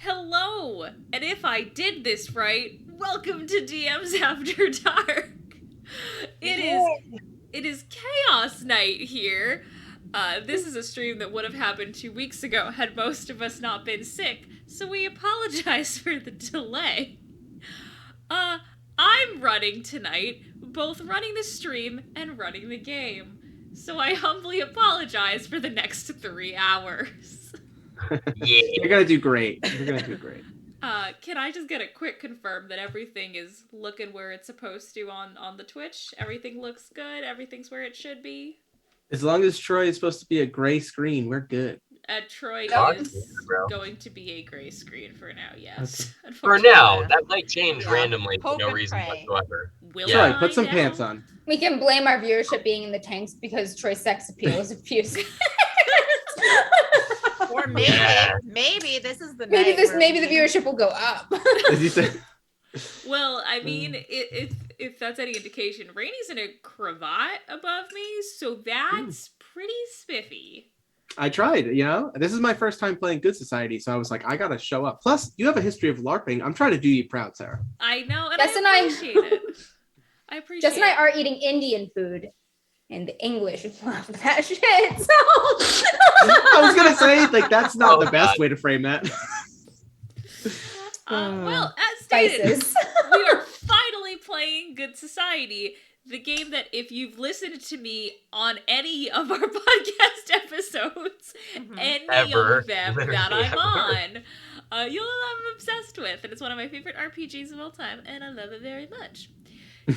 Hello, and if I did this right, welcome to DMs After Dark. It is Chaos Night here. This is a stream that would have happened 2 weeks ago had most of us not been sick, so we apologize for the delay. I'm running tonight, both running the stream and running the game, so I humbly apologize for the next 3 hours. Yeah. You're gonna do great. You're gonna do great. Can I just get a quick confirm that everything is looking where it's supposed to on the Twitch? Everything looks good? Everything's where it should be? As long as Troy is supposed to be a gray screen, we're good. Troy God, is bro. going to be a gray screen for now, yes. For now, that might change randomly for Hope no and reason pray. whatsoever. Will Yeah. Troy, put some find pants out. on. We can blame our viewership being in the tanks because Troy's sex appeal is abusive. Or maybe, Yeah. maybe this is the maybe night this, where maybe the we- viewership will go up. As you said. Well, I mean, if that's any indication, Rainy's in a cravat above me, so that's pretty spiffy. I tried, you know? This is my first time playing Good Society, so I was like, I gotta show up. Plus, you have a history of LARPing. I'm trying to do you proud, Sarah. I know, and Jess I and I- appreciate it. I appreciate Jess and I it. are eating Indian food, and the English love that shit. So I was gonna say, like, that's not Oh, the best God. way to frame that. Well, as stated, spices. we are finally playing Good Society, the game that if you've listened to me on any of our podcast episodes, Mhm. any Ever. of them Literally that I'm ever. on, you'll know I'm obsessed with, and it's one of my favorite RPGs of all time, and I love it very much.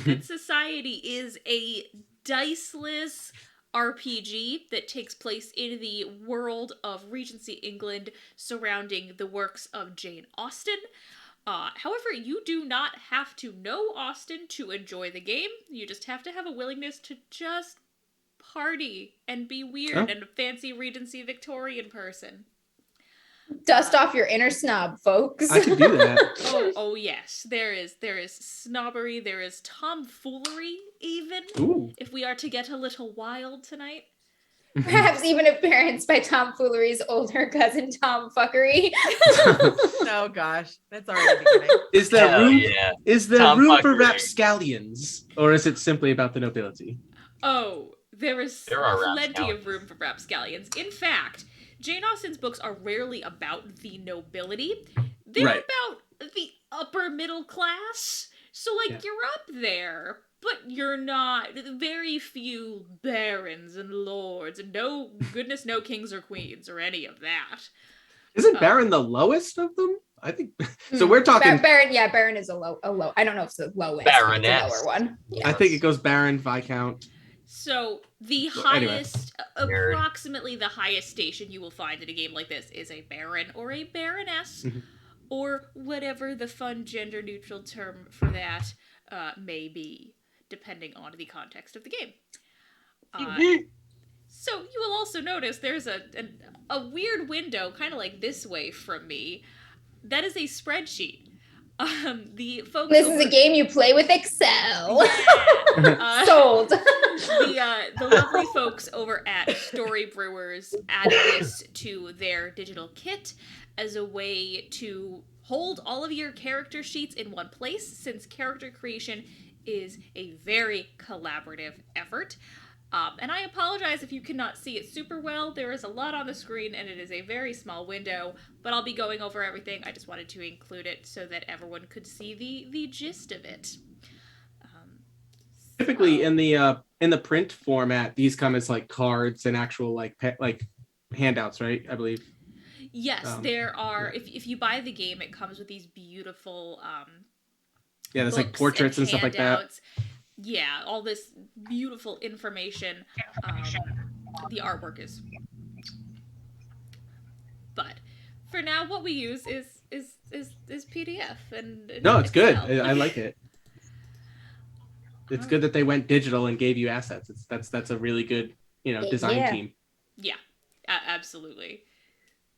Good Society is a diceless RPG that takes place in the world of Regency England surrounding the works of Jane Austen. However, you do not have to know Austen to enjoy the game. You just have to have a willingness to just party and be weird Oh. and a fancy Regency Victorian person. Dust off your inner snob, folks. I could do that. Oh yes, there is snobbery, there is tomfoolery even. Ooh. If we are to get a little wild tonight. Perhaps even appearance by tomfoolery's older cousin Tom Fuckery. Oh gosh, that's already beginning. Is there Hell room? yeah. Is there Tom room for Fuckery. rapscallions, or is it simply about the nobility? Oh, there is There are plenty of rapscallions. room for rapscallions. In fact, Jane Austen's books are rarely about the nobility. They're Right. about the upper middle class. So, like, Yeah. you're up there, but you're not. Very few barons and lords, and no kings or queens or any of that. Isn't Baron the lowest of them? I think so. We're talking. Baron, yeah, Baron is a low. I don't know if it's the lowest. but Baroness. It's a lower one. Yeah. I think it goes Baron, Viscount. So the So, anyway. highest, Nerd. approximately the highest station you will find in a game like this is a baron or a baroness, Mhm. or whatever the fun gender-neutral term for that may be, depending on the context of the game. So you will also notice there's a weird window, kind of like this way from me. That is a spreadsheet. The folks. This is over- a game you play with Excel. Yeah. Sold. The lovely folks over at Story Brewers added this to their digital kit as a way to hold all of your character sheets in one place, since character creation is a very collaborative effort. And I apologize if you cannot see it super well. There is a lot on the screen, and it is a very small window, but I'll be going over everything. I just wanted to include it so that everyone could see the gist of it. Typically, so- in the print format, these come as like cards and actual like handouts, right? I believe. Yes, there are. If you buy the game, it comes with these beautiful Yeah, there's like books portraits and stuff like that. handouts. Yeah, all this beautiful information. The artwork is. But for now, what we use is PDF and No, it's good. Excel. I like it. It's good that they went digital and gave you assets. That's a really good, design Yeah. team. Yeah, absolutely.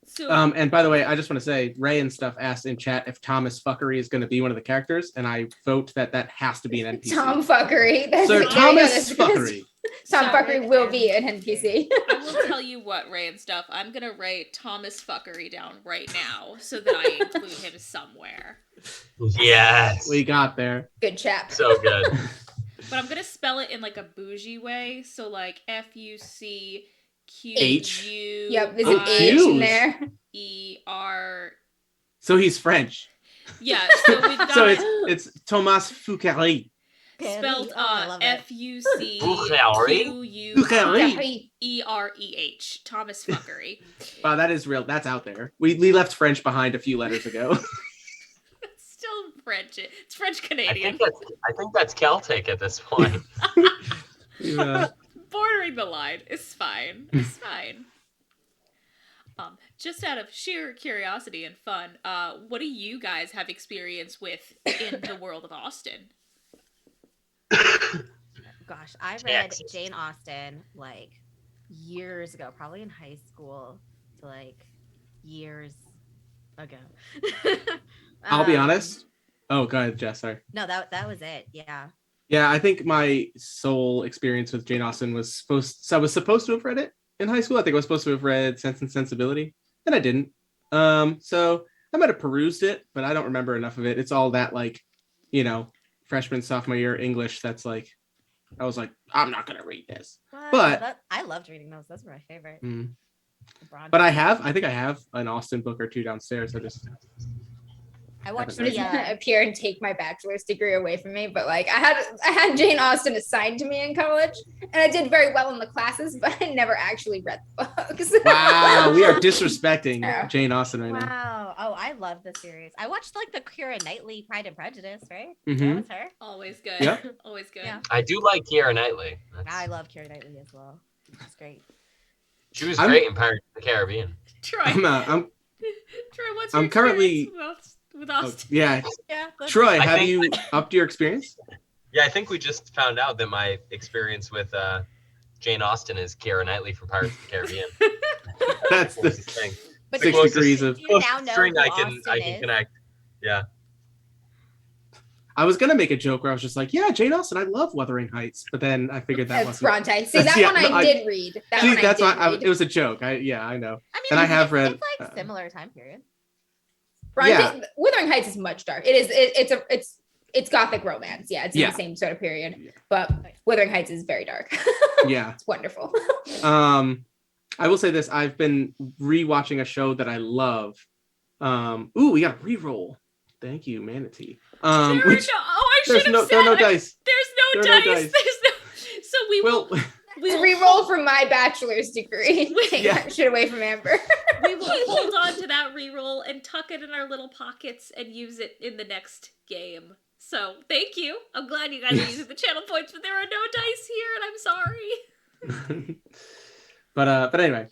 So And by the way, I just want to say, Ray and stuff asked in chat if Thomas Fuckery is going to be one of the characters, and I vote that has to be an NPC. Tom Fuckery. That's Sir it. Thomas There you go. Fuckery. Tom So- Fuckery will be an NPC. I will tell you what, Ray and stuff. I'm gonna write Thomas Fuckery down right now so that I include him somewhere. Yes. We got there. Good chap. So good. But I'm gonna spell it in like a bougie way, so like FUCQUER. H. Yep, there's Oh, an H Q's. in there. So he's French. Yeah, so we've got So it's Thomas Fouquerie. spelled I love it. FUCQUEREH. Thomas Fuckery. Wow, that is real. That's out there. We left French behind a few letters ago. It's still French. It's French I Canadian. think that's Celtic at this point. Yeah. Bordering the line. It's fine. It's fine. Just out of sheer curiosity and fun, what do you guys have experience with in the world of Austen? Gosh, I read Texas. Jane Austen like years ago, probably in high school, to like years ago. I'll be Um, honest. Oh, go ahead, Jess. Sorry. No, that was it. Yeah. Yeah, I think my sole experience with Jane Austen was I was supposed to have read it in high school. I think I was supposed to have read Sense and Sensibility, and I didn't. So I might have perused it, but I don't remember enough of it. It's all that like, freshman, sophomore year English. That's like, I was like, I'm not gonna read this. But- I loved reading those. Those were my favorite. Mm. Bronte. But I think I have an Austen book or two downstairs. I watched I'm just the gonna appear and take my bachelor's degree away from me, but like I had Jane Austen assigned to me in college, and I did very well in the classes, but I never actually read the books. Wow, we are disrespecting Yeah. Jane Austen right now. Wow. Oh, I love the series. I watched like the Keira Knightley Pride and Prejudice, right? Mhm. That was her. Always good. Yeah. Always good. Yeah. I do like Keira Knightley. I love Keira Knightley as well. She's great. She was I'm- great in Pirates of the Caribbean. Troy, I'm Troy, what's I'm your currently- experience with oh, Austen? yeah. Yeah. Troy, I have think- you upped your experience? Yeah, I think we just found out that my experience with Jane Austen is Keira Knightley from Pirates of the Caribbean. That's the Closest thing. But Six closest- degrees of. you now Closest know string who I can Austen is. connect. Yeah. I was gonna make a joke where I was just like, yeah, Jane Austen, I love Wuthering Heights, but then I figured that That's wasn't. Bronte. See, that Yeah, one I no, did read. That See, one that's I why did read. it was a joke. I know. I mean, And I have it's, read, It's like similar time period. Bronte, yeah. Wuthering Heights is much dark. It's gothic romance. Yeah, it's in Yeah. the same sort of period. Yeah. But Wuthering Heights is very dark. Yeah. It's wonderful. I will say this: I've been rewatching a show that I love. Ooh, we got a reroll. Thank you, Manatee. Which I should there's have no said. there are no dice. There's no There are dice. no dice. There's no. So we will. Well, We It's a will reroll from my bachelor's degree. Take Yeah. that shit away from Amber. we will hold on to that reroll and tuck it in our little pockets and use it in the next game. So thank you. I'm glad you guys are using the channel points, but there are no dice here, and I'm sorry. but anyway,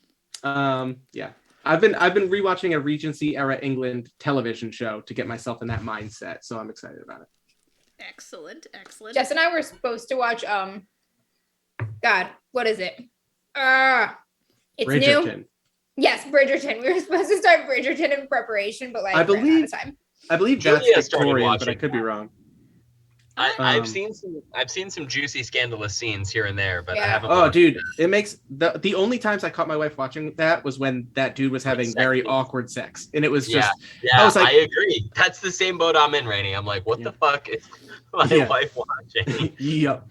yeah. I've been rewatching a Regency-Era England television show to get myself in that mindset, so I'm excited about it. Excellent. Jess and I were supposed to watch God, what is it? It's new. Bridgerton. Yes, Bridgerton. We were supposed to start Bridgerton in preparation, but like I ran out believe- of time. I believe Julia that's started Victorian, but I watching could be that. wrong. I've Um, seen some juicy scandalous scenes here and there, but I Yeah. haven't. Oh, watched dude, it. it makes the only times I caught my wife watching that was when that dude was having very Sexy. awkward sex, and it was Yeah. just Yeah, I was like- I agree. That's the same boat I'm in, Rainey. I'm like, what Yeah. the fuck is my Yeah. wife watching? yep.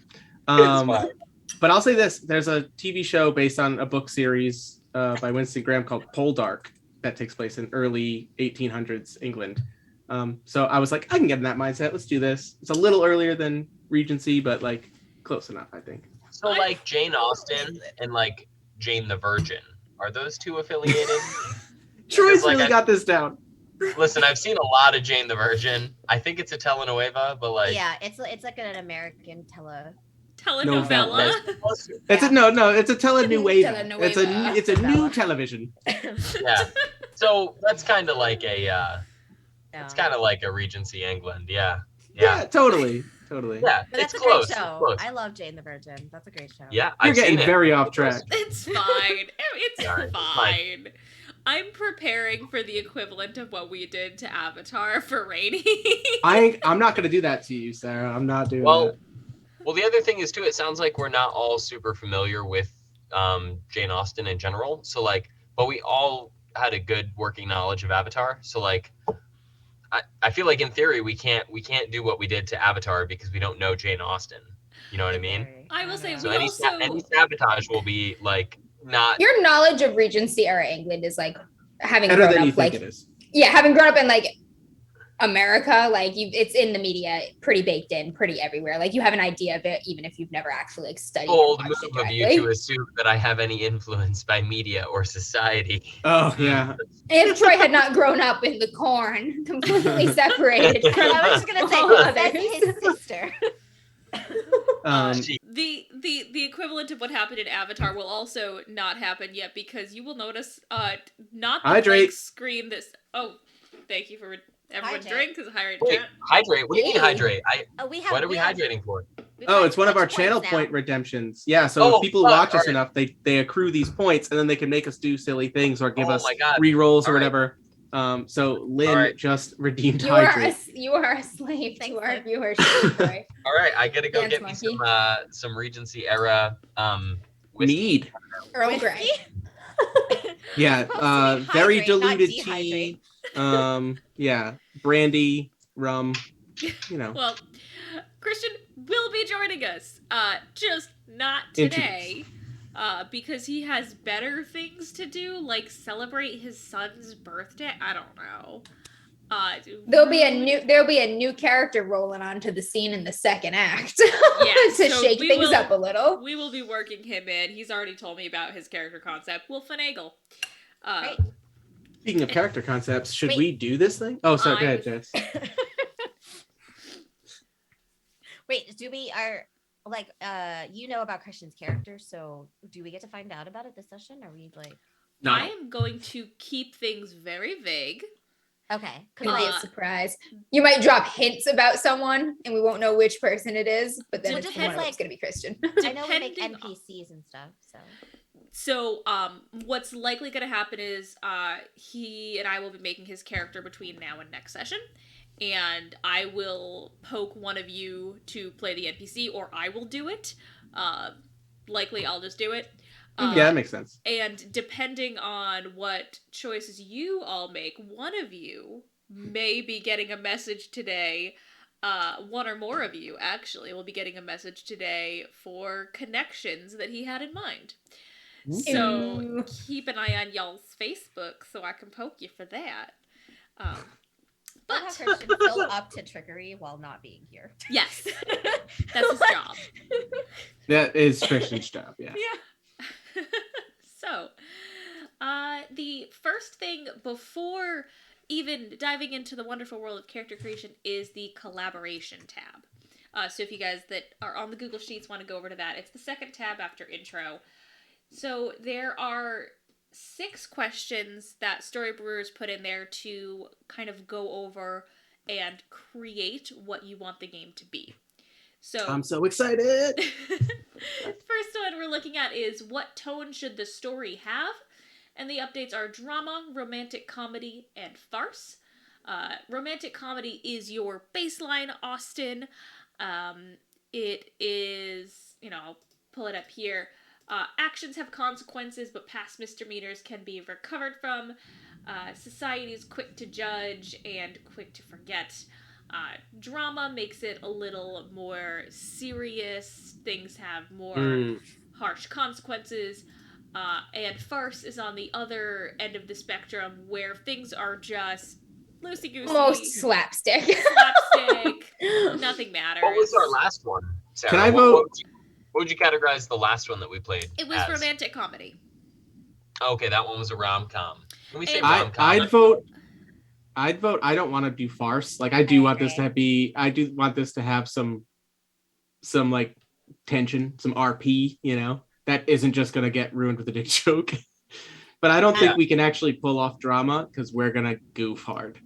It's fine. But I'll say this: there's a TV show based on a book series by Winston Graham called Poldark that takes place in early 1800s England. So I was like, I can get in that mindset. Let's do this. It's a little earlier than Regency, but like close enough, I think. So like Jane Austen and like Jane the Virgin, are those two affiliated? Troy's like, really I- got this down. Listen, I've seen a lot of Jane the Virgin. I think it's a telenovela, but like Yeah, it's like an American Telenovela. It's a no, it's a telenueva. Telenueva. It's a new television. yeah. So that's kind of like a it's No. kind of like a Regency England. Yeah. Yeah, Yeah. totally. Yeah. But It's that's a close. great show. It's close. I love Jane the Virgin. That's a great show. Yeah, You're I've getting seen it. very off track. It's fine. It's All right, fine. I'm preparing for the equivalent of what we did to Avatar for Rainy. I'm not gonna do that to you, Sarah. I'm not doing Well, that. Well, the other thing is too, it sounds like we're not all super familiar with Jane Austen in general. So like, but we all had a good working knowledge of Avatar. So like, I feel like in theory we can't do what we did to Avatar because we don't know Jane Austen. You know what I mean? I will say So we any also any sabotage will be like not. Your knowledge of Regency-Era England is like having Better grown than you up, think like it is. having grown up in like America, like it's in the media, pretty baked in, pretty everywhere. Like you have an idea of it, even if you've never actually like studied Bold or move watched it of you directly. to assume that I have any influence by media or society. Oh yeah. If Troy had not grown up in the corn, completely separated from I was just gonna say, all that's others. his sister. the equivalent of what happened in Avatar will also not happen yet, because you will notice not the Hydrate. blank screen this. Oh, thank you for everyone Hydrate. drink because hydrate Wait, chat. hydrate? What do you mean Hey. hydrate? We have. What are we have- hydrating for? we've Oh, got it's one of our touch channel points now. point redemptions. Yeah, so Oh, if people fuck, watch us alright. enough, they accrue these points, and then they can make us do silly things or give Oh us my God. re-rolls or Alright. whatever. So Lynn Alright. just redeemed You are hydrate. you are a slave Thanks, to our Liv. viewership, Troy. All right, I gotta go Dance get monkey. me some Regency era whiskey. Mead. Earl Grey. Yeah, Supposed to be very hydrate, not diluted dehydrate. tea. Yeah, brandy, rum. You know, Well, Christian will be joining us. Just not In 2 today. Because he has better things to do, like celebrate his son's birthday. I don't know. There'll be a new character rolling onto the scene in the second act Yeah, to so shake we things will- up a little. We will be working him in. He's already told me about his character concept. We'll finagle. Right. speaking of character concepts, should Wait. we do this thing? Oh, sorry, go ahead, Jess. Wait, do we are like you know about Christian's character, so do we get to find out about it this session? Are we like No. I am going to keep things very vague. okay? It'll be a Uh, surprise. You might drop hints about someone, and we won't know which person it is. But then Well, it's just one of like- it's gonna be Christian. I know we make Depending on- NPCs and stuff, so So, what's likely going to happen is, he and I will be making his character between now and next session, and I will poke one of you to play the NPC, or I will do it. Likely, I'll just do it. Yeah, that makes sense. And depending on what choices you all make, one of you may be getting a message today. One or more of you, actually, will be getting a message today for connections that he had in mind. So Ooh. keep an eye on y'all's Facebook so I can poke you for that. we'll have But Christian fill up to trickery while not being here. yes, that's his job. That is Christian's job. Yeah. So, the first thing before even diving into the wonderful world of character creation is the collaboration tab. So if you guys that are on the Google Sheets want to go over to that, it's the second tab after intro. So there are 6 questions that Story Brewers put in there to kind of go over and create what you want the game to be. So I'm so excited. first one we're looking at is what tone should the story have? And the updates are drama, romantic comedy, and farce. Romantic comedy is your baseline Austen. It is, I'll pull it up here. Actions have consequences, but past misdemeanors can be recovered from. Society is quick to judge and quick to forget. Drama makes it a little more serious. Things have more harsh consequences. And farce is on the other end of the spectrum, where things are just loosey-goosey. Most slapstick. slapstick. Nothing matters. What was our last one, Sarah? Can I What- vote? What would you categorize the last one that we played? It was as? romantic comedy. Okay, that one was a rom-com. When we say And- rom-com, I'd vote. I don't want to do farce. Like I do I want this agree. to be. I do want this to have some like tension, some RP. That isn't just gonna get ruined with a dick joke. But I don't think we can actually pull off drama because we're gonna goof hard.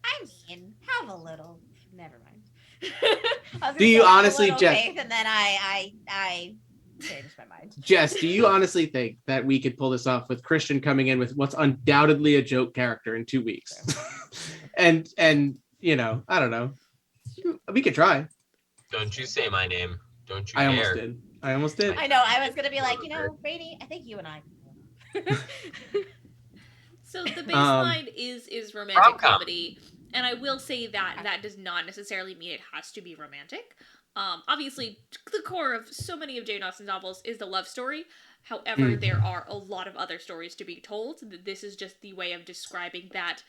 I mean, have a little. Never mind. I was Do gonna you say, have a honestly, little Jess- faith, and then I changed my mind. Jess, do you honestly think that we could pull this off with Christian coming in with what's undoubtedly a joke character in 2 weeks? and I don't know. We could try. Don't you say my name. Don't you I dare. almost did. I know. I was gonna be like, Rainy, I think you and I. So the baseline is romantic Rom-com. comedy, and I will say that does not necessarily mean it has to be romantic. Obviously, the core of so many of Jane Austen's novels is the love story. However, there are a lot of other stories to be told. This is just the way of describing that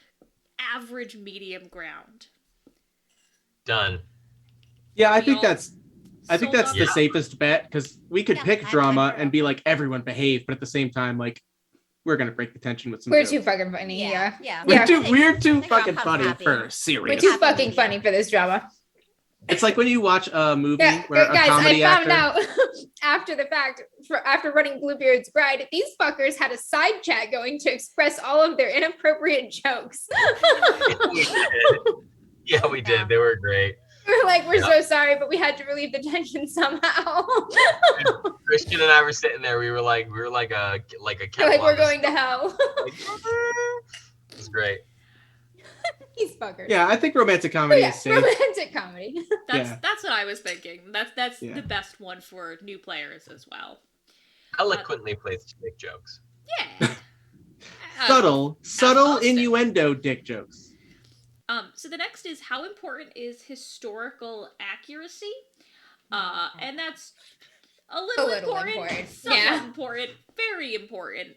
average medium ground. Done. Yeah, I We think all that's sold the on that? safest bet, because we could Yeah, pick I'm drama sure and be of like, everyone behave, but at the same time, like, we're gonna break the tension with some We're jokes. too fucking funny. Yeah. Yeah. We're Yeah. too I think fucking rom-com's funny happy. for We're serious. too Happy fucking medium. funny for this drama. It's like when you watch a movie Yeah, where a guys, comedy I found actor. out after the fact, after running Bluebeard's Bride, these fuckers had a side chat going to express all of their inappropriate jokes. We did. Yeah, we did. They were great. We're like, we're Yeah. so sorry, but we had to relieve the tension somehow. Christian and I were sitting there. We were like a We're kettle like, on we're the going to hell. Like, it was great. These fuckers. Yeah, I think romantic But comedy yeah, is safe. romantic comedy. That's what I was thinking. That's Yeah. the best one for new players as well. Eloquently placed dick jokes. Yeah. Subtle Austin. innuendo dick jokes. So the next is how important is historical accuracy? And that's a little important. Somewhat Yeah. important, very important.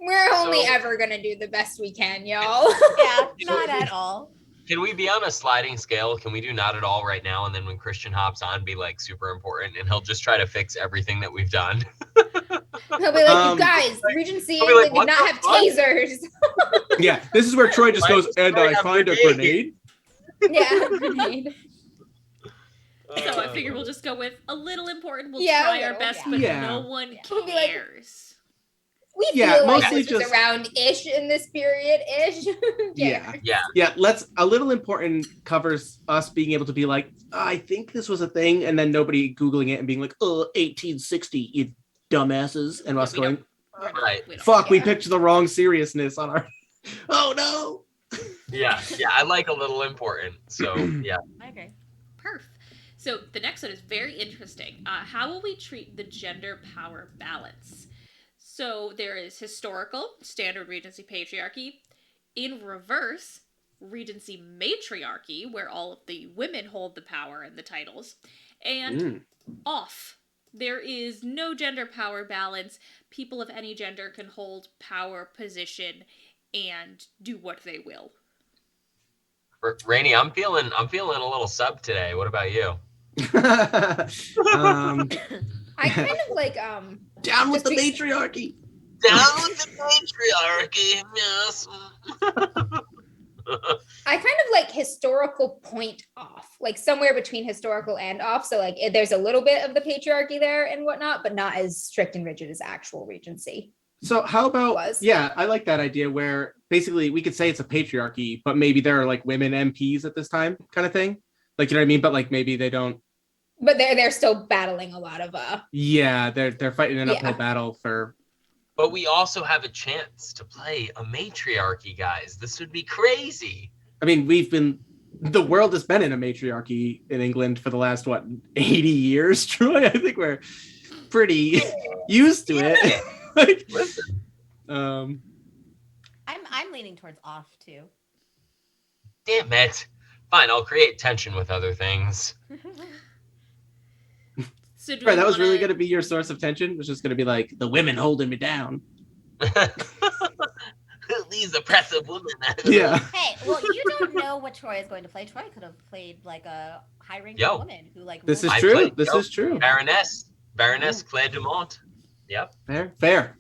We're only So- ever gonna do the best we can, y'all. Yeah, not at all. Can we be on a sliding scale? Can we do not at all right now? And then when Christian hops on, be like super important, and he'll just try to fix everything that we've done. He'll be like, you Um, guys, Regency He'll be like, England did "What not the have fuck?" tasers. Yeah, this is where Troy just Why goes, does and Troy I have find a grenade?" grenade. Yeah, grenade. So I figure we'll just go with a little important. We'll Yeah, a try our little, best, yeah. but Yeah. no one Yeah. We'll be like- cares. We Yeah, feel like mostly this was just- around-ish in this period-ish. Yeah. Yeah. Yeah, a little important covers us being able to be like, I think this was a thing, and then nobody Googling it and being like, 1860, you dumbasses, and us we don't- going, We're not- Right. we don't fuck, we care. picked the wrong seriousness on our. Oh no! Yeah. I like a little important. So yeah. I agree. Perf. So the next one is very interesting. How will we treat the gender power balance? So there is historical, standard Regency patriarchy. In reverse, Regency matriarchy, where all of the women hold the power and the titles. And off. There is no gender power balance. People of any gender can hold power, position, and do what they will. Rainey, I'm feeling a little sub today. What about you? I kind of like Down with Just the matriarchy. Down with the patriarchy. Yes. I kind of like historical point off, like somewhere between historical and off. So like there's a little bit of the patriarchy there and whatnot, but not as strict and rigid as actual Regency. So how about Was. yeah, I like that idea where basically we could say it's a patriarchy, but maybe there are like women MPs at this time, kind of thing. Like, you know what I mean? But like maybe they don't. But they're still battling a lot of Yeah, they're fighting an uphill Yeah. battle for. But we also have a chance to play a matriarchy, guys. This would be crazy. I mean, the world has been in a matriarchy in England for the last 80 years, Troy. I think we're pretty used to it. Like, Listen. I'm leaning towards off too. Damn it. Fine, I'll create tension with other things. So do right, we that was wanna- really going to be your source of tension. It was just going to be like the women holding me down. These oppressive women. Yeah. Hey, well, you don't know what Troy is going to play. Troy could have played like a high-ranking Yo. woman who like. This is ruled- I true. played- This yo. is true. Baroness Claire Dumont. Yep. Fair.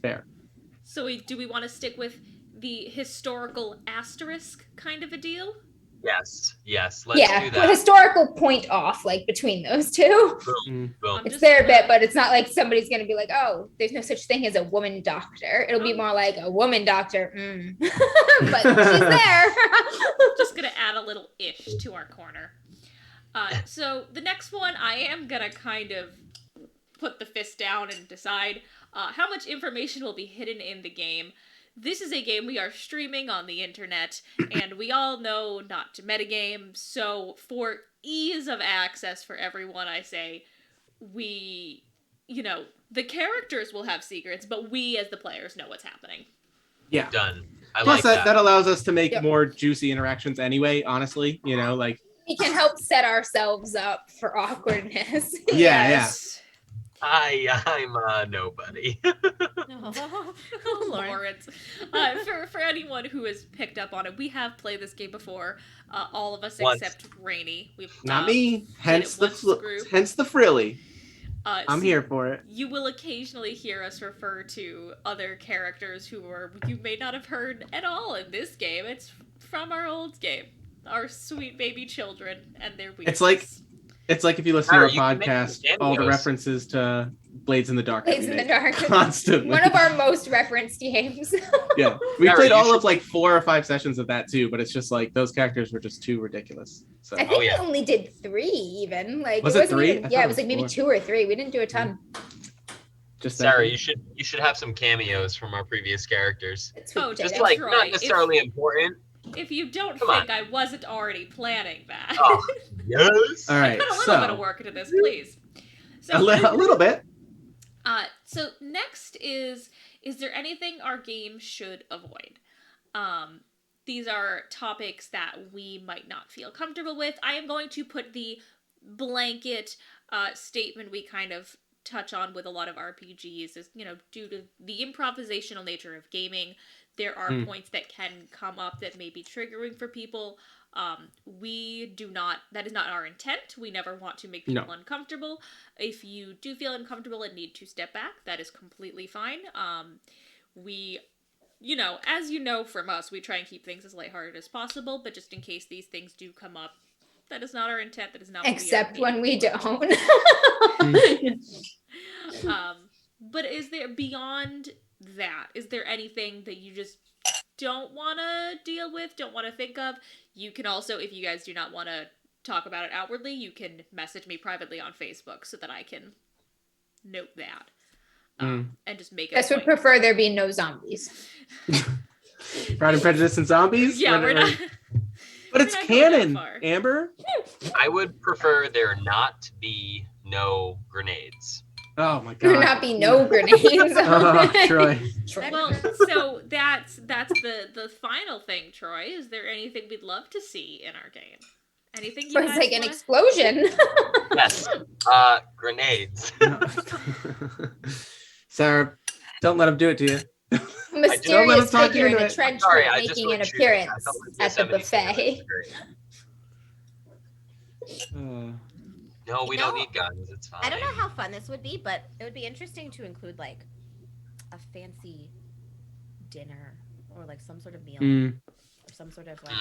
So do we want to stick with the historical asterisk kind of a deal? Yes. Let's do well, that. historical point off, like between those two. Boom. I'm It's just their gonna- bit, but it's not like somebody's gonna be like, oh, there's no such thing as a woman doctor. It'll be more like a woman doctor. But she's there. Just gonna add a little ish to our corner. So the next one, I am gonna kind of put the fist down and decide how much information will be hidden in the game. this is a game we are streaming on the internet, and we all know not to metagame, so for ease of access for everyone, I say, we, the characters will have secrets, but we as the players know what's happening. Yeah. Done. I Plus, like that allows us to make Yep. more juicy interactions anyway, honestly, like. We can help set ourselves up for awkwardness. Yeah, Yes. I'm nobody. Oh, Lord. Lawrence. For anyone who has picked up on it, we have played this game before. All of us Once. except Rainey. We've Not me. Hence it once the group. hence the frilly. I'm so here for it. You will occasionally hear us refer to other characters who you may not have heard at all in this game. It's from our old game. Our sweet baby children and their weirdness. It's like if you listen Sara, to you our can make podcast, some all the cameos. references to Blades in the Dark. that Blades we in the make Dark. Constantly. One of our most referenced games. Yeah. We Sara, played you all should- of like 4 or 5 sessions of that too, but it's just like those characters were just too ridiculous. So I think yeah. we only did 3 even. Like Was it wasn't 3? even- I yeah, thought it was like maybe 4. 2 or 3. We didn't do a ton. just that. Sarah, you should have some cameos from our previous characters. It's sweet Oh, potato. Just like Troy, not if- necessarily important. If you don't Come think on. I wasn't already planning that. Oh, yes. All right. Put a little bit of So work into this, please. So, a little bit. So next is there anything our game should avoid? These are topics that we might not feel comfortable with. I am going to put the blanket statement we kind of touch on with a lot of RPGs is, due to the improvisational nature of gaming, there are points that can come up that may be triggering for people. That is not our intent. We never want to make people uncomfortable. If you do feel uncomfortable and need to step back, that is completely fine. We, as you know from us, we try and keep things as lighthearted as possible, but just in case these things do come up, that is not our intent. That is not what Except we are when we aiming don't. for. But is there, beyond that, is there anything that you just don't want to deal with, don't want to think of? You can also, if you guys do not want to talk about it outwardly, you can message me privately on Facebook so that I can note that. And just make it. I would prefer there be no zombies. Pride and Prejudice and Zombies? Yeah, we're not. But it's we're not going that canon, far. Amber. I would prefer there not to be no grenades. Oh my There god. not be no grenades. Oh, Troy. Well, so that's the final thing, Troy. Is there anything we'd love to see in our game? Anything you Or it's guys like an wanna- explosion. Yes. Grenades. Sarah, don't let him do it to you. A Don't let mysterious him talk figure you in into a it. trench Sorry, coat I just making an would choose- appearance I thought at the 70s buffet. No, we You don't know, need guns. It's fine. I don't know how fun this would be, but it would be interesting to include like a fancy dinner or like some sort of meal or some sort of like,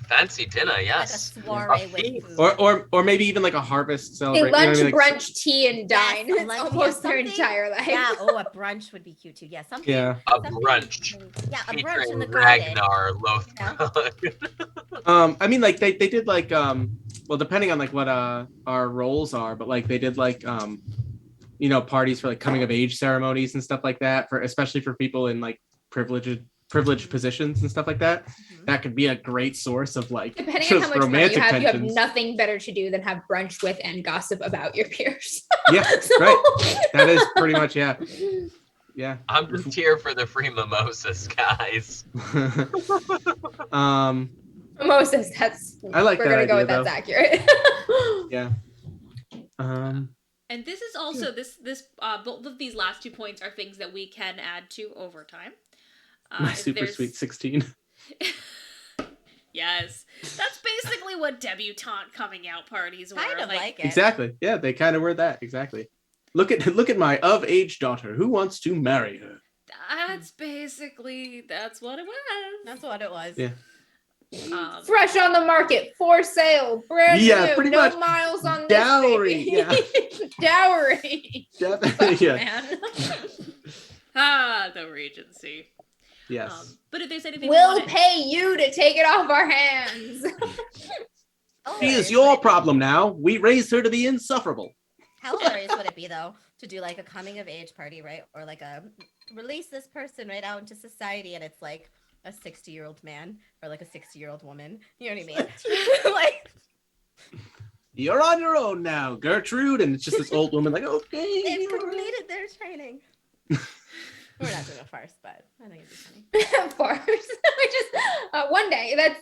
Fancy dinner, like a yes. soiree A with feast. food. Or maybe even like a harvest They celebration. lunch, Like, brunch, tea, and dine. Yes, It's lunch, yeah, almost their something- entire life. Yeah, a brunch would be cute too. Yeah, something. Yeah. A something- brunch Yeah, a brunch in featuring the garden. Ragnar Lothbrok. I mean, like they did like well, depending on like what our roles are, but like they did like parties for like coming of age ceremonies and stuff like that, for especially for people in like privileged positions and stuff like that. That could be a great source of like Depending on just how much money romantic you have tensions. nothing better to do than have brunch with and gossip about your peers. Yeah, So- right. That is pretty much yeah. I'm just here for the free mimosas, guys. Mimosas, that's I like we're that gonna go idea, with that's though. accurate. Yeah. And this is also this both of these last 2 points are things that we can add to over time. My if super there's- sweet 16. Yes, that's basically what debutante coming out parties were. Kind of like it. Exactly. Yeah, they kind of were that. Exactly. Look at my of age daughter. Who wants to marry her? That's what it was. That's what it was. Yeah. Fresh on the market, for sale, brand Yeah, new, pretty no much. miles on this Dowry, baby. yeah. Dowry. Definitely. Yeah. Man. The Regency. Yes. But if there's anything We'll we wanna- pay you to take it off our hands. Oh, She is your problem now. We raised her to be insufferable. How hilarious would it be though to do like a coming of age party, right? Or like a release this person right out into society, and it's like a 60-year-old man or like a 60-year-old woman. You know what I mean? Like, you're on your own now, Gertrude. And it's just this old woman like, okay. they've completed their training. We're not doing a farce, but I think it'd be funny. Farce. Just one day. That's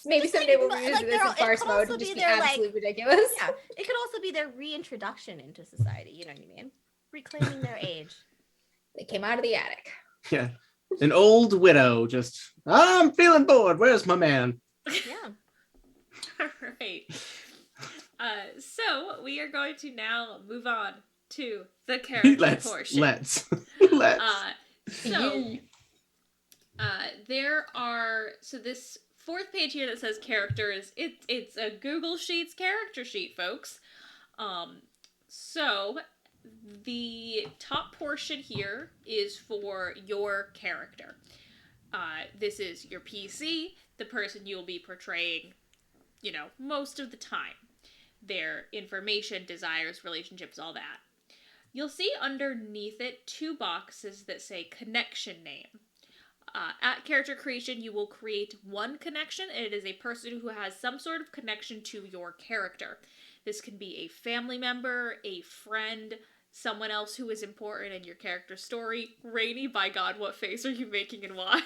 maybe Just someday like, we'll revisit like this in farce could mode. also It'll just be be their, like- absolutely ridiculous. Yeah, it could also be their reintroduction into society. You know what I mean? Reclaiming their age. They came out of the attic. Yeah. An old widow just, I'm feeling bored. Where's my man? Yeah. All right. So we are going to now move on to the character portion. Let's. So there are this fourth page here that says characters. It's a Google Sheets character sheet, folks. So the top portion here is for your character. This is your PC, the person you'll be portraying, most of the time. Their information, desires, relationships, all that. You'll see underneath it 2 boxes that say connection name. At character creation, you will create 1 connection, and it is a person who has some sort of connection to your character. This can be a family member, a friend, someone else who is important in your character's story. Rainy, by God, what face are you making and why?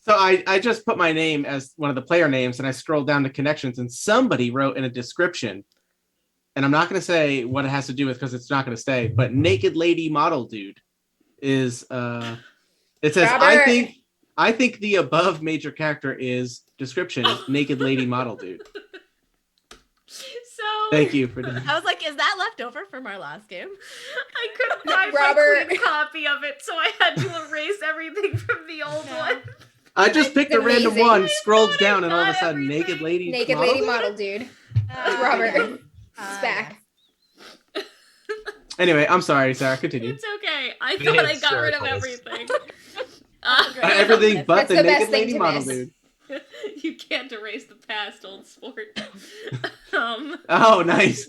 So I just put my name as one of the player names, and I scrolled down to connections, and somebody wrote in a description, and I'm not going to say what it has to do with because it's not going to stay, but naked lady model dude is, it says, Robert. I think the above major character is description, naked lady model dude. So Thank you for that. I was like, is that left over from our last game? I couldn't find Robert. my clean copy of it, so I had to erase everything from the old one. I just picked a random amazing. one, I scrolled thought I down, and all of a got sudden, everything. naked lady Naked model lady dude? model dude. Robert. It's back. Anyway, I'm sorry, Sarah. Continue. It's okay. I thought I got rid of Circles. everything. Everything but That's the the best naked thing lady to model miss. dude. You can't erase the past, old sport. Oh, nice.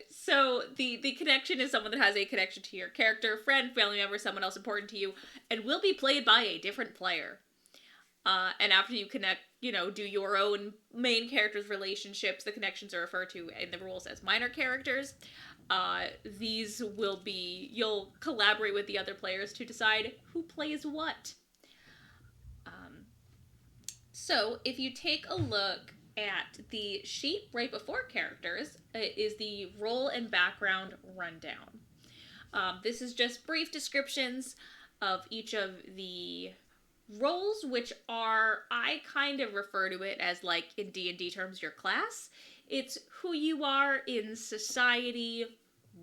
So the connection is someone that has a connection to your character, friend, family member, someone else important to you, and will be played by a different player. And after you connect, do your own main character's relationships, the connections are referred to in the rules as minor characters. These will be, you'll collaborate with the other players to decide who plays what. So if you take a look at the sheet right before characters, it is the role and background rundown. This is just brief descriptions of each of the roles, which are, I kind of refer to it as, like, in D&D terms, your class. It's who you are in society,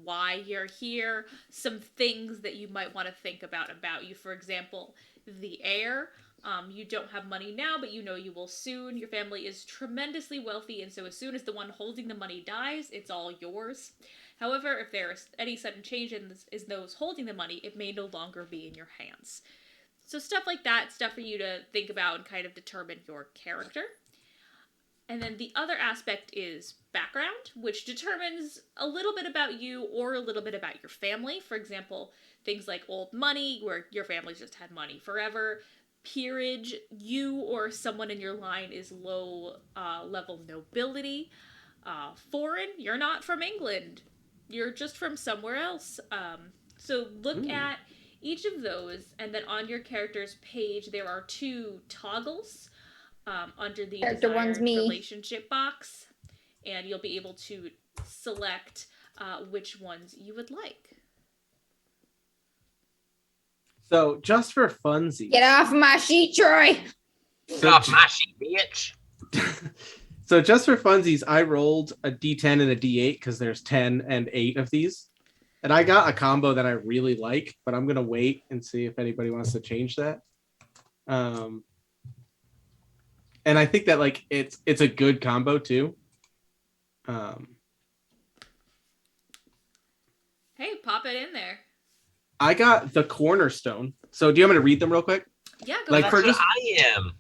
why you're here, some things that you might want to think about you. For example, the heir. You don't have money now, but you know you will soon. Your family is tremendously wealthy, and so as soon as the one holding the money dies, it's all yours. However, if there is any sudden change in those holding the money, it may no longer be in your hands. So stuff like that, stuff for you to think about and kind of determine your character. And then the other aspect is background, which determines a little bit about you or a little bit about your family. For example, things like old money, where your family's just had money forever. Peerage, you or someone in your line is low level nobility. Foreign, you're not from England. You're just from somewhere else. So look at each of those, and then on your character's page, there are 2 toggles under the Character one's desired me. relationship box, and you'll be able to select which ones you would like. So just for funsies. Get off my sheet, Troy. Get off my sheet, bitch. So just for funsies, I rolled a D10 and a D8 because there's 10 and 8 of these. And I got a combo that I really like, but I'm going to wait and see if anybody wants to change that. And I think that like it's a good combo too. Hey, pop it in there. I got the cornerstone. So do you want me to read them real quick? Yeah, go Like ahead. for That's just what I am.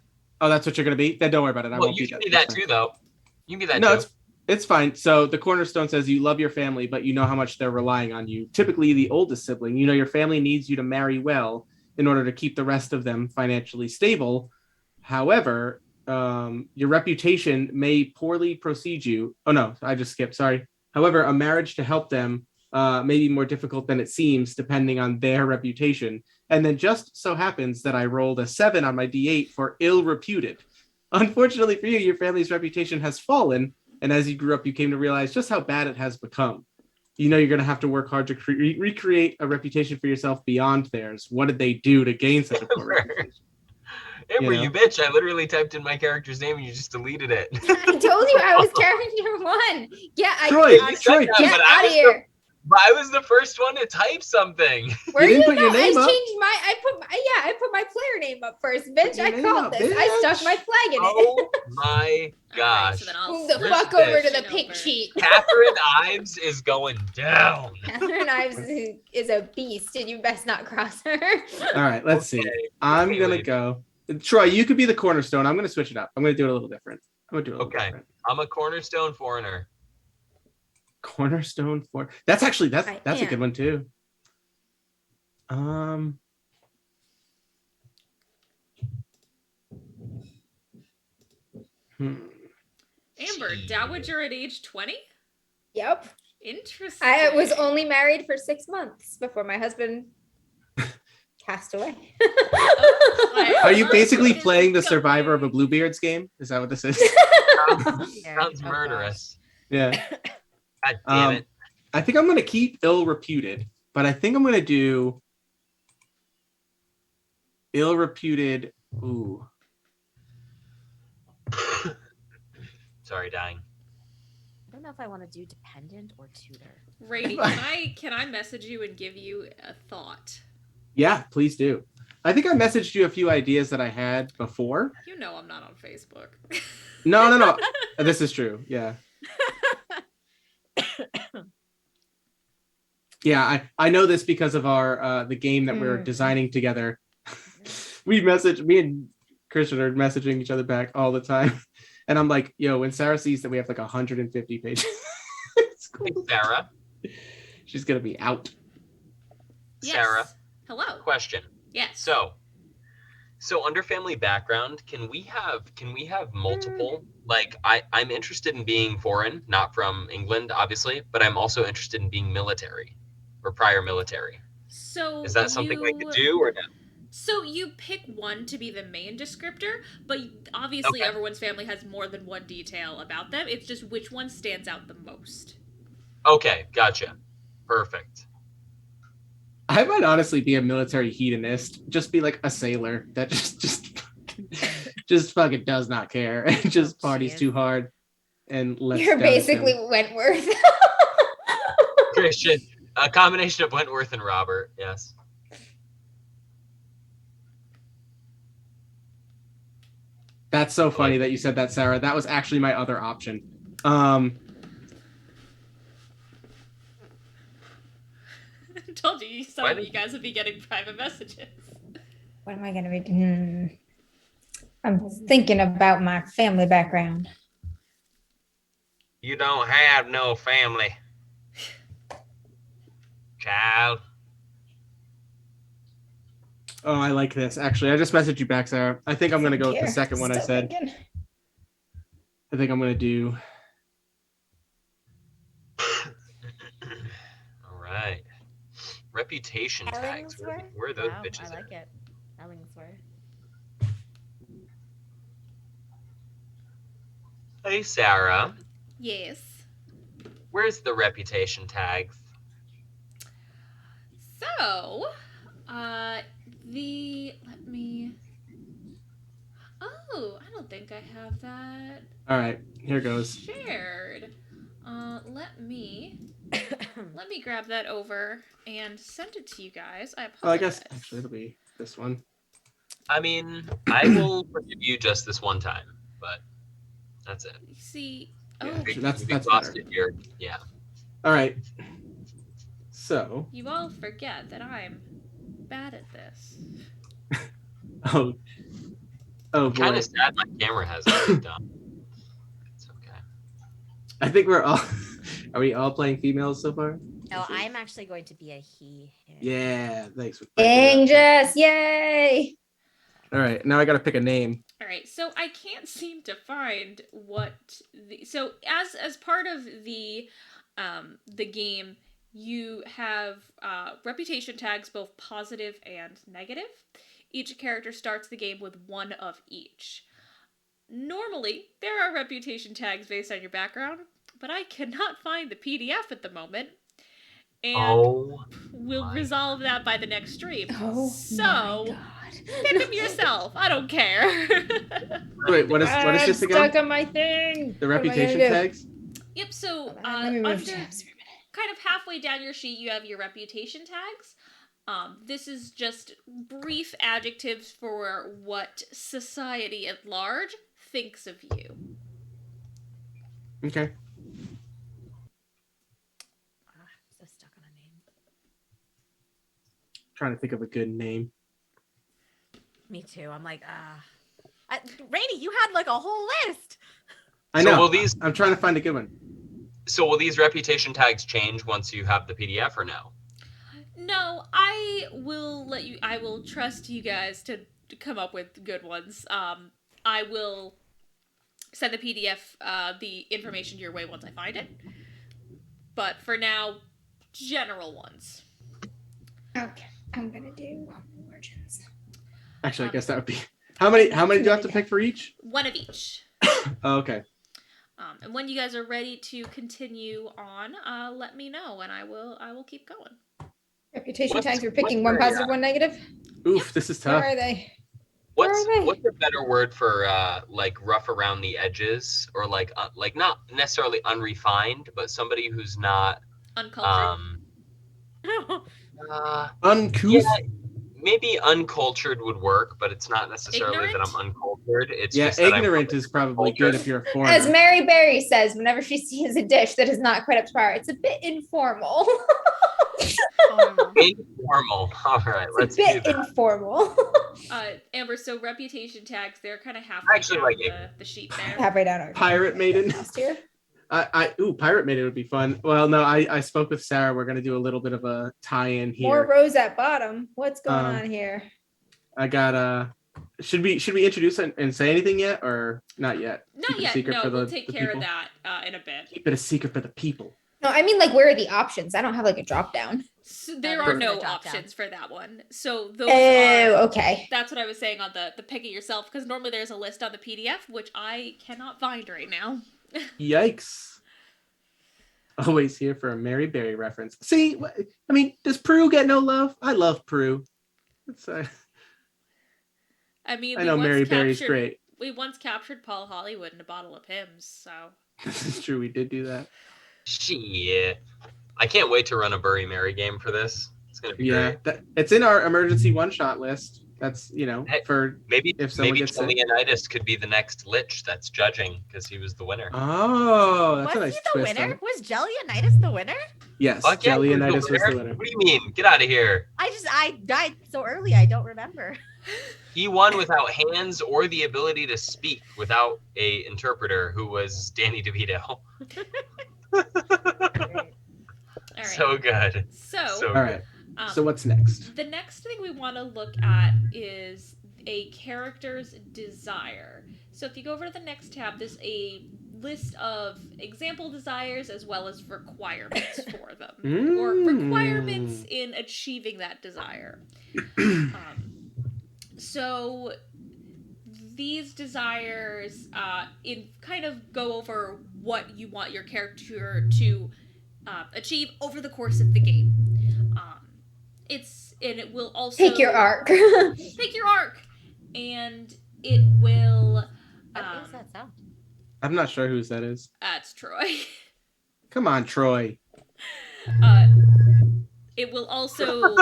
Oh, that's what you're going to be? Then don't worry about it. I Well, won't you be can that. be that That's too, though. You can be that No, too. It's fine. So the cornerstone says you love your family, but you know how much they're relying on you. Typically, the oldest sibling, you know, your family needs you to marry well in order to keep the rest of them financially stable. However, your reputation may poorly precede you. Oh, no, I just skipped. Sorry. However, a marriage to help them may be more difficult than it seems, depending on their reputation. And then just so happens that I rolled a 7 on my D8 for ill reputed. Unfortunately for you, your family's reputation has fallen. And as you grew up, you came to realize just how bad it has become. You know you're going to have to work hard to recreate a reputation for yourself beyond theirs. What did they do to gain such a poor reputation? Amber, you bitch. I literally typed in my character's name and you just deleted it. I told you I was character 1. Yeah, Troy, get out of here. But I was the first one to type something. Where You you didn't put your know? name I up. changed my. I put my player name up first, bitch. Put your I name called up, this. I stuck bitch. my flag in it. Oh my All right, gosh. so then I'll Move the switch fuck this over to the shit pink over. sheet. Catherine Ives is going down. Catherine Ives is a beast, and you best not cross her. All right, let's see. Okay. I'm Okay, going to lady. go. Troy, you could be the cornerstone. I'm going to switch it up. I'm going to do it a little different. I'm going to do it a little Okay. different. I'm a cornerstone foreigner. Cornerstone for that's actually that's I a good am. one too. Amber, dowager at age 20? Yep. Interesting. I was only married for 6 months before my husband passed away. Are you basically It is playing the going. Survivor of a Bluebeards game? Is that what this is? Sounds murderous. Yeah. God damn it. I think I'm going to keep ill reputed, but I think I'm going to do ill reputed. Ooh. Sorry, dying. I don't know if I want to do dependent or tutor. Rady, can I message you and give you a thought? Yeah, please do. I think I messaged you a few ideas that I had before. You know I'm not on Facebook. No. This is true. Yeah. Yeah, I know this because of our the game that we're designing together. Me and Christian are messaging each other back all the time. And I'm like, yo, when Sara sees that we have like 150 pages, it's cool. Hey, Sara. She's gonna be out. Yes. Sara. Hello. Question. Yes. So under family background, can we have multiple? Like I'm interested in being foreign, not from England, obviously, but I'm also interested in being military or prior military. So Is that something I could do or no? So you pick one to be the main descriptor, but obviously Okay. everyone's family has more than one detail about them. It's just which one stands out the most. Okay, gotcha. Perfect. I might honestly be a military hedonist. Just be like a sailor that just fucking does not care and just parties Jeez. too hard and lets You're down basically him. Wentworth. Christian, a combination of Wentworth and Robert, yes. That's so funny that you said that, Sara. That was actually my other option. I told you, some of you guys would be getting private messages. What am I gonna be doing? I'm thinking about my family background. You don't have no family. Child. Oh, I like this. Actually, I just messaged you back, Sara. I think I'm gonna go with the Here, second one I still said. thinking. I think I'm gonna do. All right. Reputation tags. Where are those Wow, bitches I like at? it. Ellingsworth. Hey, Sara. Yes. Where's the reputation tags? So, let me. Oh, I don't think I have that All right, here goes. shared. Let me grab that over and send it to you guys. I apologize. Well, I guess actually it'll be this one. I mean, I will forgive you just this one time, but that's it. See, Yeah, oh, actually, that's You've better. exhausted your- yeah. All right. So, you all forget that I'm bad at this. oh I'm kind boy. of sad my camera hasn't moved on. It's okay. I think we're all. Are we all playing females so far? Oh, I'm actually going to be a he. Him. Yeah, thanks. For Dang, Jess, yay! All right, now I gotta pick a name. All right, so I can't seem to find what so as part of the game, you have reputation tags, both positive and negative. Each character starts the game with one of each. Normally, there are reputation tags based on your background, but I cannot find the PDF at the moment. And we'll resolve that by the next stream. Oh, so my God. pick them yourself. I don't care. Wait, what is this again? Stuck on my thing. The What am I reputation gonna do? tags? Yep, so Let me move under, tabs for a minute. kind of halfway down your sheet, you have your reputation tags. This is just brief adjectives for what society at large thinks of you. Okay. I'm so stuck on a name. Trying to think of a good name. Me too. I'm like, Rainey, you had like a whole list. I So know. will these- I'm trying to find a good one. So will these reputation tags change once you have the PDF or no? No, I will trust you guys to come up with good ones. I will send the PDF, the information your way once I find it. But for now, general ones. Okay, I'm gonna do origins. Actually, I guess that would be. How many do you have to pick for each? One of each. Oh, okay. And when you guys are ready to continue on, let me know, and I will keep going. Reputation tags. We're picking one positive, one negative. Oof, this is Where tough. are they? Where What's are they? what's a better word for like rough around the edges, or like not necessarily unrefined, but somebody who's not Uncultured. Uncouth. Yeah, maybe uncultured would work, but it's not necessarily Ignorant? that I'm uncultured. It's Yeah, just that ignorant is probably good if you're a foreigner. As Mary Berry says, whenever she sees a dish that is not quite up to par, it's a bit informal. Informal. All right, let's It's a do bit that. informal. Amber, so reputation tags, they're kind of I halfway actually down like the sheet there. Halfway down our Pirate maiden. last here. Pirate maiden would be fun. Well, no, I spoke with Sarah. We're gonna do a little bit of a tie-in here. More rows at bottom. What's going on here? I got Should we introduce and say anything yet, or not yet? Not Keep it a yet. secret No, for we'll the take the care people? of that in a bit. Keep it a secret for the people. No, I mean, like, where are the options? I don't have like a drop down. So there there's are no no drop down. options for that one. So those Oh, are. okay. That's what I was saying on the pick it yourself, because normally there's a list on the PDF, which I cannot find right now. Yikes! Always here for a Mary Berry reference. See, I mean, does Prue get no love? I love Prue. It's, I mean, I know Mary Berry's great. We once captured Paul Hollywood in a bottle of Pimm's, so. This is true. We did do that. Shit. I can't wait to run a Bury Mary game for this. It's gonna be Yeah, great. it's in our emergency one-shot list. That's Hey, for Maybe if someone maybe gets sick. Leonidas could be the next Lich that's judging because he was the winner. Oh, that's Was a nice he the twist. winner? on it. Was Jellionitis the winner? Yes, Fuck yeah, he Leonidas was the winner. What do you mean? Get out of here. I died so early I don't remember. He won without hands or the ability to speak without a interpreter who was Danny DeVito. All right. So good. So, So All right. um, So what's next? the next thing we want to look at is a character's desire. So if you go over to the next tab, there's a list of example desires as well as requirements for them, or requirements in achieving that desire. So these desires in kind of go over what you want your character to achieve over the course of the game. It will also Pick your arc. pick your arc, and it will. What is that sound? I'm not sure whose that is. That's Troy. Come on, Troy. It will also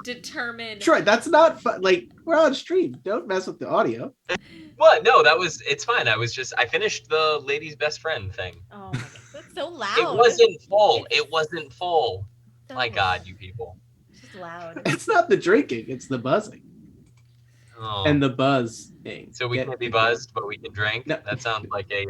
determine. Troy, that's not fun. Like, we're on stream. Don't mess with the audio. what? No, it's fine. I finished the lady's best friend thing. Oh my god, that's so loud. It wasn't full. It wasn't full. So My God, you people. It's just loud. It's not the drinking, it's the buzzing. Oh. And the buzzing. So we Get can't be the- buzzed, but we can drink. No. That sounds like a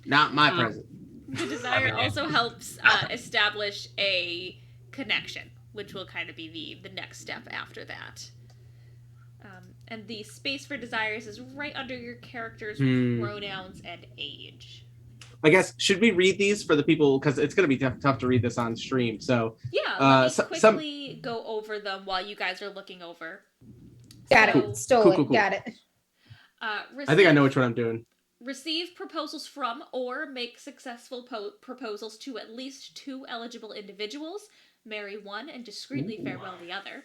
Not my present. The desire also helps establish a connection, which will kind of be the next step after that. And the space for desires is right under your character's pronouns and age. I guess, should we read these for the people? Because it's going to be tough to read this on stream. So yeah, let me quickly go over them while you guys are looking over. Got it. Stole it. Got it. I think I know which one I'm doing. Receive proposals from or make successful proposals to at least 2 eligible individuals. Marry one and discreetly farewell the other.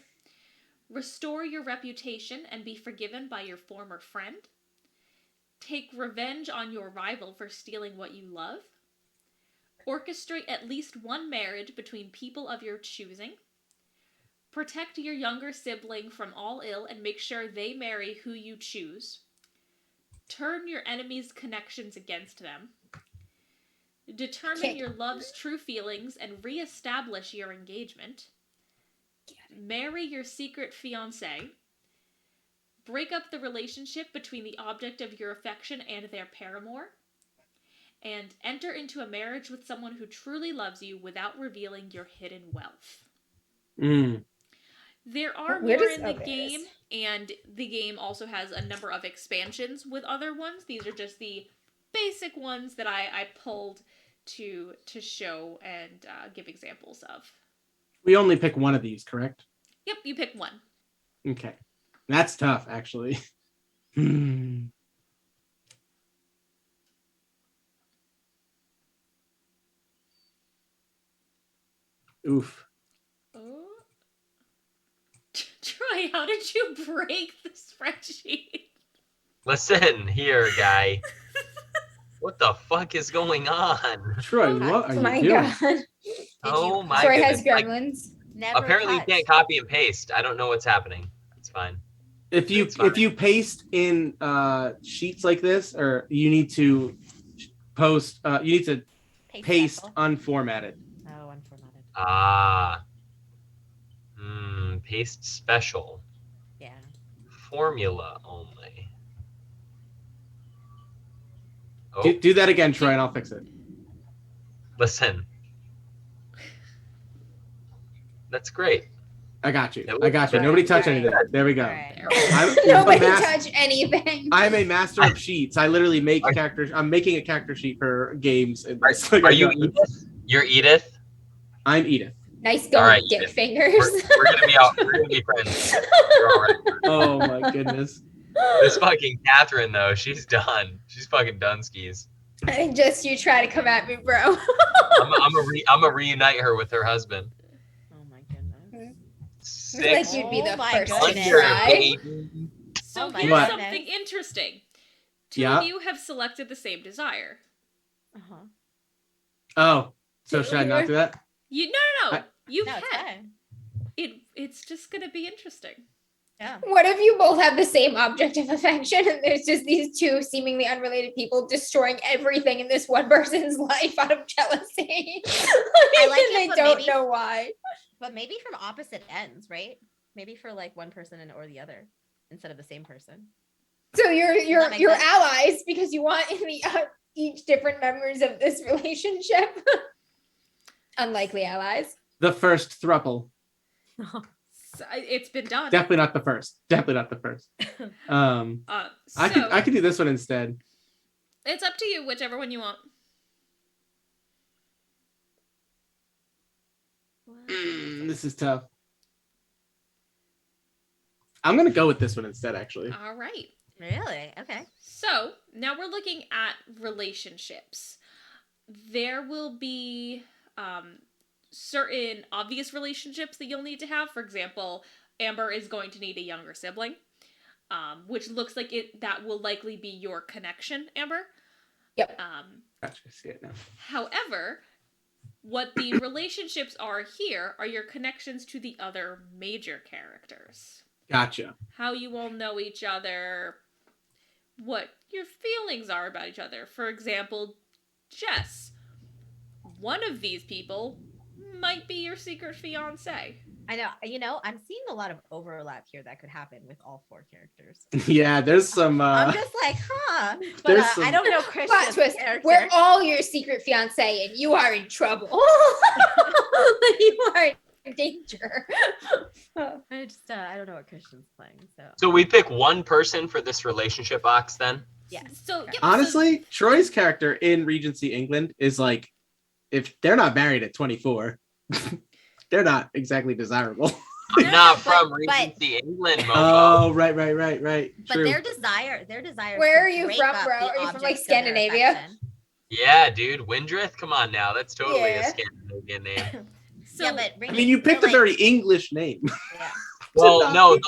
Restore your reputation and be forgiven by your former friend. Take revenge on your rival for stealing what you love. Orchestrate at least one marriage between people of your choosing. Protect your younger sibling from all ill and make sure they marry who you choose. Turn your enemies' connections against them. Determine your love's true feelings and re-establish your engagement. Marry your secret fiancé. Break up the relationship between the object of your affection and their paramour. And enter into a marriage with someone who truly loves you without revealing your hidden wealth. There are more in the game, and the game also has a number of expansions with other ones. These are just the basic ones that I pulled to show and give examples of. We only pick one of these, correct? Yep, you pick one. Okay. That's tough, actually. Oof. Oh. Troy, how did you break the spreadsheet? Listen here, guy. What the fuck is going on? Troy, what are you doing? God. Oh my Troy goodness. has gremlins. Apparently you can't copy and paste. I don't know what's happening. It's fine. If you paste in sheets like this, or you need to paste unformatted. Oh, unformatted. Paste special. Yeah. Formula only. Oh, Do that again, Troy, and I'll fix it. listen. That's great. I got you. Nobody touch anything. There we go. Right. Nobody touch anything. I'm a master of sheets. I literally make characters. I'm making a character sheet for games. Are you Edith? You're Edith? I'm Edith. Nice going, right, dick Edith. fingers. We're gonna be out. We're gonna be friends. You're all right. Oh my goodness. This fucking Catherine though, she's done. She's fucking done skis. And just you try to come at me, bro. I'm gonna reunite her with her husband. Oh my goodness. Like you'd be the first to Under, try. baby. So Oh my here's goodness. something interesting. Two Yeah. of you have selected the same desire. Uh-huh. Oh, so should I not do that? You no. You No, it's can. fine. It's just gonna be interesting. Yeah. What if you both have the same object of affection and there's just these two seemingly unrelated people destroying everything in this one person's life out of jealousy? I like and it, they but don't maybe- know why. But maybe from opposite ends, right? Maybe for like one person or the other instead of the same person. So you're that make sense? allies because you want each different members of this relationship. Unlikely allies. The first thruple. So, it's been done. Definitely not the first. I could do this one instead. It's up to you, whichever one you want. This is tough. I'm gonna go with this one instead, actually. All right. Really? Okay. So now we're looking at relationships. There will be certain obvious relationships that you'll need to have. For example, Amber is going to need a younger sibling, which looks like that will likely be your connection, Amber. Yep. Gotcha. I see it now. However, what the relationships are here are your connections to the other major characters. Gotcha. How you all know each other, what your feelings are about each other. For example, Jess. One of these people might be your secret fiance. I know. I'm seeing a lot of overlap here that could happen with all 4 characters. Yeah, there's some. I'm just like, huh? But there's I some- don't know Plot Christian's twist. character. We're all your secret fiance, and you are in trouble. You are in danger. I don't know what Christian's playing. So we pick one person for this relationship box then? Yes. So yeah, Honestly, Troy's character in Regency England is like, if they're not married at 24, they're not exactly desirable. Not from but- Regency England, Momo. Oh, right. But True. their desire. Where to are you break from, up bro? the Are you from, like, objects of their Scandinavia? affection. Yeah, dude. Windrith? Come on now. That's totally a Yeah. Scandinavian name. so Yeah, but I mean, you picked a very English name. Yeah. Well, not no, be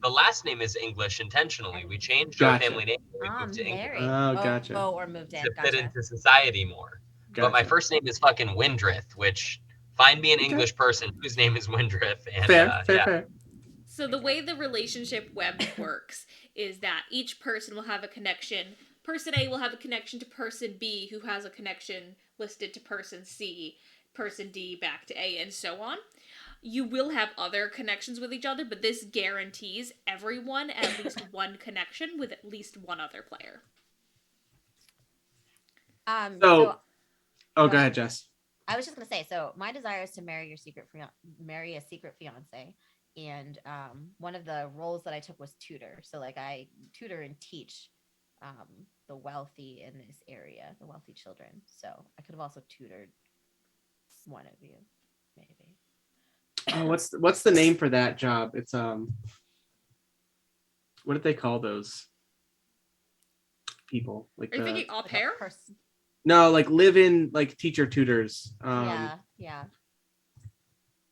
the last name is English intentionally. We changed our Gotcha. family name when we moved to England Married. Oh, gotcha. Oh, or moved in. to fit Gotcha. into society more. But my Gotcha. first name is fucking Windrith, which find me an Okay. English person whose name is Windrith. And Fair. So the way the relationship web works is that each person will have a connection. Person A will have a connection to person B, who has a connection listed to person C, person D back to A, and so on. You will have other connections with each other, but this guarantees everyone at least one connection with at least one other player. So- Oh, go ahead, Jess. I was just gonna say, so my desire is to marry a secret fiance, and one of the roles that I took was tutor. So like I tutor and teach the wealthy in this area, the wealthy children. So I could have also tutored one of you, maybe. Oh, what's the name for that job? It's what did they call those people? Like Are you thinking au Like a pair? person. no, like live-in like teacher tutors. Yeah.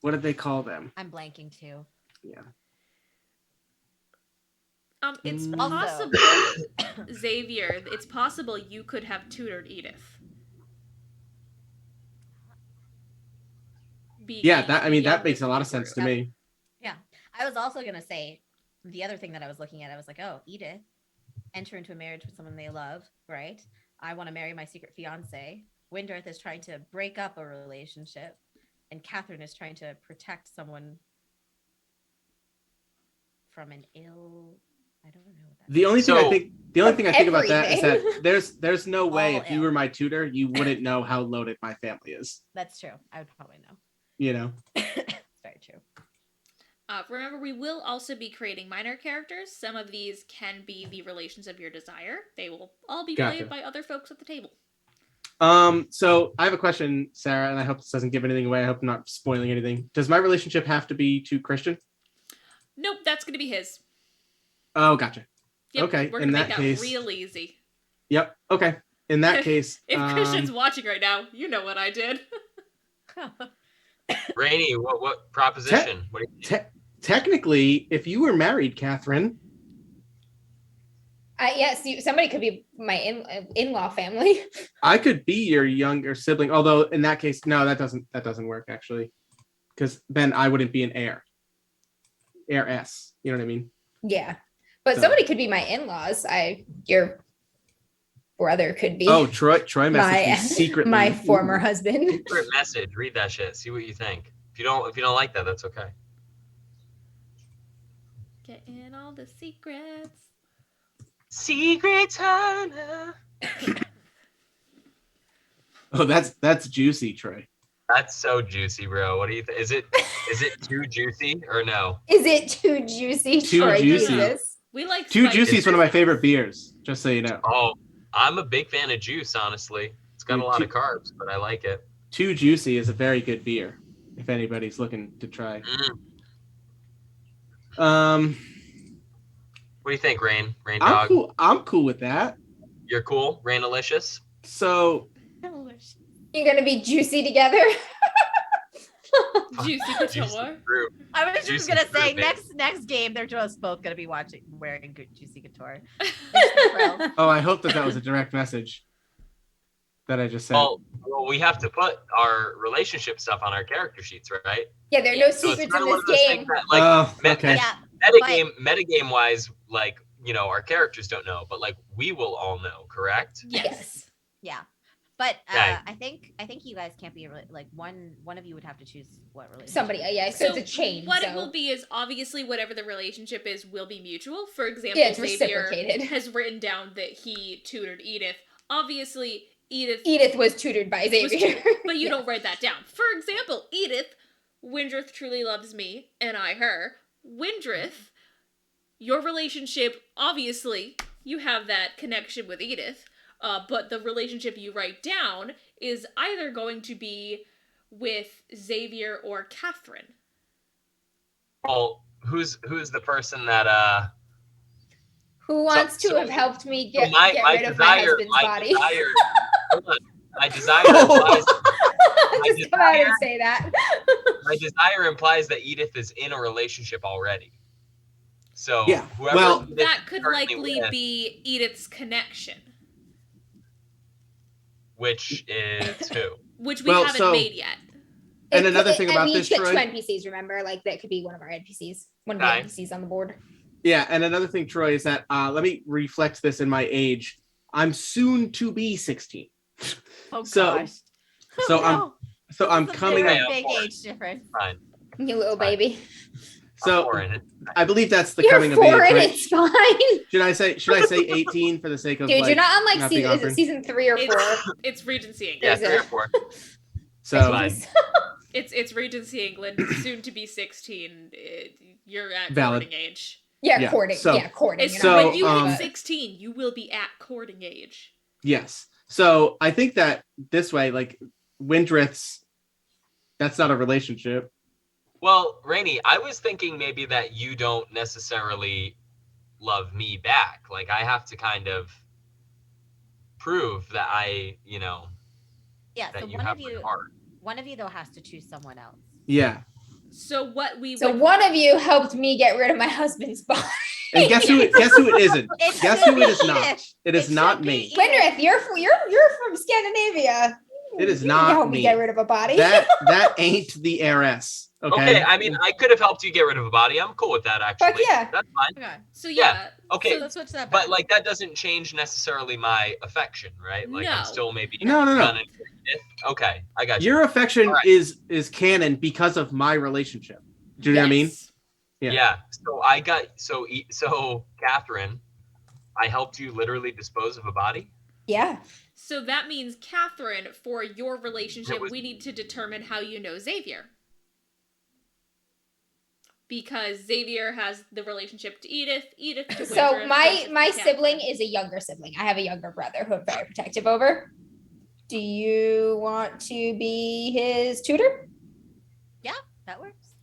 What did they call them? I'm blanking too. Yeah. It's Also- possible, Xavier, it's possible you could have tutored Edith. Yeah, that youngest makes a lot of sense to me. I was also gonna say the other thing that I was looking at. I was like, oh, Edith, enter into a marriage with someone they love, right? I want to marry my secret fiance. Windrith is trying to break up a relationship, and Catherine is trying to protect someone from an ill. I don't know. What that The only thing So- I think about that is Everything. that there's no way All if you ill. were my tutor, you wouldn't know how loaded my family is. That's true. I would probably know. You know. It's very true. Remember, we will also be creating minor characters. Some of these can be the relations of your desire. They will all be Gotcha. played by other folks at the table. So I have a question, Sarah, and I hope this doesn't give anything away. I hope I'm not spoiling anything. Does my relationship have to be to Christian? Nope, that's going to be his. Oh, gotcha. Yep, Okay, we're in going to make that that case- real easy. Yep. Okay. In that case, If Christian's watching right now, you know what I did. Rainey, what proposition? What do you think? technically, if you were married, Catherine, Yes, somebody could be my in-law family. I could be your younger sibling. Although in that case, no, that doesn't work actually, because then I wouldn't be an heiress. You know what I mean? Yeah, but So- somebody could be my in-laws. Your brother could be. Oh, Troy messaged me my secretly. my former Ooh. husband. Secret message. Read that shit. See what you think. If you don't like that, that's okay. Getting all the secrets. Secret Hunter. Oh, that's juicy, Troy. That's so juicy, bro. What do you think? Is it too juicy or no? Is it too juicy? Too Troy, juicy. Jesus. We like Too spicy. Juicy is one of my favorite beers, just so you know. Oh, I'm a big fan of juice, honestly. It's got a lot of carbs, but I like it. Too Juicy is a very good beer, if anybody's looking to try. What do you think, Rain? Rain Dog? I'm cool with that. You're cool? Rain-alicious? So You're gonna be juicy together. Juicy Juicy couture. fruit. I was Juicy just gonna say fruit, baby. next game they're just both gonna be wearing good juicy couture. I hope that was a direct message that I just said. Well, we have to put our relationship stuff on our character sheets, right? Yeah, there are no So it's secrets kind in of one this of those game. things that, like, Oh, okay. Yeah, metagame wise, like, you know, our characters don't know, but like we will all know, correct? Yes. yeah. But Okay. I think you guys can't be like one of you would have to choose what relationship. Somebody, yeah. So, it's a chain. What so. it will be is obviously whatever the relationship is will be mutual. For example, Yeah, it's Xavier reciprocated. has written down that he tutored Edith. Obviously, Edith was tutored by Xavier. but you Yeah. don't write that down. For example, Edith, Windrith truly loves me, and I her. Windrith, your relationship, obviously, you have that connection with Edith, but the relationship you write down is either going to be with Xavier or Catherine. Well, who's the person that Who wants to have helped me get rid of my husband's body? Hold on. My desire implies Just come out and say that. my desire implies that Edith is in a relationship already. So Yeah, whoever well, Edith That is could currently likely with, be Edith's connection, which is who? which we Well, haven't so- made yet. And another thing about we this, each get Troy. 2 NPCs, remember? Like, that could be one of our NPCs. One of the Okay. NPCs on the board. Yeah, and another thing, Troy, is that let me reflect this in my age. I'm soon to be 16. Oh So- gosh. So No, I'm that's a coming very up. big age difference. Fine. You little Fine. baby. So Foreign. I believe that's the You're coming of foreign, age. Right? it's fine. Should I say 18 for the sake of Dude, like, you're not on like not being season, is it awkward? season 3 or 4? It's Regency Yeah, England. There's 3 a- or 4. So Fine. It's Regency England, soon to be 16. You're at Valid. courting age. Yeah, Yeah, courting. so- yeah, courting. It's you're So, not when you married, hit but- 16, you will be at courting age. yes. So I think that this way, like Windrith's, that's not a relationship. Well, Rainey, I was thinking maybe that you don't necessarily love me back. Like I have to kind of prove that Yeah, so that you one have of my you heart. though has to choose someone else. Yeah. So what we So would one of you helped me get rid of my husband's body. And guess who it isn't? It Guess should who it be is not? Edith. It is It not should me. be Edith. Windrith, you're from Scandinavia. It is You not can help me. me get rid of a body. That ain't the heiress. Okay. Okay, I mean, I could have helped you get rid of a body. I'm cool with that, actually. Fuck yeah. That's fine. Okay. So Yeah. yeah. Okay, So let's switch that back. but like that doesn't change necessarily my affection, right? Like No. I'm still maybe No. gonna- Okay, I got you. Your affection All right. is canon because of my relationship. Do you know what I mean? Yes. Yeah. Yeah. So I got so Catherine, I helped you literally dispose of a body. Yeah. So that means, Catherine, for your relationship, It was- we need to determine how you know Xavier. Because Xavier has the relationship to Edith, Edith to So Windrith, my Windrith to my Catherine. sibling is a younger sibling. I have a younger brother who I'm very protective over. Do you want to be his tutor? That works.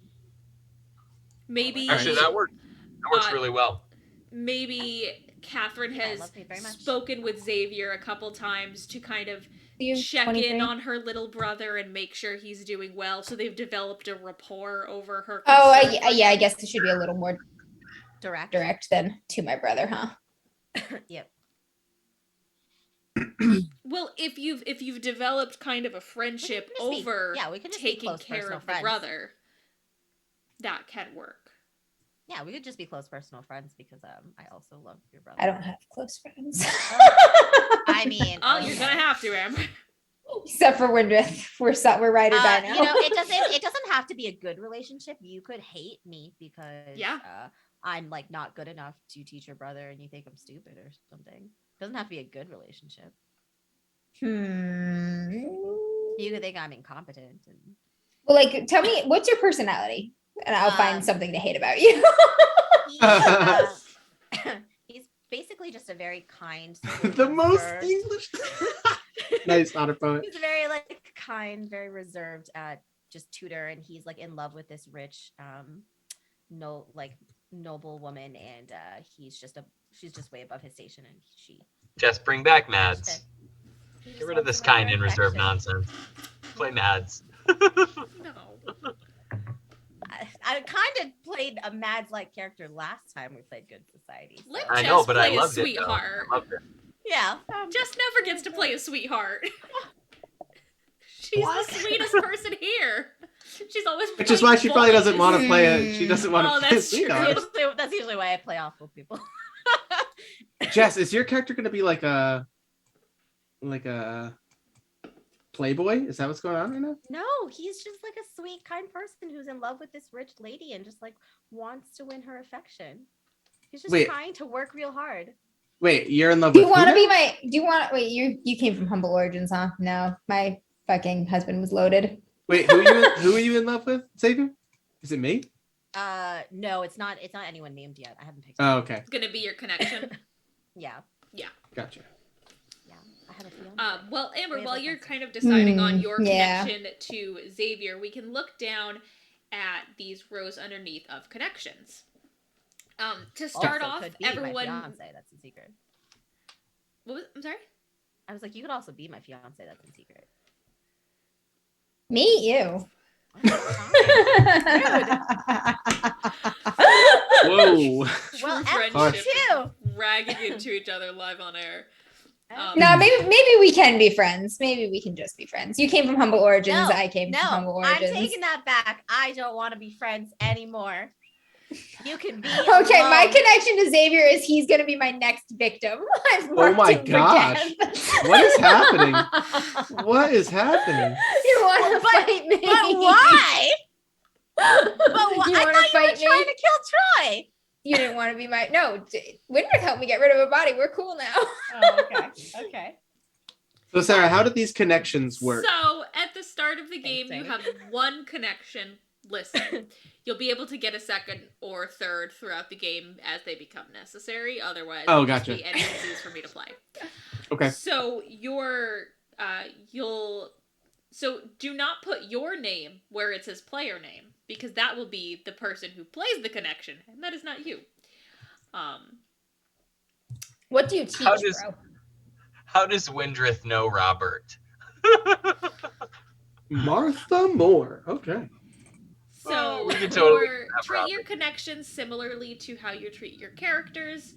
Maybe Actually, that works. That works Uh, really well. maybe Catherine Yeah, I has love you very much. spoken with Xavier a couple times to kind of You check 23? in on her little brother and make sure he's doing well. So they've developed a rapport over her. Oh, concern for yeah. I him. guess it should be a little more direct than to my brother, huh? Yep. Well, if you've developed kind of a friendship just be- over yeah, we can just be taking close care personal of the friends. brother, that can work. Yeah, we could just be close personal friends because I also love your brother. I don't have close friends. I mean, Oh, you're gonna have to, Amber. Except for Windrith. We're ride or die now. You know, it doesn't have to be a good relationship. You could hate me because Yeah. I'm like not good enough to teach your brother and you think I'm stupid or something. Doesn't have to be a good relationship. You could think I'm incompetent and Well, like, tell me, what's your personality? And I'll find Um, something to hate about you. he's, he's basically just a very kind sort of The most reserved- English. Nice otter poet. He's very like kind, very reserved just tutor, and he's like in love with this rich noble woman, and she's just way above his station, and Just bring back Mads. he Get just rid of wants this some of her kind and reserved affection. nonsense. Play Mads. No. I kind of played a Mads like character last time we played Good Society. so- Let I Jess know, but I play a loved it. though. sweetheart. I loved it. Yeah. Jess never gets to play a sweetheart. She's What? the sweetest person here. She's always Which is why she probably doesn't want to bullies. play a. She doesn't want Oh, to play a that's true. sweetheart. That's usually why I play awful people. Jess, is your character going to be like a playboy? Is that what's going on right now? No, he's just like a sweet, kind person who's in love with this rich lady and just like wants to win her affection. He's just trying to work real hard. Wait, you're in love Do with you want to who be now? my? Do you want? Wait, you came from humble origins, huh? No, my fucking husband was loaded. Wait, who are you in love with, Xavier? Is it me? No, it's not anyone named yet. I haven't picked. Oh, okay. It's gonna be your connection. Yeah. Gotcha. Yeah, I have a fiance. Well, Amber, We have while a you're fiance. kind of deciding on your yeah. connection to Xavier, we can look down at these rows underneath of connections. To start Also off, could be everyone. my fiance. That's in secret. I'm sorry. I was like, you could also be my fiance. That's in secret. Me, you. Whoa. Well, True F friendship too. ragging into each other live on air. No, maybe we can be friends. Maybe we can just be friends. You came from humble origins. No, I came from humble I'm origins. taking that back. I don't want to be friends anymore. You can be Okay, my alone. connection to Xavier is he's gonna be my next victim. I've Oh marked my him for gosh. death. What is happening? What is happening? You want to fight me? But why? But why? You I wanna thought you were fight me? trying to kill Troy. You didn't want to be my Windward helped me get rid of a body. We're cool now. Oh, okay. Okay. So Sarah, how do these connections work? So at the start of the game, you Thanks, have one connection listed. You'll be able to get a second or third throughout the game as they become necessary. Otherwise, Oh, it'll just gotcha. be NPCs for me to play. Okay. So so do not put your name where it says player name, because that will be the person who plays the connection, and that is not you. What do you teach, bro? How does Windrith know Robert? Martha Moore. Okay. So We can totally treat your connections similarly to how you treat your characters.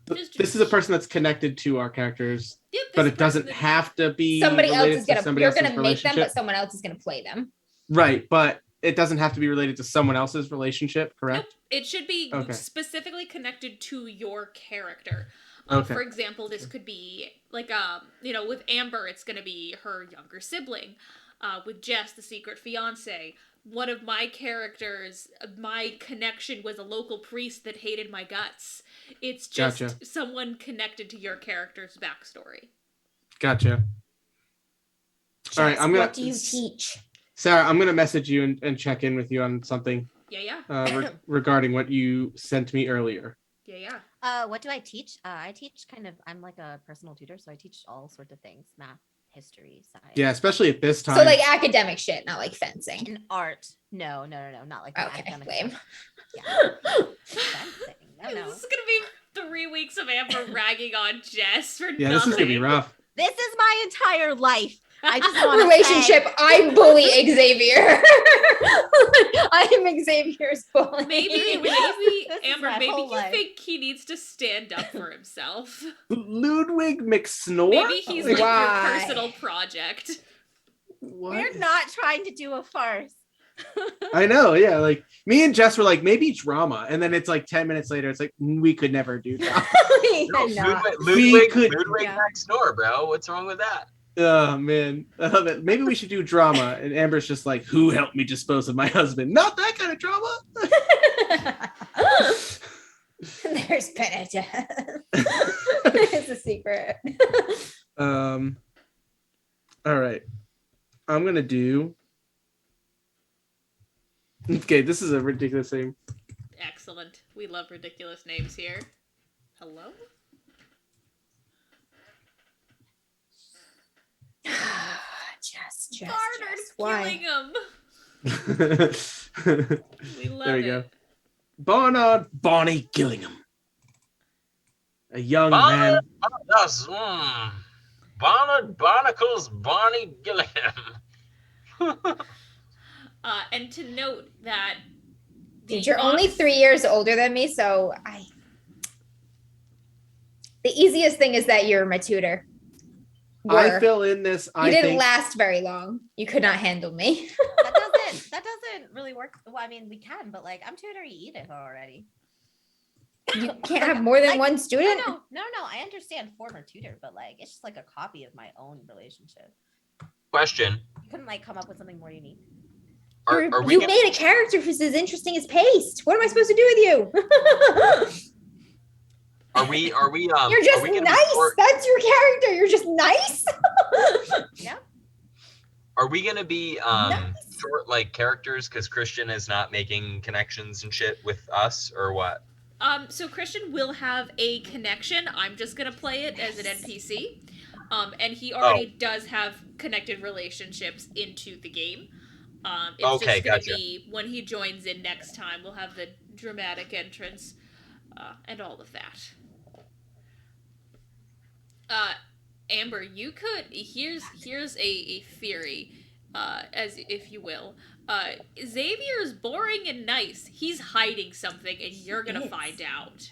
This is a person that's connected to our characters, Yep, but it doesn't have to be Somebody else related is to gonna. somebody You're else's gonna make them, relationship. but someone else is gonna play them. Right, but it doesn't have to be related to someone else's relationship, correct? Nope. It should be Okay. specifically connected to your character. Okay. For example, this could be like with Amber, it's going to be her younger sibling. With Jess, the secret fiance. One of my characters, my connection was a local priest that hated my guts. It's just Gotcha. someone connected to your character's backstory. Gotcha. All right, I'm gonna. What do you teach? Sarah, I'm gonna message you and check in with you on something Yeah. regarding what you sent me earlier. Yeah. What do I teach? I teach I'm like a personal tutor, so I teach all sorts of things: math, history, science. Yeah, especially at this time. So like academic shit, not like fencing. And art. No, not like that. Okay, Academic lame. stuff. Yeah. Fencing. No. This is going to be 3 weeks of Amber ragging on Jess for Yeah, nothing. this is gonna be rough. This is my entire life. I just want Relationship. I bully Xavier. I am Xavier's bully. Maybe This is Amber, my maybe whole you life. think he needs to stand up for himself. Ludwig McSnore? Maybe he's like Why? your personal project. What? We're not trying to do a farce. I know, yeah. Like me and Jess were like, maybe drama, and then it's like 10 minutes later, it's like we could never do drama. No, No. Ludwig Yeah. next door, bro. What's wrong with that? Oh man, I love it. Maybe we should do drama. And Amber's just like, who helped me dispose of my husband? Not that kind of drama. There's been a death. It's a secret. All right. I'm gonna do. Okay, this is a ridiculous thing. Excellent. We love ridiculous names here. Hello? Just Barnard's why? killing him. We love There we it. go. Barnard Bonnie Gillingham. A young man. Yes. Barnard Barnacles Barney Gillingham. And to note that Dude, you're only 3 years older than me, so the easiest thing is that you're my tutor. I Were. fill in this. You I didn't think. last very long. You could not handle me. That doesn't really work. Well, I mean, we can, but like I'm tutoring Edith already. You can't have more than Like, one student. No. I understand former tutor, but like it's just like a copy of my own relationship. Question: You couldn't like come up with something more unique. Are we You gonna, made a character who's as interesting as Paste. What am I supposed to do with you? are we You're just are we gonna nice. be That's your character. You're just nice. Yeah. are we gonna be Nice. short like characters because Christian is not making connections and shit with us, or what? So Christian will have a connection. I'm just gonna play it as an NPC. And he already does have connected relationships into the game. It's Okay, just gonna gotcha. be when he joins in next time. We'll have the dramatic entrance and all of that. Amber, you could here's a theory, as if you will. Xavier's boring and nice. He's hiding something, and you're gonna find out.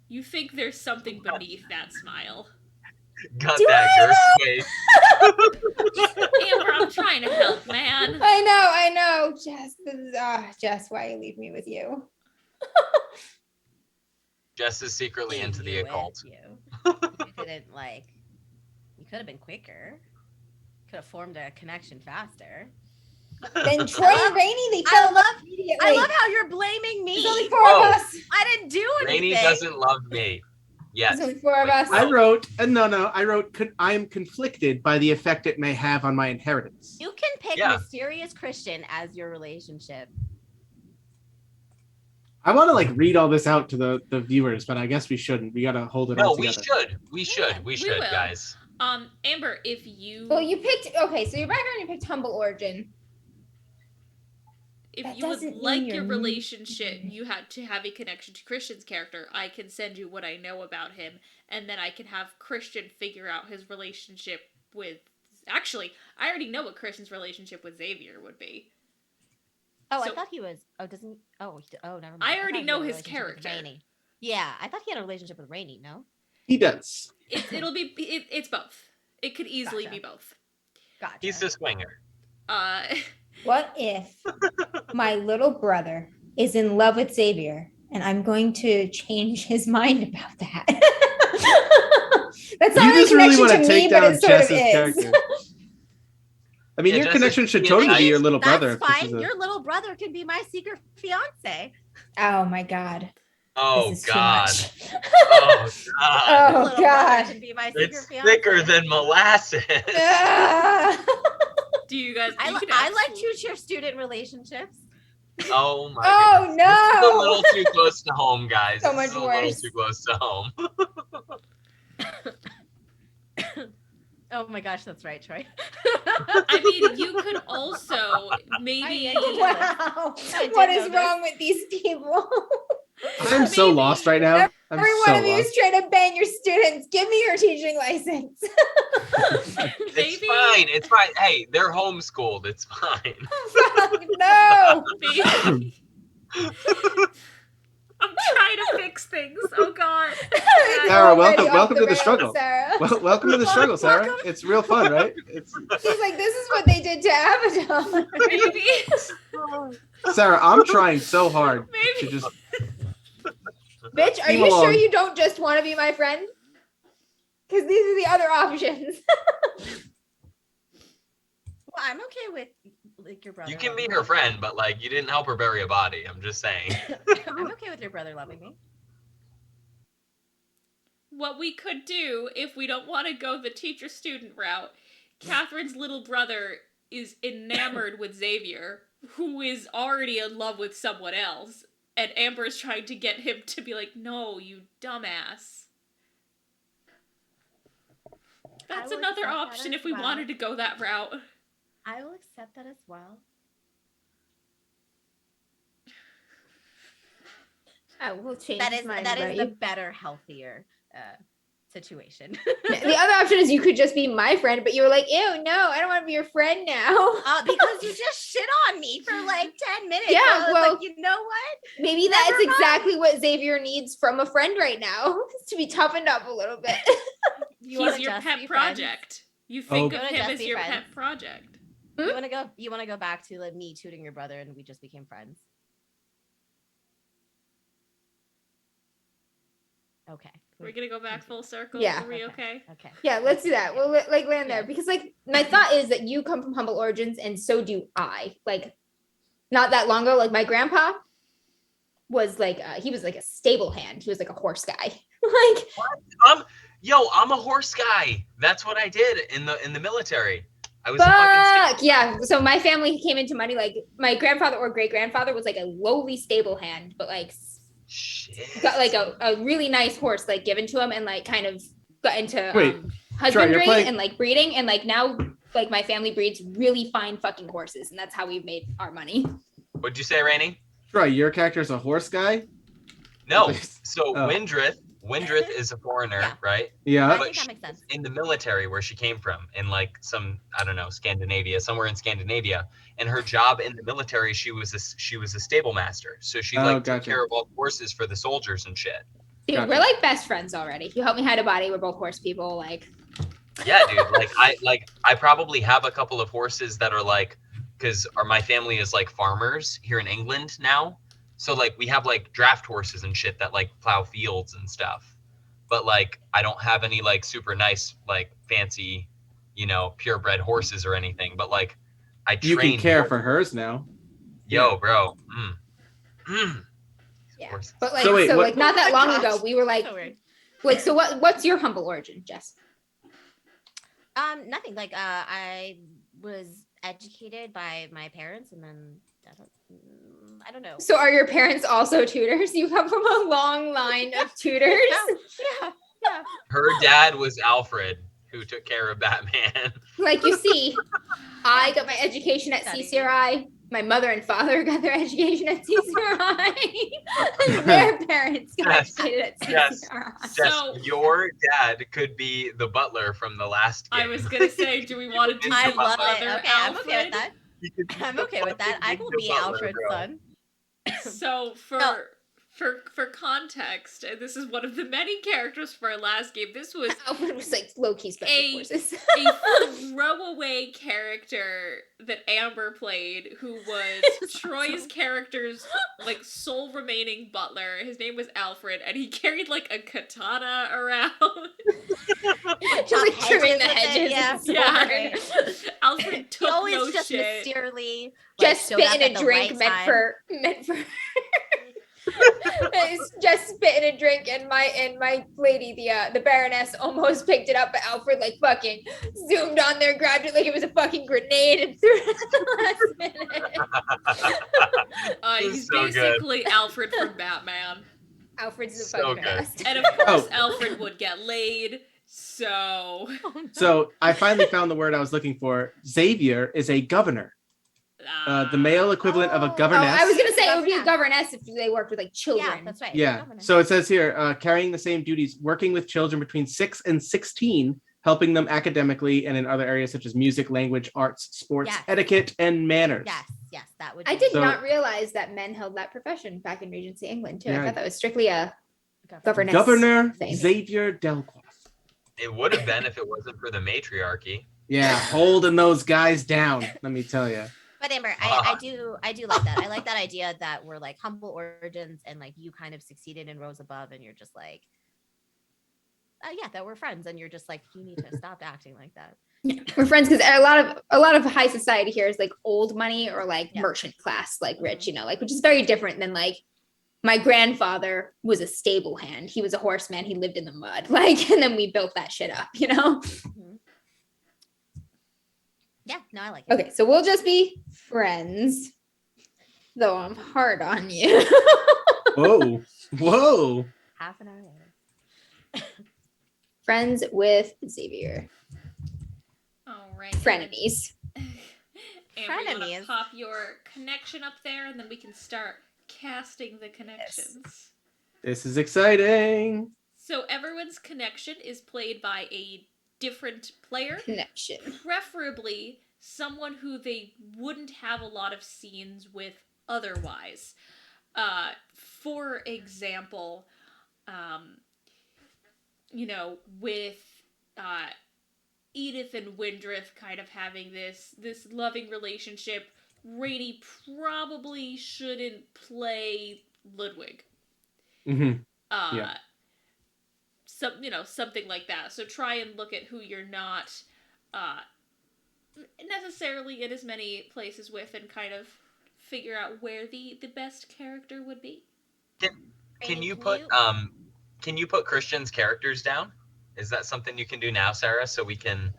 You think there's something beneath that smile. Got Do that I Gerst face. Amber, I'm trying to help, man. I know. Jess, why you leave me with you? Jess is secretly Leave into the you occult. with You didn't like. You could have been quicker. Could have formed a connection faster. Then Troy and Rainey, they fell in love immediately. I love how you're blaming me. There's only four of us. I didn't do anything. Rainey doesn't love me. Yes. There's only four of us. I wrote, I wrote, I am conflicted by the effect it may have on my inheritance. You can pick Yeah. Mysterious Christian as your relationship. I want to like read all this out to the viewers, but I guess we shouldn't. We gotta hold it all No, we together. should. We should, we should, will. guys. Amber, if you Well, you picked so your background, you picked humble origin. if That you would doesn't mean like you're your n- relationship, you had to have a connection to Christian's character. I can send you what I know about him, and then I can have Christian figure out his relationship with. Actually, I already know what Christian's relationship with Xavier would be. Oh, So- I thought he was. Oh, doesn't. Oh, never mind. I thought already he know had a his relationship with character. Rainey. Yeah, I thought he had a relationship with Rainey. No. He does. It's both. It could easily Gotcha. be both. Gotcha. He's the swinger. What if my little brother is in love with Xavier and I'm going to change his mind about that? That's not You really a just really connection want to to me, take but down it sort of Jess's is. character. I mean, Yeah, your Jess connection is should being totally be nice. your little brother. That's if this fine. is a- Your little brother can be my secret fiance. Oh my god. Oh This is God. too much. Oh God. Oh, Your little brother God. can be my secret It's fiance. thicker than molasses. Ah. Do you guys? I you could like absolutely- future student relationships. Oh my Oh, goodness. This is a no. little too close to home, guys. So This is much a little worse. too close to home. Oh my gosh, that's right, Troy. I mean, you could also maybe. I did Wow. I did What know is this. wung with these people? I'm so Maybe. lost right now. I'm Every so one of you is lost. trying to ban your students. Give me your teaching license. It's Maybe- fine. It's fine. Hey, they're homeschooled. It's fine. Fuck, no. Maybe. I'm trying to fix things. Oh God. Sarah, Already off welcome to the rails, struggle. Sarah. Well, welcome to the struggle, Sarah. Welcome. It's real fun, right? It's She's like, this is what they did to Avatar. Maybe. Sarah. I'm trying so hard to Maybe. just. Bitch, are Leave you alone. sure you don't just want to be my friend? Because these are the other options. Well, I'm okay with like your brother. You can loving be her me. friend, but like you didn't help her bury a body. I'm just saying. I'm okay with your brother loving me. What we could do if we don't want to go the teacher-student route, Catherine's little brother is enamored with Xavier, who is already in love with someone else, and Amber's trying to get him to be like, "No, you dumbass." That's will another accept that option as if we well. wanted to go that route. I will accept that as well. I will change That his is mind that about is you. the better, healthier situation. The other option is you could just be my friend, but you were like, ew, no, I don't want to be your friend now. Because you just shit on me for like 10 minutes. Yeah, I was well- like, you know what? Maybe that's Never mind. exactly what Xavier needs from a friend right now, is to be toughened up a little bit. You He's wanna your just pet be friends? project. You think Oh. of You wanna him just as be your friends? pet project. You want to go back to like me tutoring your brother and we just became friends. Okay. We're gonna go back full circle. Yeah. Are we okay? Okay. Yeah, let's do that. We'll like land there Yeah. because like my thought is that you come from humble origins and so do I. Like not that long ago, like my grandpa was like he was like a stable hand. He was like a horse guy. Like I'm a horse guy. That's what I did in the military. I was a fucking fuck yeah. So my family came into money. Like my grandfather or great grandfather was like a lowly stable hand, but like shit. got like a really nice horse like given to him and like kind of got into Wait, husbandry playing- and like breeding and like now like my family breeds really fine fucking horses and that's how we've made our money. What'd you say, Rainey? Troy, your character's a horse guy? No. So Oh. Windrith is a foreigner, Yeah. right? Yeah. I But think that makes sense. in the military where she came from, in like some, I don't know, somewhere in Scandinavia, and her job in the military, she was a stable master. So she took gotcha. care of all the horses for the soldiers and shit. Dude, Gotcha. we're like best friends already. You help me hide a body. We're both horse people. Like, Yeah, dude. I probably have a couple of horses that are like, because my family is like farmers here in England now. So like we have like draft horses and shit that like plow fields and stuff. But like I don't have any like super nice like fancy, purebred horses or anything. But like I You train can care for hers now. Yo, bro. yeah. Horses. But like, So so, wait, what- like not that Oh my long gosh. ago, we were like, So weird. so what's your humble origin, Jess? Nothing. Like, I was educated by my parents, and then I don't know. So are your parents also tutors? You come from a long line of tutors. Yeah. Her dad was Alfred, who took care of Batman. Like you see, I got my education at Study. CCRI. My mother and father got their education at CCRI. Their parents got Yes. educated at Yes. CCRI. Jess, So- your dad could be the butler from the last game. I was gonna say, do we want to do I the love it. other Okay, I'm okay Alfred? with that. He could be I'm the okay with that. I fucking will be butler, Alfred's bro. son. So No. for context, and this is one of the many characters for our last game. This was Alfred was like low key special A- forces. a throwaway character that Amber played, who was Troy's character's like sole remaining butler. His name was Alfred, and he carried like a katana around. Just like trimming the hedges hedges. with it, and Yeah. sword. Alfred He took always no just shit. mysteriously Just showed up spit at in a the drink right meant time. for it's just spit in a drink and my lady the Baroness almost picked it up, but Alfred like fucking zoomed on there, grabbed it like it was a fucking grenade and threw it at the last minute. He's So good. basically Alfred from Batman. Alfred's the So fucking good. best. And of course, Oh. Alfred would get laid. So So I finally found the word I was looking for. Xavier is a governor. The male equivalent of a Oh, Oh, governess. I was gonna say it would be Yeah. a governess if they worked with like children. Yeah, that's right. Yeah. Governor. So it says here, carrying the same duties, working with children between 6 and 16, helping them academically and in other areas such as music, language, arts, sports, Yes. etiquette, and manners. Yes, that would. I be did So- not realize that men held that profession back in Regency, England too. I Yeah. thought that was strictly a governor. governess. Governor thing. Xavier Delcourt. It would have been if it wasn't for the matriarchy. Yeah, holding those guys down, let me tell you. But Amber, I do like that. I like that idea that we're like humble origins and like you kind of succeeded and rose above, and you're just like, yeah, that we're friends, and you're just like, you need to stop acting like that. We're friends because a lot of high society here is like old money or like Yeah. merchant class, like rich, like which is very different than like my grandfather was a stable hand. He was a horseman. He lived in the mud, like, and then we built that shit up, Mhm. Yeah, no, I like it. Okay, so we'll just be friends, though I'm hard on you. Whoa, whoa. Half an hour later. Friends with Xavier. all right. Frenemies. And we want to Frenemies. pop your connection up there, and then we can start casting the connections. This is exciting. So everyone's connection is played by a different player, Connection. preferably someone who they wouldn't have a lot of scenes with otherwise. For example, with Edith and Windrith kind of having this loving relationship, Rainey probably shouldn't play Ludwig. Hmm. Uh, Yeah. something like that. So try and look at who you're not necessarily in as many places with, and kind of figure out where the best character would be. Can Rainy, you put Christian's characters down? Is that something you can do now, Sarah, so we can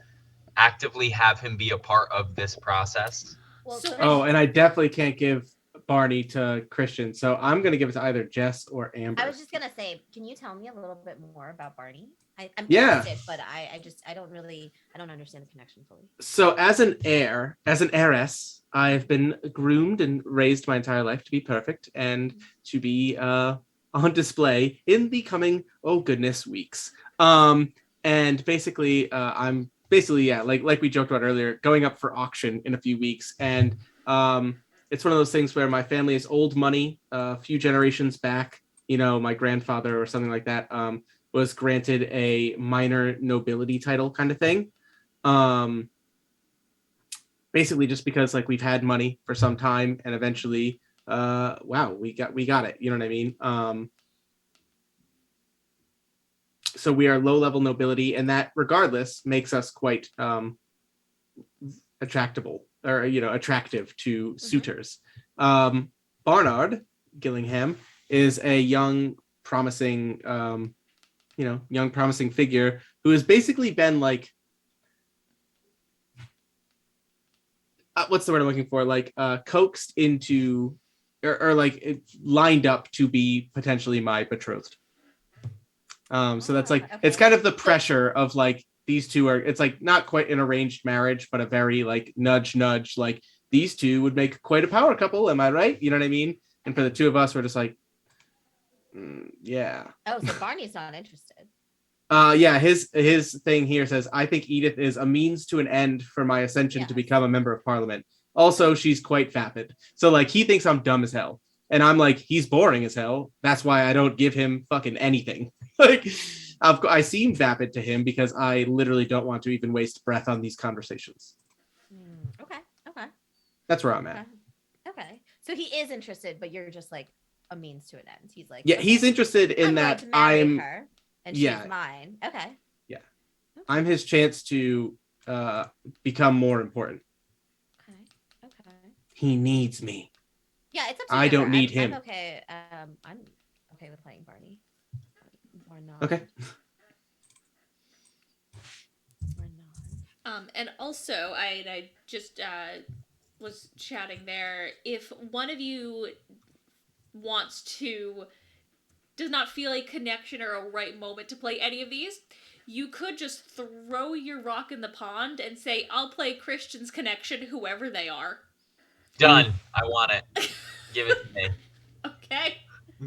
actively have him be a part of this process? Well, So- Oh, and I definitely can't give Barney to Christian, so I'm gonna give it to either Jess or Amber. I was just gonna say, can you tell me a little bit more about Barney? I'm Yeah. interested, but I don't understand the connection fully. So as an heiress, I've been groomed and raised my entire life to be perfect and to be on display in the coming weeks. And basically, I'm like we joked about earlier, going up for auction in a few weeks, and it's one of those things where my family is old money. A few generations back, my grandfather or something like that was granted a minor nobility title kind of thing. Basically just because we've had money for some time, and eventually we got it, you know what I mean? So we are low level nobility, and that regardless makes us quite attractive to suitors. Barnard Gillingham is a young promising figure who has basically been what's the word I'm looking for? Coaxed into or lined up to be potentially my betrothed. So that's okay. it's kind of the pressure of these two are, it's not quite an arranged marriage, but a very nudge, these two would make quite a power couple. Am I right? You know what I mean? And for the two of us, we're just yeah. Oh, so Barney's not interested. Yeah, his thing here says, I think Edith is a means to an end for my ascension to become a member of parliament. Also, she's quite vapid. So he thinks I'm dumb as hell. And I'm he's boring as hell. That's why I don't give him fucking anything. I seem vapid to him because I literally don't want to even waste breath on these conversations. Okay. That's where I'm at. Okay. So he is interested, but you're just a means to an end. He's Yeah, okay, he's interested in I'm that going to marry I'm her, and yeah. she's mine. Okay. Yeah. I'm his chance to become more important. Okay. He needs me. Yeah, it's up to I Amber. don't need him. I'm okay. I'm okay with playing Barney. Or not. Okay. Or not. And also, I just was chatting there. If one of you does not feel a connection or a right moment to play any of these, you could just throw your rock in the pond and say, I'll play Christian's connection, whoever they are. Done. I want it. Give it to me. Okay.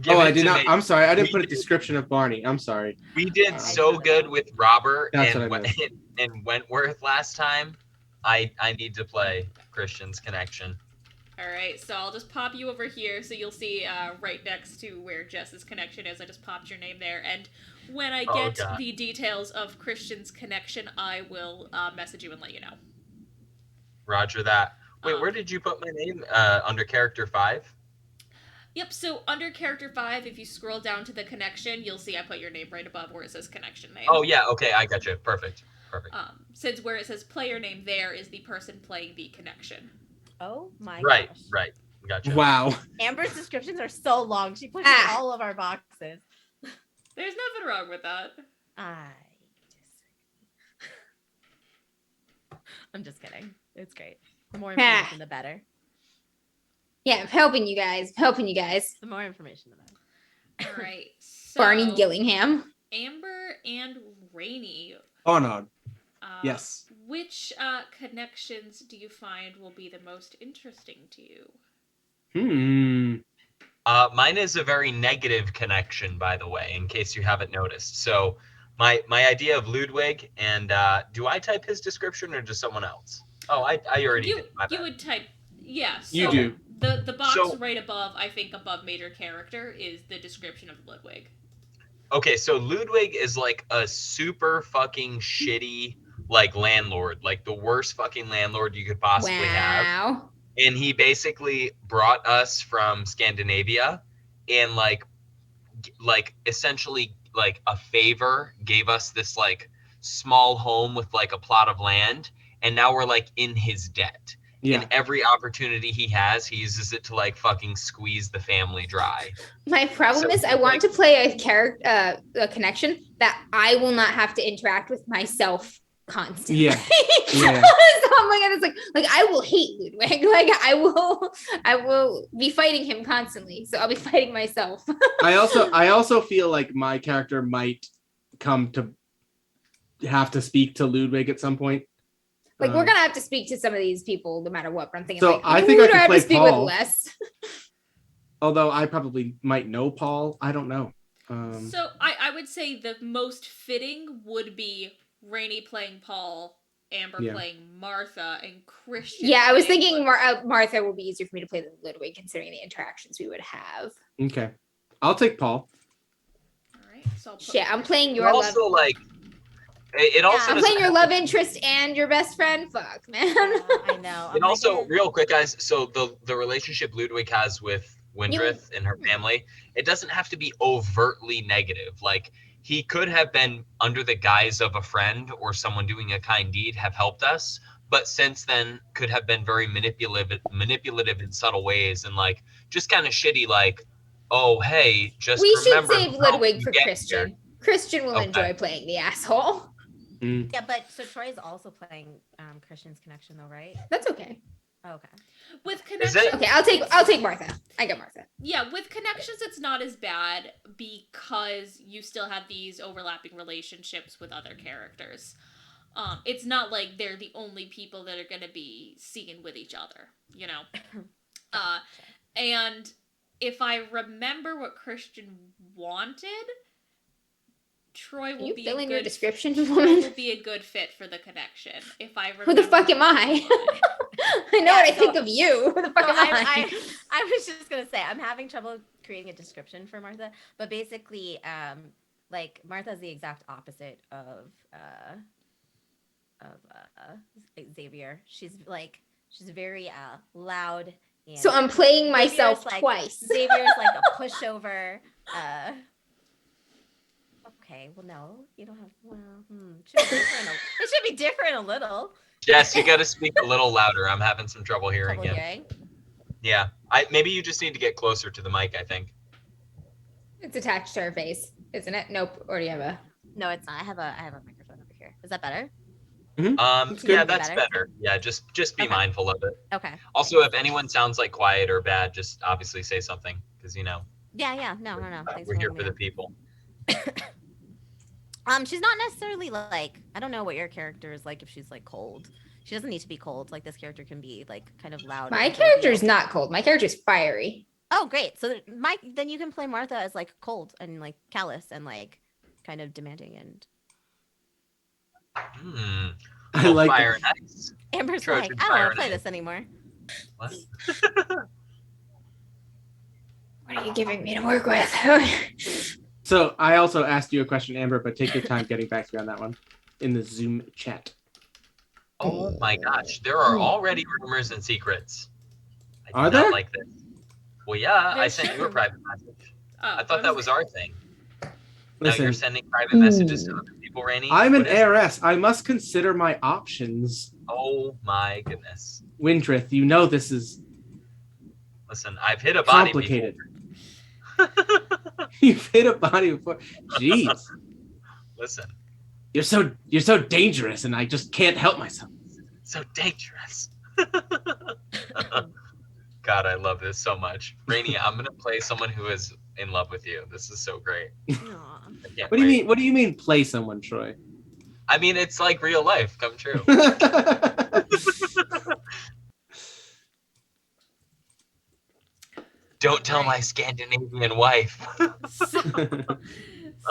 I did not. I'm sorry. I didn't put a description of Barney. I'm sorry. We did so good with Robert and Wentworth last time. I need to play Christian's connection. All right, so I'll just pop you over here, so you'll see right next to where Jess's connection is. I just popped your name there, and when I get the details of Christian's connection, I will message you and let you know. Roger that. Wait, where did you put my name? Under character 5? Yep, so under character 5, if you scroll down to the connection, you'll see I put your name right above where it says connection name. Oh, yeah, okay, I got you. Perfect. Since where it says player name there is the person playing the connection. Oh my gosh. Right. Gotcha. Wow. Amber's descriptions are so long. She puts in all of our boxes. There's nothing wrong with that. I'm just kidding. It's great. The more information, the better. Yeah, I'm helping you guys. The more information, the better. All right. So, Barney Gillingham. Amber and Rainy. Oh, no. Yes. Which connections do you find will be the most interesting to you? Mine is a very negative connection, by the way, in case you haven't noticed. So my idea of Ludwig, and do I type his description or just someone else? Oh, I already did. My bad. You would type, yeah. So you do. The box right above, I think above major character, is the description of Ludwig. Okay, so Ludwig is a super fucking shitty landlord, the worst fucking landlord you could possibly have. And he basically brought us from Scandinavia and essentially like a favor, gave us this like small home with like a plot of land, and now we're like in his debt. Yeah. And every opportunity he has, he uses it to like fucking squeeze the family dry. My problem So, is I want to play a character, a connection that I will not have to interact with myself constantly. Yeah. Yeah. So I'm like, it's like I will hate Ludwig. Like I will be fighting him constantly. So I'll be fighting myself. I also feel like my character might come to have to speak to Ludwig at some point. Like we're gonna have to speak to some of these people no matter what. But I'm thinking, So like, I who think I do can I have play to speak Paul. with less? Although I probably might know Paul. I don't know. So I would say the most fitting would be Rainey playing Paul, Amber Yeah. playing Martha, and Christian. Yeah, I was playing thinking Ludwig. Martha would be easier for me to play than Ludwig, considering the interactions we would have. Okay. I'll take Paul. All right, so I'll put Shit, I'm playing But your love. also like it also I'm doesn't playing your have love interest and your best friend. Fuck, man. I know. And also, real quick, guys, so the relationship Ludwig has with Windrith and her family, it doesn't have to be overtly negative. Like, he could have been under the guise of a friend or someone doing a kind deed have helped us, but since then could have been very manipulative in subtle ways and, like, just kind of shitty, like, oh, hey, just We should remember save how Ludwig you for get Christian. here. Christian will Okay. enjoy playing the asshole. Yeah, but so Troy is also playing Christian's connection though, right? That's okay. Oh, okay. With Is it? connections. Okay, I'll take Martha. I got Martha. Yeah, with connections, it's not as bad because you still have these overlapping relationships with other characters. It's not like they're the only people that are going to be seen with each other, you know? And if I remember what Christian wanted, Troy Can will you be fill a in your good description, Troy woman? will be a good fit for the connection. If I remember Who the fuck am I? I know what I think of you. Who the fuck So am I? I was just gonna say I'm having trouble creating a description for Martha, but basically, like Martha's the exact opposite of Xavier. She's very loud. And So I'm playing Xavier's myself like- twice. Xavier's like a pushover. Okay, well no, you don't have. Well, it should be different a little. Jess, you got to speak a little louder. I'm having some trouble hearing Trouble you. hearing. Yeah, maybe you just need to get closer to the mic, I think. It's attached to her face, isn't it? Nope. Or do you have a? No, it's not. I have a microphone over here. Is that better? It's good. Yeah, that's Better? better. Yeah, just be Okay. mindful of it. Okay. Also, if anyone sounds like quiet or bad, just obviously say something because Yeah. No. Thanks we're here for letting the me people. know. She's not necessarily like. I don't know what your character is like. If she's like cold, she doesn't need to be cold. Like this character can be like kind of loud. My and character's jovial. not cold. My character's fiery. Oh, great. So then you can play Martha as like cold and like callous and like kind of demanding and. I like fire it. nice. Amber's Trojan like, I don't want fire to play knife. this anymore. What? What are you giving me to work with? So I also asked you a question, Amber, but take your time getting back to me on that one in the Zoom chat. Oh my gosh, there are already rumors and secrets. I do Are not there? like this. Well, yeah, I There's sent you a some. private message. Oh, I thought that was our thing. Now Listen, you're sending private messages to other people, Rainey. I'm an What is- heiress. I must consider my options. Oh my goodness. Windrith, you know this is Listen, I've hit a body complicated. before. You've hit a body before. Jeez. Listen, You're so dangerous, and I just can't help myself. so dangerous. God, I love this so much. Rainey, I'm gonna play someone who is in love with you. This is so great. Aw. I can't What do you wait. mean? What do you mean? Play someone, Troy? I mean, it's like real life come true. Don't tell my Scandinavian wife.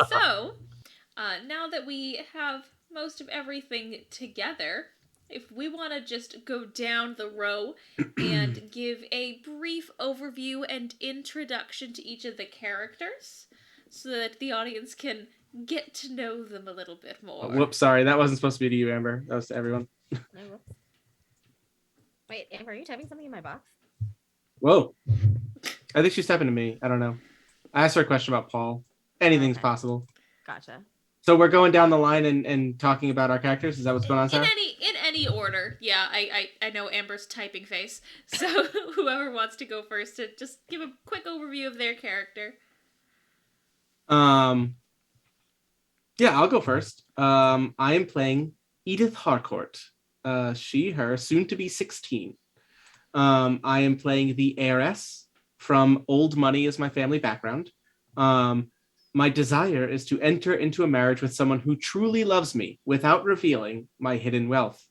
So, now that we have most of everything together, if we want to just go down the row and give a brief overview and introduction to each of the characters so that the audience can get to know them a little bit more. Whoops, sorry, that wasn't supposed to be to you, Amber. That was to everyone. Oh, whoops. Wait, Amber, are you typing something in my box? Whoa. I think she's stepping to me. I don't know. I asked her a question about Paul. Anything's Okay. possible. Gotcha. So we're going down the line and talking about our characters. Is that what's going on, Sarah? In any order. Yeah, I know Amber's typing face. So whoever wants to go first to just give a quick overview of their character. Yeah, I'll go first. I am playing Edith Harcourt. She, her, soon to be 16. I am playing the heiress from old money as my family background. My desire is to enter into a marriage with someone who truly loves me without revealing my hidden wealth.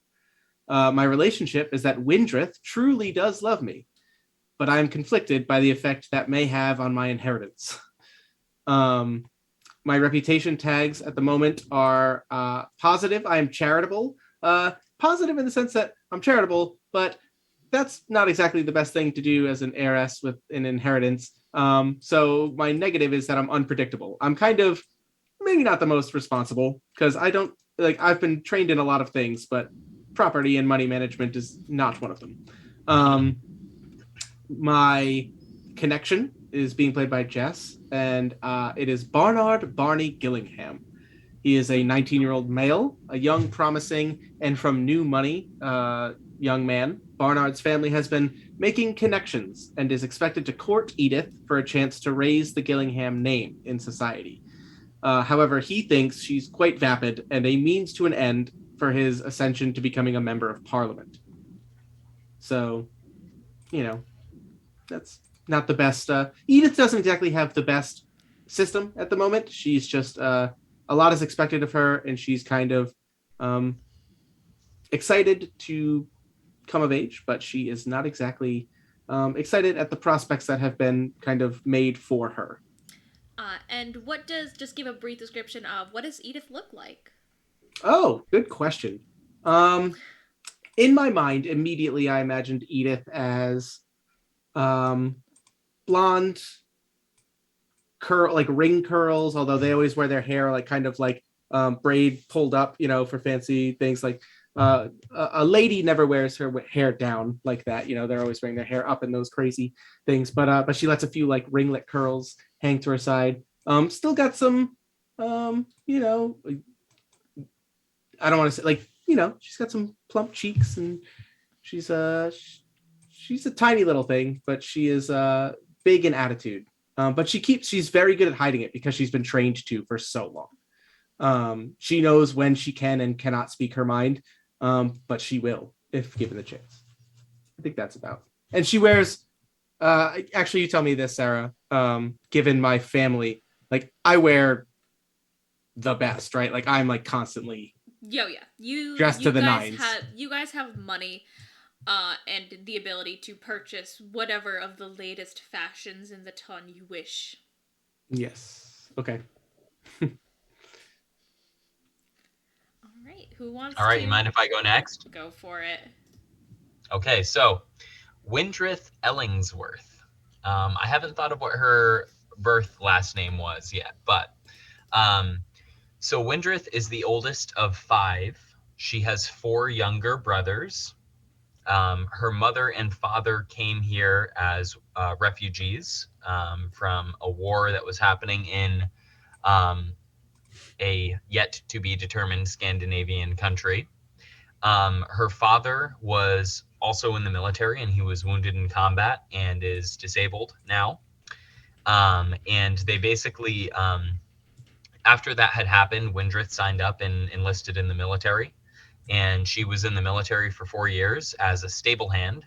My relationship is that Windrith truly does love me, but I am conflicted by the effect that may have on my inheritance. My reputation tags at the moment are positive. I am charitable. Positive in the sense that I'm charitable, but that's not exactly the best thing to do as an heiress with an inheritance. So my negative is that I'm unpredictable. I'm kind of maybe not the most responsible because I don't like I've been trained in a lot of things, but property and money management is not one of them. My connection is being played by Jess, and it is Barnard Barney Gillingham. He is a 19-year-old male, a young, promising, and from new money young man. Barnard's family has been making connections and is expected to court Edith for a chance to raise the Gillingham name in society. However, he thinks she's quite vapid and a means to an end for his ascension to becoming a member of Parliament. So, that's not the best. Edith doesn't exactly have the best system at the moment. She's just a lot is expected of her, and she's kind of excited to come of age, but she is not exactly excited at the prospects that have been kind of made for her. And just give a brief description of what does Edith look like? Oh, good question. In my mind, immediately I imagined Edith as blonde, ring curls, although they always wear their hair like kind of like braid pulled up, for fancy things. Like a lady never wears her hair down like that. They're always wearing their hair up in those crazy things. But she lets a few like ringlet curls hang to her side. Still got some, I don't want to say she's got some plump cheeks, and she's a tiny little thing, but she is big in attitude. But she's very good at hiding it because she's been trained to for so long. She knows when she can and cannot speak her mind, but she will if given the chance. I think that's about. And she wears. Actually, you tell me this, Sarah. Given my family, like I wear the best, right? Like I'm like constantly. Yeah. You dressed to the nines. You guys have money. And the ability to purchase whatever of the latest fashions in the ton you wish. Yes. Okay. All right. Who wants All right, you mind if I go next? Go for it. Okay, so Windrith Ellingsworth. I haven't thought of what her birth last name was yet, but so Windrith is the oldest of 5. She has 4 younger brothers. Her mother and father came here as refugees from a war that was happening in a yet to be determined Scandinavian country. Her father was also in the military, and he was wounded in combat and is disabled now. And they basically, after that had happened, Windrith signed up and enlisted in the military. And she was in the military for 4 years as a stable hand.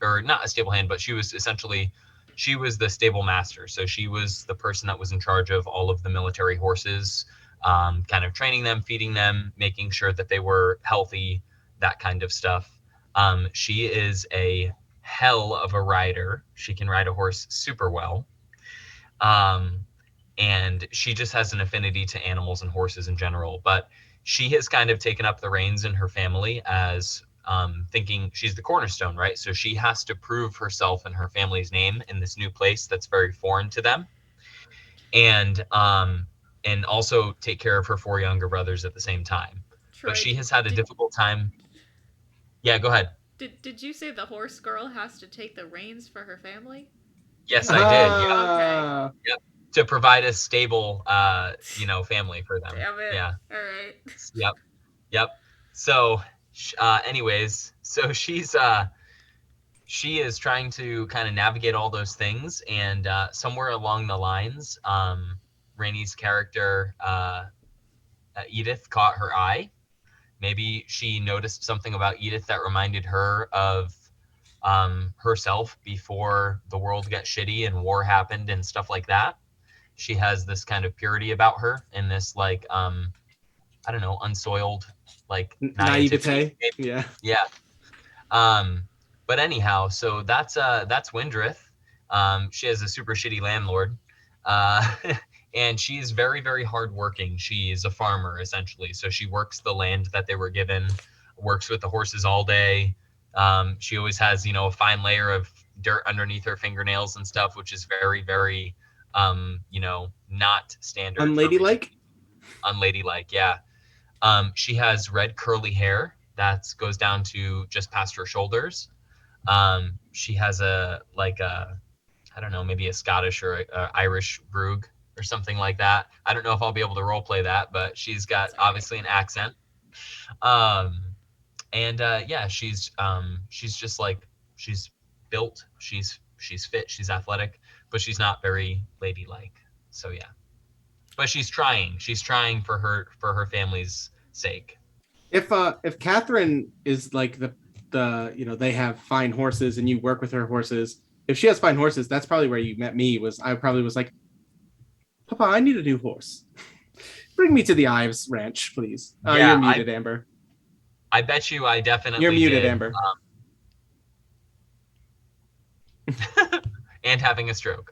Or not a stable hand, but she was the stable master. So she was the person that was in charge of all of the military horses, kind of training them, feeding them, making sure that they were healthy, that kind of stuff. She is a hell of a rider. She can ride a horse super well. And she just has an affinity to animals and horses in general. But she has kind of taken up the reins in her family as thinking she's the cornerstone, right? So she has to prove herself and her family's name in this new place that's very foreign to them. And also take care of her 4 younger brothers at the same time. Troy, but she has had a difficult time. Yeah, go ahead. Did you say the horse girl has to take the reins for her family? Yes, I did. Yeah. Okay. Yep. to provide a stable, family for them. Damn it. Yeah. All right. Yep. So, anyways, so she is trying to kind of navigate all those things, and somewhere along the lines, Rainey's character, Edith, caught her eye. Maybe she noticed something about Edith that reminded her of herself before the world got shitty and war happened and stuff like that. She has this kind of purity about her and this like I don't know, unsoiled like naivete. Yeah. Yeah. But anyhow, so that's Windrith. She has a super shitty landlord. And she's very, very hardworking. She's a farmer, essentially. So she works the land that they were given, works with the horses all day. She always has, a fine layer of dirt underneath her fingernails and stuff, which is very, very, not standard. Unladylike? Unladylike, yeah. She has red curly hair that goes down to just past her shoulders. She has I don't know, maybe a Scottish or a Irish brogue or something like that. I don't know if I'll be able to role play that, but she's got obviously an accent. She's just like, she's built, she's fit, she's athletic, but she's not very ladylike. So yeah, but she's trying for her family's sake. If Catherine is like the they have fine horses and you work with her horses, if she has fine horses, that's probably where you met me. I probably was like, Papa, I need a new horse. Bring me to the Ives Ranch, please. You're muted, Amber. I bet you I definitely You're muted, did. Amber. And having a stroke.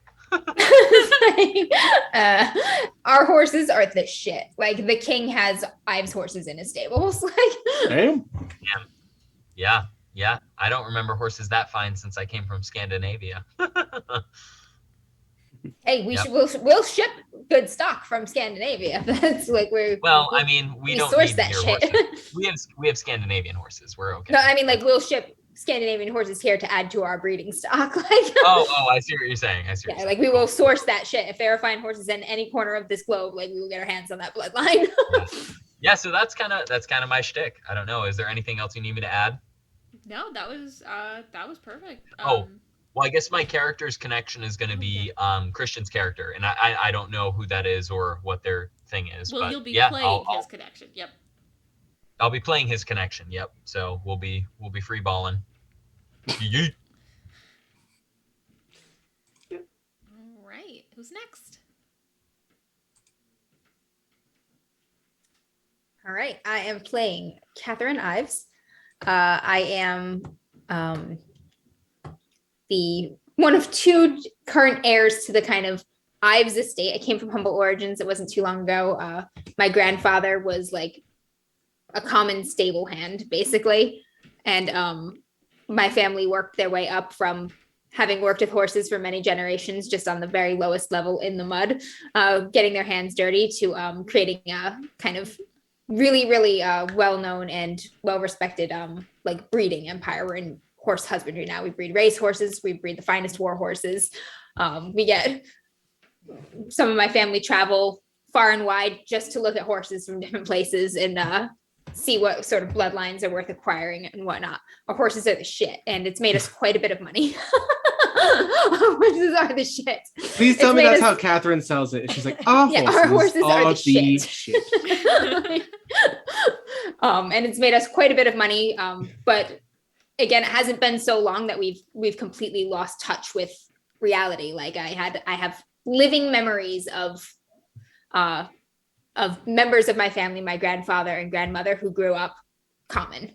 Our horses are the shit. Like the king has Ives horses in his stables. Like, Damn. Yeah. I don't remember horses that fine since I came from Scandinavia. Hey, we'll ship good stock from Scandinavia. That's like we don't source need that your shit. Horses. We have Scandinavian horses. We're okay. No, I mean like we'll ship Scandinavian horses here to add to our breeding stock. Like I see what you're saying. Like we will source that shit. If there are fine horses in any corner of this globe, like we will get our hands on that bloodline. Yeah, so that's kind of my shtick. I don't know. Is there anything else you need me to add? No, that was perfect. Well, I guess my character's connection is going to be Christian's character, and I don't know who that is or what their thing is. Well, but you'll be playing his connection. Yep. I'll be playing his connection. Yep. So we'll be free balling. Yeet. All right. Who's next? All right. I am playing Catherine Ives. I am the one of two current heirs to the kind of Ives estate. I came from humble origins. It wasn't too long ago. My grandfather was like a common stable hand, basically. And my family worked their way up from having worked with horses for many generations, just on the very lowest level in the mud, getting their hands dirty, to creating a kind of really, really well-known and well-respected like breeding empire. We're in horse husbandry now. We breed race horses. We breed the finest war horses. We get some of my family travel far and wide just to look at horses from different places and see what sort of bloodlines are worth acquiring and whatnot. Our horses are the shit, and it's made us quite a bit of money. Our horses are the shit. Please tell me that's how Catherine sells it. She's like, our horses are the shit. And it's made us quite a bit of money. But again, it hasn't been so long that we've completely lost touch with reality. Like I have living memories of members of my family, my grandfather and grandmother, who grew up common.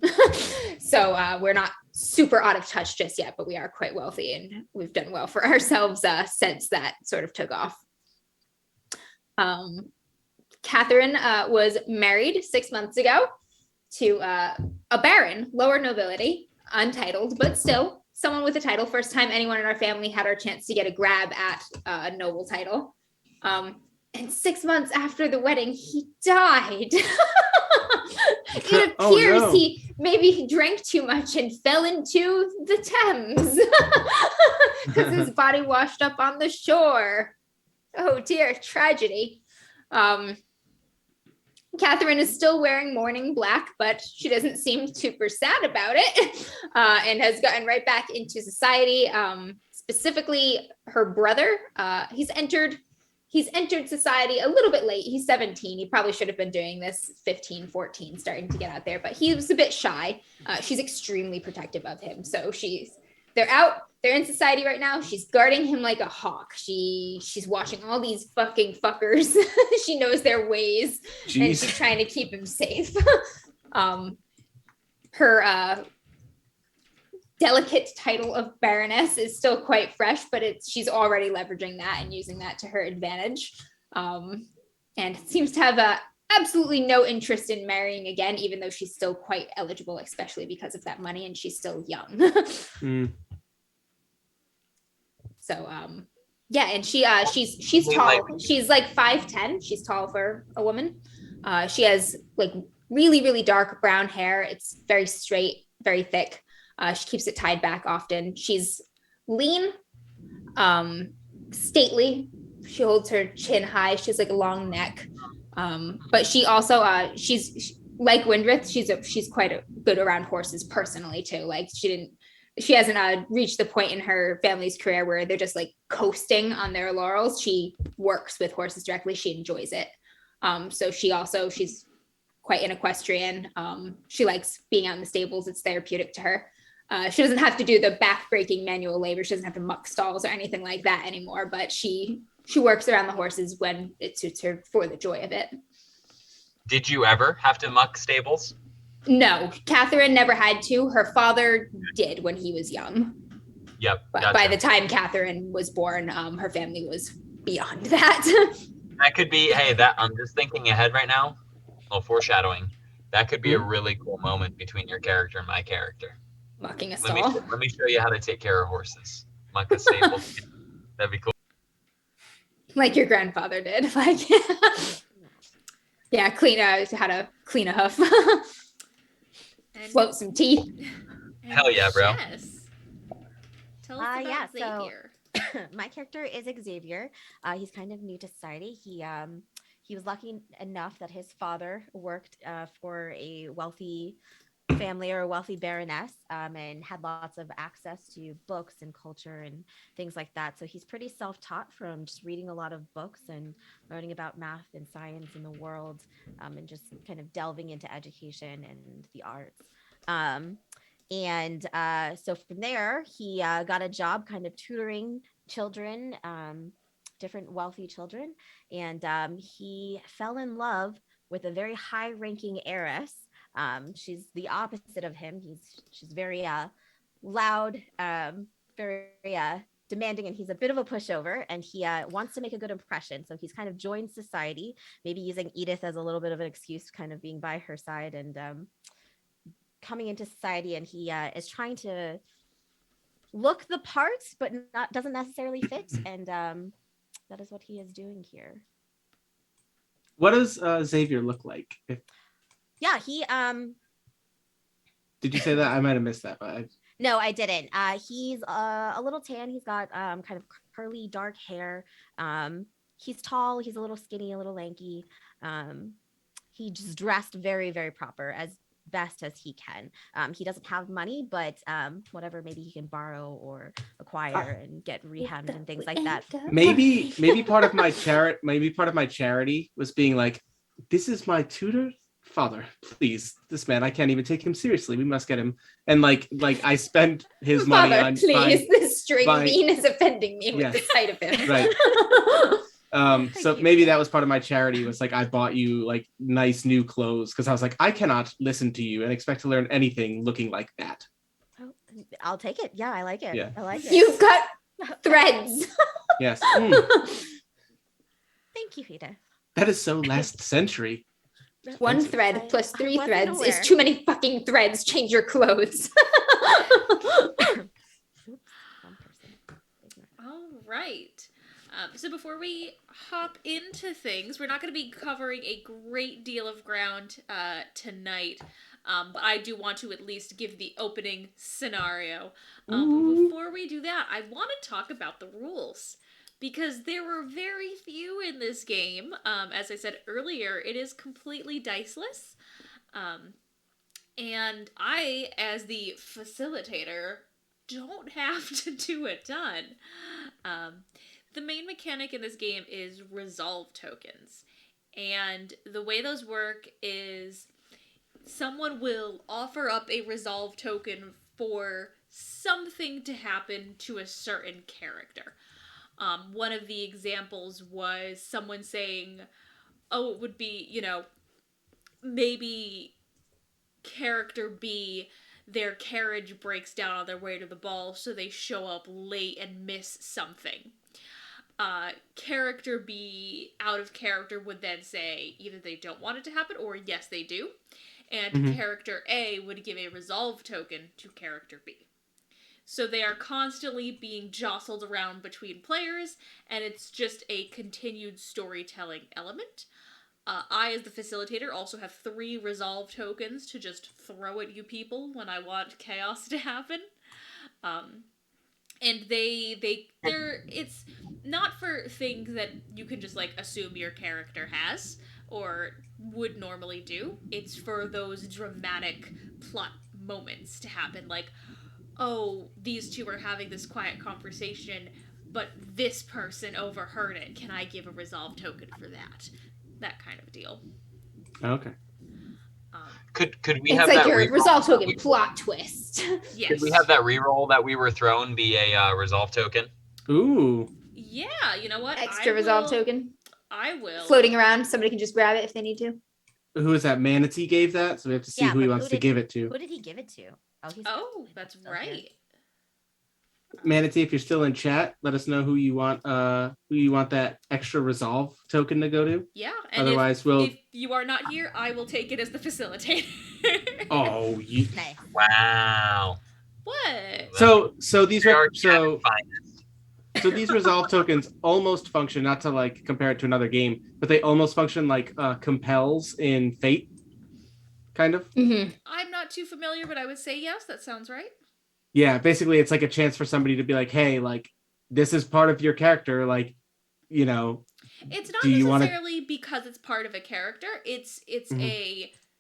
So we're not super out of touch just yet, but we are quite wealthy and we've done well for ourselves since that sort of took off. Catherine was married 6 months ago to a baron, lower nobility, untitled, but still someone with a title. First time anyone in our family had our chance to get a grab at a noble title. And 6 months after the wedding, he died. It appears he drank too much and fell into the Thames because his body washed up on the shore. Oh dear, tragedy. Catherine is still wearing mourning black, but she doesn't seem super sad about it, and has gotten right back into society. Specifically, her brother. He's entered society a little bit late. He's 17. He probably should have been doing this 15, 14, starting to get out there, but he was a bit shy. She's extremely protective of him. So they're out. They're in society right now. She's guarding him like a hawk. She's watching all these fucking fuckers. She knows their ways. Jeez. And she's trying to keep him safe. Her delicate title of Baroness is still quite fresh, but she's already leveraging that and using that to her advantage. And seems to have absolutely no interest in marrying again, even though she's still quite eligible, especially because of that money, and she's still young. So yeah, and she's tall. She's like 5'10". She's tall for a woman. She has like really, really dark brown hair. It's very straight, very thick. She keeps it tied back often. She's lean, stately. She holds her chin high. She has like a long neck. But she also she's like Windrith. She's quite good around horses personally too. Like she hasn't reached the point in her family's career where they're just like coasting on their laurels. She works with horses directly. She enjoys it. So she's quite an equestrian. She likes being out in the stables. It's therapeutic to her. She doesn't have to do the back-breaking manual labor. She doesn't have to muck stalls or anything like that anymore, but she works around the horses when it suits her for the joy of it. Did you ever have to muck stables? No, Catherine never had to. Her father did when he was young. Yep. But gotcha. by the time Catherine was born, her family was beyond that. That could be, hey, I'm just thinking ahead right now. Well, foreshadowing. That could be a really cool moment between your character and my character. Mucking a stall. Let me show you how to take care of horses. Muck a stable. That'd be cool. Like your grandfather did. Like, yeah, how to clean a hoof. Float some teeth. Hell yeah, bro. Yes. Tell us about Xavier. So my character is Xavier. He's kind of new to society. He was lucky enough that his father worked for a wealthy family or a wealthy baroness, and had lots of access to books and culture and things like that. So he's pretty self-taught from just reading a lot of books and learning about math and science in the world, and just kind of delving into education and the arts. So from there, he got a job kind of tutoring children, different wealthy children. And he fell in love with a very high-ranking heiress. She's the opposite of him. She's very loud, very demanding, and he's a bit of a pushover, and he wants to make a good impression. So he's kind of joined society, maybe using Edith as a little bit of an excuse, kind of being by her side and coming into society. And he is trying to look the part, but doesn't necessarily fit. And that is what he is doing here. What does Xavier look like? Yeah, he Did you say that? I might have missed that, but No, I didn't. He's a little tan. He's got kind of curly, dark hair. He's tall. He's a little skinny, a little lanky. He just dressed very, very proper, as best as he can. He doesn't have money, but whatever maybe he can borrow or acquire and get rehabbed and things like that. maybe part of my charity was being like, this is my tutor. Father, please, this man, I can't even take him seriously. We must get him. And like I spent his money Father, on. please, this string bean is offending me with the sight of him. Right. So maybe that was part of my charity, was like I bought you like nice new clothes because I was like, I cannot listen to you and expect to learn anything looking like that. Oh, I'll take it. Yeah, I like it. Yeah. I like it. You've got threads. Yes. Thank you, Edith. That is so last century. One thread plus 3 threads is too many fucking threads. Change your clothes. All right. So before we hop into things, we're not going to be covering a great deal of ground tonight, but I do want to at least give the opening scenario. But before we do that, I want to talk about the rules. because there were very few in this game. As I said earlier, it is completely diceless. And I, as the facilitator, don't have to do a ton. The main mechanic in this game is resolve tokens. And the way those work is someone will offer up a resolve token for something to happen to a certain character. One of the examples was someone saying, oh, it would be, maybe character B, their carriage breaks down on their way to the ball, so they show up late and miss something. Character B, out of character, would then say either they don't want it to happen or yes, they do. And character A would give a resolve token to character B. So they are constantly being jostled around between players, and it's just a continued storytelling element. I, as the facilitator, also have 3 resolve tokens to just throw at you people when I want chaos to happen. And it's not for things that you can just, assume your character has or would normally do. It's for those dramatic plot moments to happen, oh, these two are having this quiet conversation, but this person overheard it. Can I give a resolve token for that? That kind of deal. Okay. Could we It's have like that your resolve token plot twist. Yes. Could we have that reroll that we were thrown be a resolve token? Ooh. Yeah, you know what? Extra resolve token. I will. Floating around, somebody can just grab it if they need to. Who is that? Manatee gave that, so we have to see who he but wants to give it to. Who did he give it to? Oh, that's right. Manatee, if you're still in chat, let us know who you want that extra resolve token to go to. Yeah, and Otherwise, if you are not here, I will take it as the facilitator. Oh, Nice. Wow. What? So these so these resolve tokens almost function, not to compare it to another game, but they almost function like compels in Fate, kind of. Mm-hmm. I'm not too familiar, but I would say yes. That sounds right. Yeah, basically, it's like a chance for somebody to be like, "Hey, this is part of your character, It's not do you necessarily because it's part of a character. It's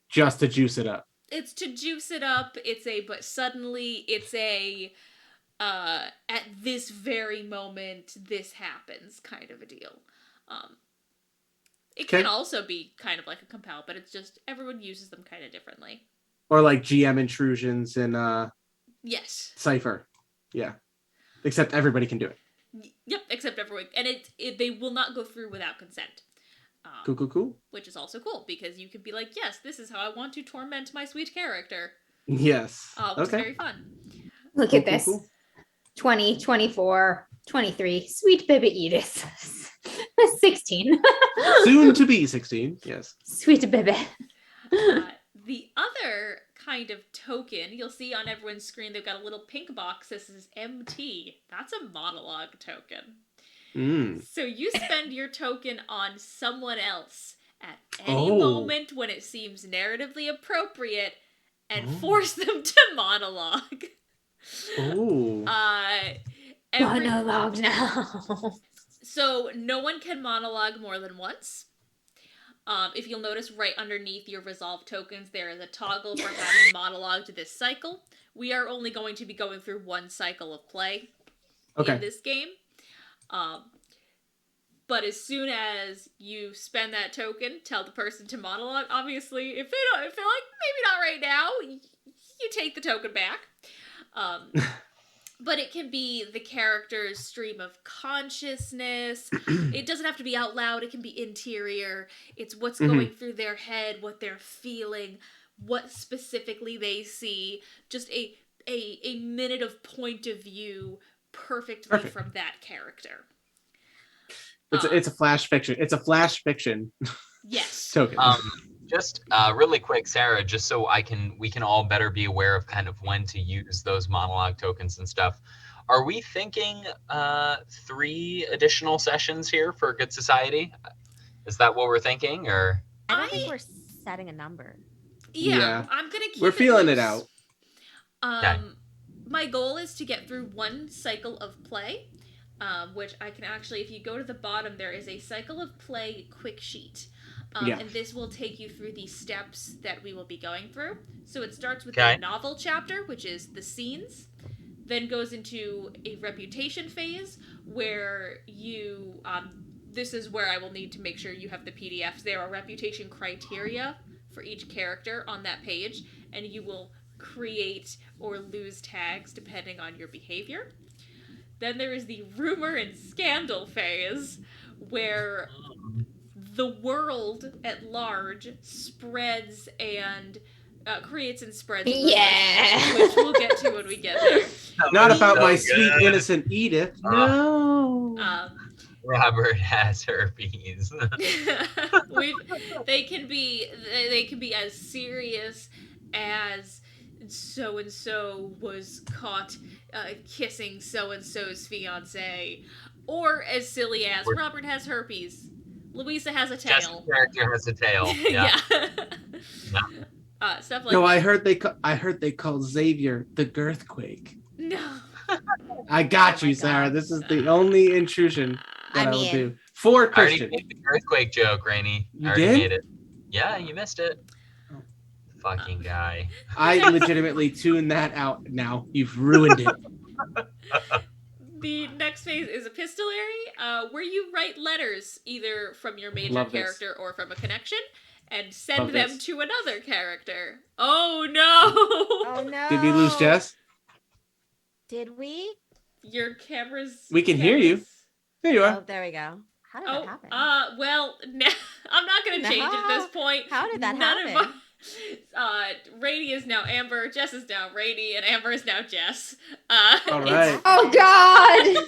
just to juice it up." It's to juice it up. But suddenly it's at this very moment, this happens kind of a deal. It can also be kind of like a compel, but it's just everyone uses them kind of differently. Or like GM intrusions in Yes. Cypher. Yeah. Except everybody can do it. Yep, except everyone. And they will not go through without consent. Cool. Which is also cool, because you could be like, yes, this is how I want to torment my sweet character. Yes. Which is very fun. Look at this. 20, 24, 23. Sweet baby Edith. 16. Soon to be 16, yes. Sweet baby. The other kind of token, you'll see on everyone's screen, they've got a little pink box. This is MT. That's a monologue token. So you spend your token on someone else at any moment when it seems narratively appropriate and force them to monologue. Monologue now. So no one can monologue more than once. If you'll notice right underneath your resolve tokens, there is a toggle for having monologued this cycle. We are only going to be going through one cycle of play in this game. But as soon as you spend that token, tell the person to monologue. Obviously, if they're like, maybe not right now, you take the token back. But it can be the character's stream of consciousness. It doesn't have to be out loud. It can be interior. It's what's going through their head, what they're feeling, what specifically they see. Just a minute of point of view perfectly from that character. It's a flash fiction. It's a flash fiction. Yes. Token. Just really quick, Sarah, just so we can all better be aware of kind of when to use those monologue tokens and stuff. Are we thinking 3 additional sessions here for Good Society? Is that what we're thinking, or? I don't think we're setting a number. Yeah. I'm gonna keep. We're feeling it out. My goal is to get through one cycle of play. which I can actually, if you go to the bottom, there is a cycle of play quick sheet. Yeah. And this will take you through the steps that we will be going through. So it starts with Okay. the novel chapter, which is the scenes, then goes into a reputation phase where you, this is where I will need to make sure you have the PDFs. There are reputation criteria for each character on that page, and you will create or lose tags depending on your behavior. Then there is the rumor and scandal phase, where the world at large spreads and creates and spreads rumors, Yeah. which we'll get to when we get there. Not about So my good. sweet innocent Edith. No. Robert has herpes. They can be as serious as so and so was caught kissing so and so's fiance, or as silly as Robert has herpes, Louisa has a Jess's tail. character has a tail. Yeah. Stuff like No, that. I heard they called Xavier the Girthquake. No. I got Oh my you, Sarah. God. This is the only intrusion that I will mean- do. For I already Christian. made the earthquake joke, Rainey. You I already did? made it. Yeah, you missed it. Oh. Fucking guy. I legitimately tuned that out now. You've ruined it. The next phase is epistolary, where you write letters either from your major Love this. character or from a connection, and send Love them this. to another character. Oh no! Oh no. Did we lose Jess? Did we? Your camera's. We can hear you. There you Oh, are. there we go. How did Oh, that happen? well, I'm not gonna change it at this point. How did that None of happen? Rainy is now Amber, Jess is now Rainy, and Amber is now Jess. All it's- right. Oh God.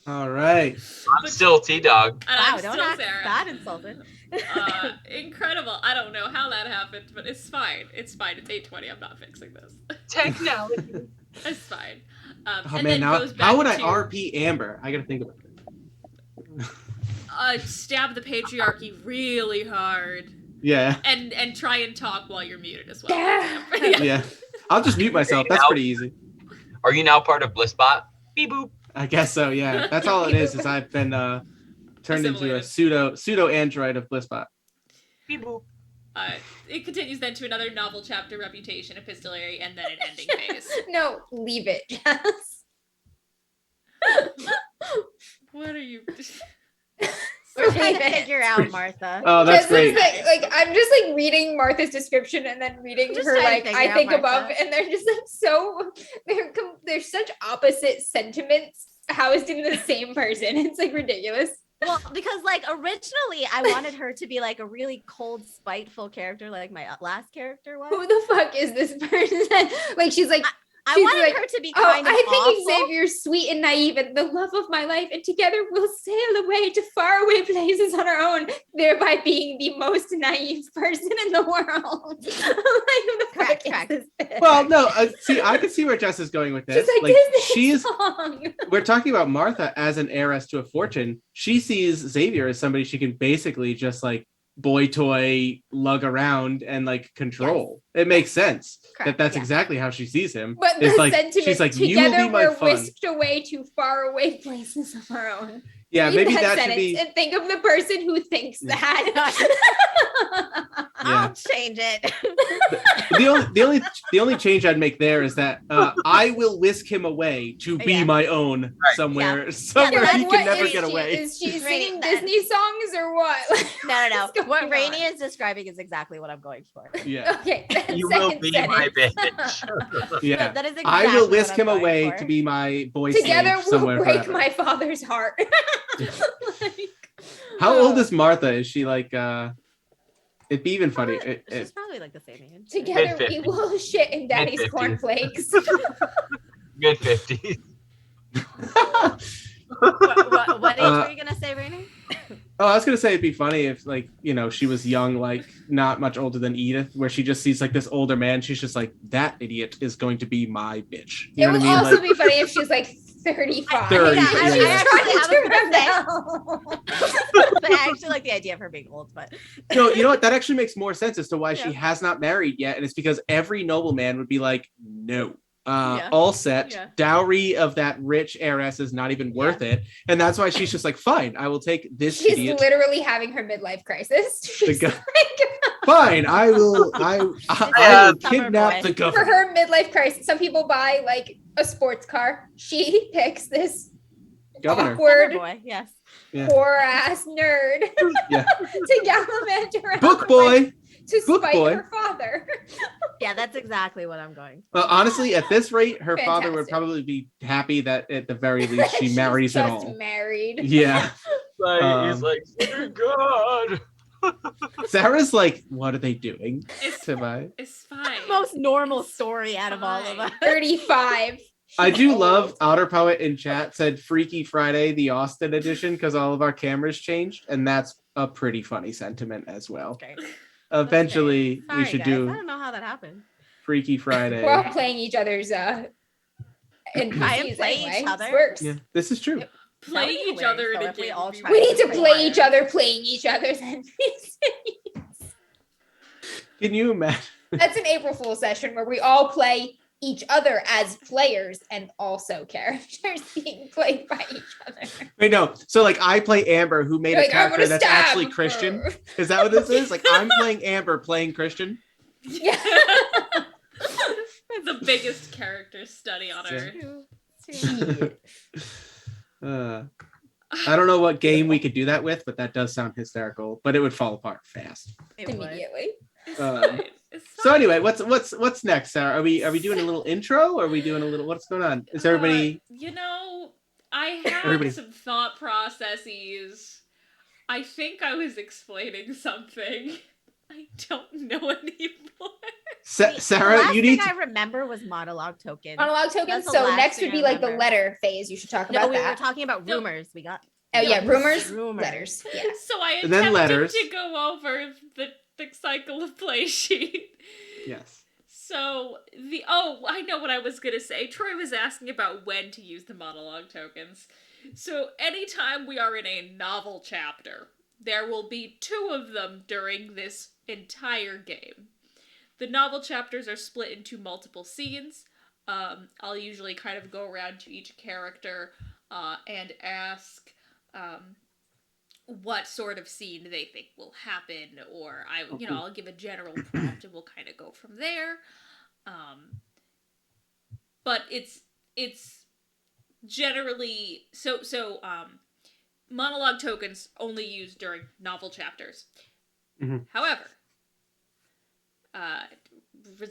All right. I'm still T-Dog. and Wow, I'm don't still act Sarah. that insulted. Incredible. I don't know how that happened, but it's fine. It's fine. It's 8:20. I'm not fixing this. Technology. It's fine. Oh And man, then now goes back how would I to, RP Amber? I gotta think about it. stab the patriarchy really hard, Yeah. and try and talk while you're muted as well. Yeah. Yeah. I'll just mute myself. That's pretty easy. Are you now part of Blissbot? Beep boop. I guess so, yeah. That's all it is I've been turned into a Assimilated. pseudo android of Blissbot. Beep boop. It continues then to another novel chapter, reputation, epistolary, and then an ending phase. No, leave it, Jess. What are you? We're trying to Leave it. figure out, Martha. Oh, that's Jess is great. like I'm just like reading Martha's description and then reading Just her trying to like figure I out think Martha. above, and they're just like so they're such opposite sentiments housed in the same person. It's like ridiculous. Well, because like originally I wanted her to be like a really cold, spiteful character, like my last character was. Who the fuck is this person? Like she's like, I she's wanted like, her to be oh, kind of I think awful. Xavier's sweet and naive and the love of my life, and together we'll sail away to faraway places on our own, thereby being the most naive person in the world. Like, who the Correct, fuck correct. is this? Well, no, see, I can see where Jess is going with this. She's like, Disney she is. song. We're talking about Martha as an heiress to a fortune. She sees Xavier as somebody she can basically just like boy toy lug around and like control. It makes sense Correct, that's yeah. exactly how she sees him. But It's the like sentiment, she's like, you will together be my we're fun. whisked away to faraway places of our own. Yeah, Read maybe that should sentence be. and think of the person who thinks Yeah. that. I'll change it. The only change I'd make there is that I will whisk him away to be Yeah. my own Right. somewhere Yeah, he What can never is get she? away. Is she Right. singing Disney songs or what? No. What's going What on? Rainey is describing is exactly what I'm going for. Yeah, Okay. You will second be sentence. my bitch. yeah. That is exactly I will what whisk I'm him going away for. to be my boy Together slave we'll somewhere break forever. my father's heart. Like, How old is Martha? Is she like? It'd be even funny. She's probably like the same age. together we Mid-50s. will shit in daddy's Mid-50s. cornflakes. Mid 50s. What age were you gonna say, Rainey? Oh, I was gonna say it'd be funny if, like, you know, she was young, like not much older than Edith, where she just sees like this older man. She's just like, that idiot is going to be my bitch. You It know would what I mean? also Like, be funny if she's like 35. 30, Yeah, yeah. She's trying I to But I actually like the idea of her being old, but no, you know what? That actually makes more sense as to why she Yeah. has not married yet, and it's because every nobleman would be like, no, all set. Yeah. Dowry of that rich heiress is not even worth it, and that's why she's just like, fine, I will take this She's idiot. literally having her midlife crisis. She's go- like, Fine, I will Summer kidnap boy. the for governor. her midlife crisis, some people buy like a sports car. She picks this Governor. awkward, Boy, yes. Yeah. poor ass nerd Yeah. to gallivant around Book the boy. land to Book spite boy. her father. Yeah, that's exactly what I'm going. Well, honestly, at this rate, her father would Fantastic. probably be happy that at the very least she She's marries at just all. married. Yeah. He's like, "Dear God." Sarah's like, what are they doing It's, to my? it's fine. Most normal story out of all of Fine. us. 35. I do She's love old. Otter Poet in chat said Freaky Friday, the Austin edition, because all of our cameras changed. And that's a pretty funny sentiment as well. Okay. Eventually, we Sorry, should guys. I do don't know how that happened. Freaky Friday. We're all playing each other's NPCs I am playing anyway. each other. This works. Yeah, this is true. Playing That would be each other in hilarious, a though, if we game all would be tried We really need to Play play together. each other playing each other's NPCs. Can you imagine? That's an April Fool session where we all play each other as players and also characters being played by each other. Wait, no. So like I play Amber, who made You're a like, I'm character gonna that's stab actually her. Christian. Is that what this is? Like I'm playing Amber, playing Christian. Yeah. the biggest character study on Yeah. earth. I don't know what game we could do that with, but that does sound hysterical. But it would fall apart fast. It would. Immediately. It's Um, fine. It's So fine. anyway, what's next, Sarah? Are we doing a little intro? Or are we doing a little? What's going on? Is everybody? You know, I had Everybody- some thought processes. I think I was explaining something. I don't know anymore. The Sarah, last you need thing to. I remember was monologue token. Monologue tokens. That's the So last next thing would be I like the remember. letter phase. You should talk No, about we were that. talking about No. rumors. We got Oh yeah, rumors, Rumors. letters. Yeah. So I And then attempted letters. to go over the cycle of play sheet. Yes. So I know what I was gonna say. Troy was asking about when to use the monologue tokens. So anytime we are in a novel chapter, there will be 2 of them during this entire game. The novel chapters are split into multiple scenes. I'll usually kind of go around to each character and ask what sort of scene they think will happen, or I'll give a general prompt and we'll kind of go from there. But it's generally monologue tokens only used during novel chapters. Mhm. However,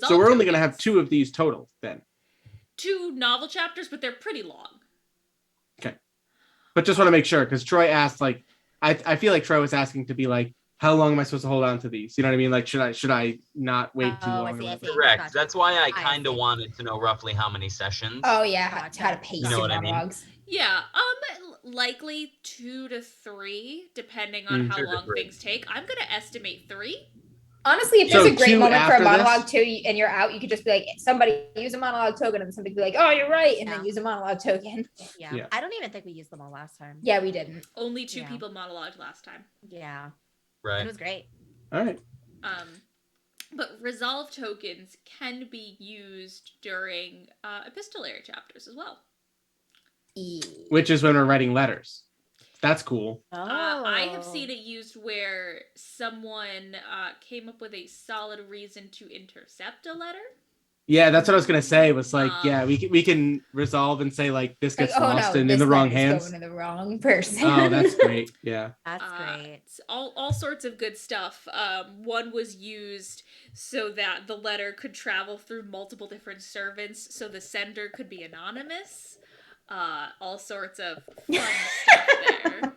So we're only going to tokens- have 2 of these total then. 2 novel chapters, but they're pretty long. But just want to make sure because Troy asked like, I feel like Troy was asking to be like, how long am I supposed to hold on to these? You know what I mean? Like, should I not wait too Oh, long? I or see, I whatever? see. Correct. Gotcha. That's why I I kind of see. wanted to know roughly how many sessions. Oh yeah, Gotcha. how to pace You know your what I mean? monologues. Yeah, likely 2 to 3, depending on how 2 to long 3. things take. I'm gonna estimate 3. Honestly, if So there's a great 2 moment for a after this? monologue too, and you're out, you could just be like, somebody use a monologue token, and somebody be like, oh, you're right, and then Yeah. use a monologue token. Yeah. Yeah. I don't even think we used them all last time. Yeah, we didn't. Only 2 Yeah. people monologued last time. Yeah. It Right. was great. All right. But resolve tokens can be used during epistolary chapters as well. Which is when we're writing letters. That's cool. Oh. I have seen it used where someone came up with a solid reason to intercept a letter. Yeah, that's what I was gonna say. Was like, Um, yeah, we can resolve and say like this Like, gets oh lost no, in this the wrong letter's hands. going to the wrong person. Oh, that's great. Yeah. That's great. It's all sorts of good stuff. One was used so that the letter could travel through multiple different servants, so the sender could be anonymous. All sorts of fun stuff there.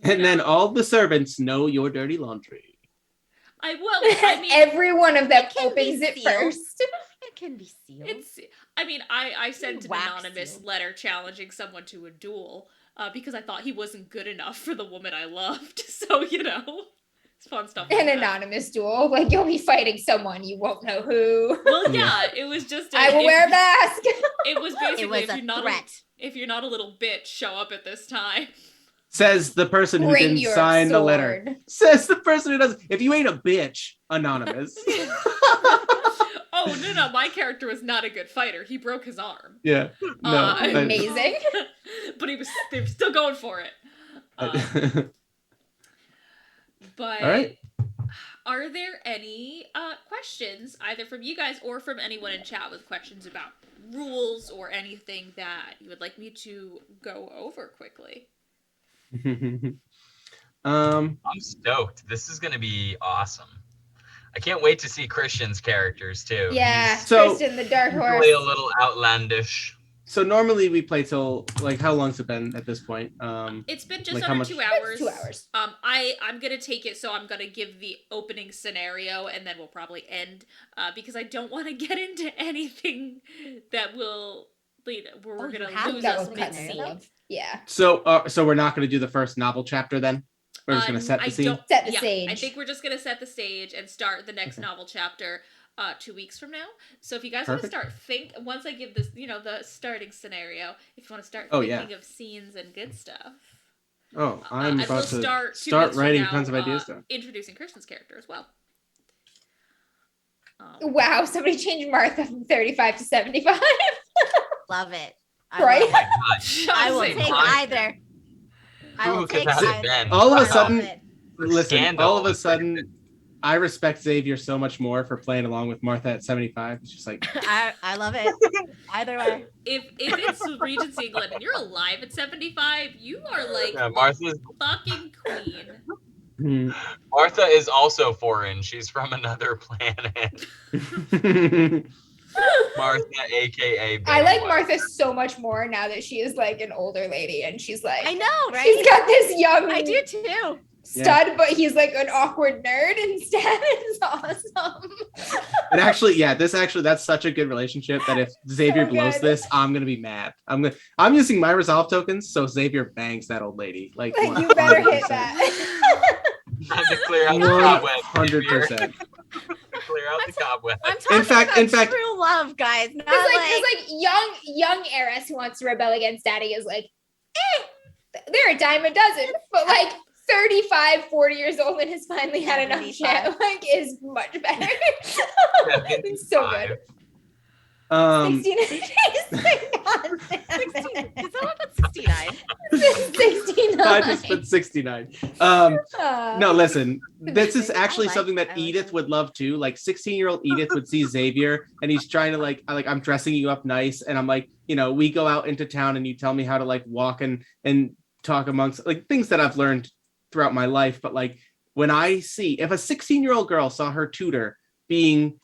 And then all the servants know your dirty laundry. I mean, Every one of them It can be opens it sealed. first. It can be sealed. I sent an Wax anonymous you. letter challenging someone to a duel because I thought he wasn't good enough for the woman I loved. So, it's fun stuff. like An that. anonymous duel. Like you'll be fighting someone, you won't know who. Well, yeah, it was just. I will wear a mask. It was basically It was if a you're not threat. if you're not a little bitch, show up at this time. Says the person who Bring didn't your sign the letter. sword. Says the person who doesn't. If you ain't a bitch, anonymous. Oh no. My character was not a good fighter. He broke his arm. Yeah. No. Amazing. But they were still going for it. But All right. are there any questions, either from you guys or from anyone in chat with questions about rules or anything that you would like me to go over quickly? I'm stoked. This is going to be awesome. I can't wait to see Christian's characters too. Yeah, So- Kristen the Dark He's Horse. really a little outlandish. So normally we play till like, how long's it been at this point? It's been just Like, how under much- 2 hours. 2 hours. I'm gonna take it, so I'm gonna give the opening scenario, and then we'll probably end, because I don't want to get into anything that will lead where we're you gonna have lose that us will cut mid-scene. narrative. Yeah. So we're not going to do the first novel chapter then. We're just going to set the scene. Set the I stage. think we're just gonna set the stage and start the next Okay. novel chapter 2 weeks from now. So if you guys want to Perfect. start once I give this, the starting scenario, if you want to start Oh, yeah. thinking of scenes and good stuff. Oh, I'm and about we'll to start 2 start weeks from writing now, tons of ideas down. introducing Christian's character as well. Wow, somebody changed Martha from 35 to 75. Love it. Right? love Oh it. my gosh. I will Same take time. either. I Who will could take that have either. been? All of a I love sudden, it. listen, Scandal all of a was sudden, I respect Xavier so much more for playing along with Martha at 75. It's just like, I love it. Either way. If it's Regency England and you're alive at 75, you are like Yeah, a fucking queen. Martha is also foreign. She's from another planet. Martha, aka I like Betty White. Martha so much more now that she is like an older lady and she's like, I know, right? she's got this young I do too. stud, but he's like an awkward nerd instead. It's awesome. And actually, that's such a good relationship that if Xavier So blows good. this, I'm gonna be mad. I'm using my resolve tokens, so Xavier bangs that old lady. Like Like, you better hit 100%. that. Time to clear out the cobwebs. 100%. Clear out the cobwebs. I'm talking fact- about true love, guys. Not It's like young heiress who wants to rebel against daddy is like, they're a dime a dozen, but like 35, 40 years old and has finally had enough shit, 75. like, is much better. It's so good. 16 God damn it. Is that what 69? 69. I just put 69. No, listen, this is actually like- something that I like Edith that. would love too. Like 16-year-old Edith would see Xavier and he's trying to like I'm dressing you up nice. And I'm like, we go out into town and you tell me how to like walk and talk amongst like things that I've learned throughout my life. But like when I see if a 16-year-old girl saw her tutor being,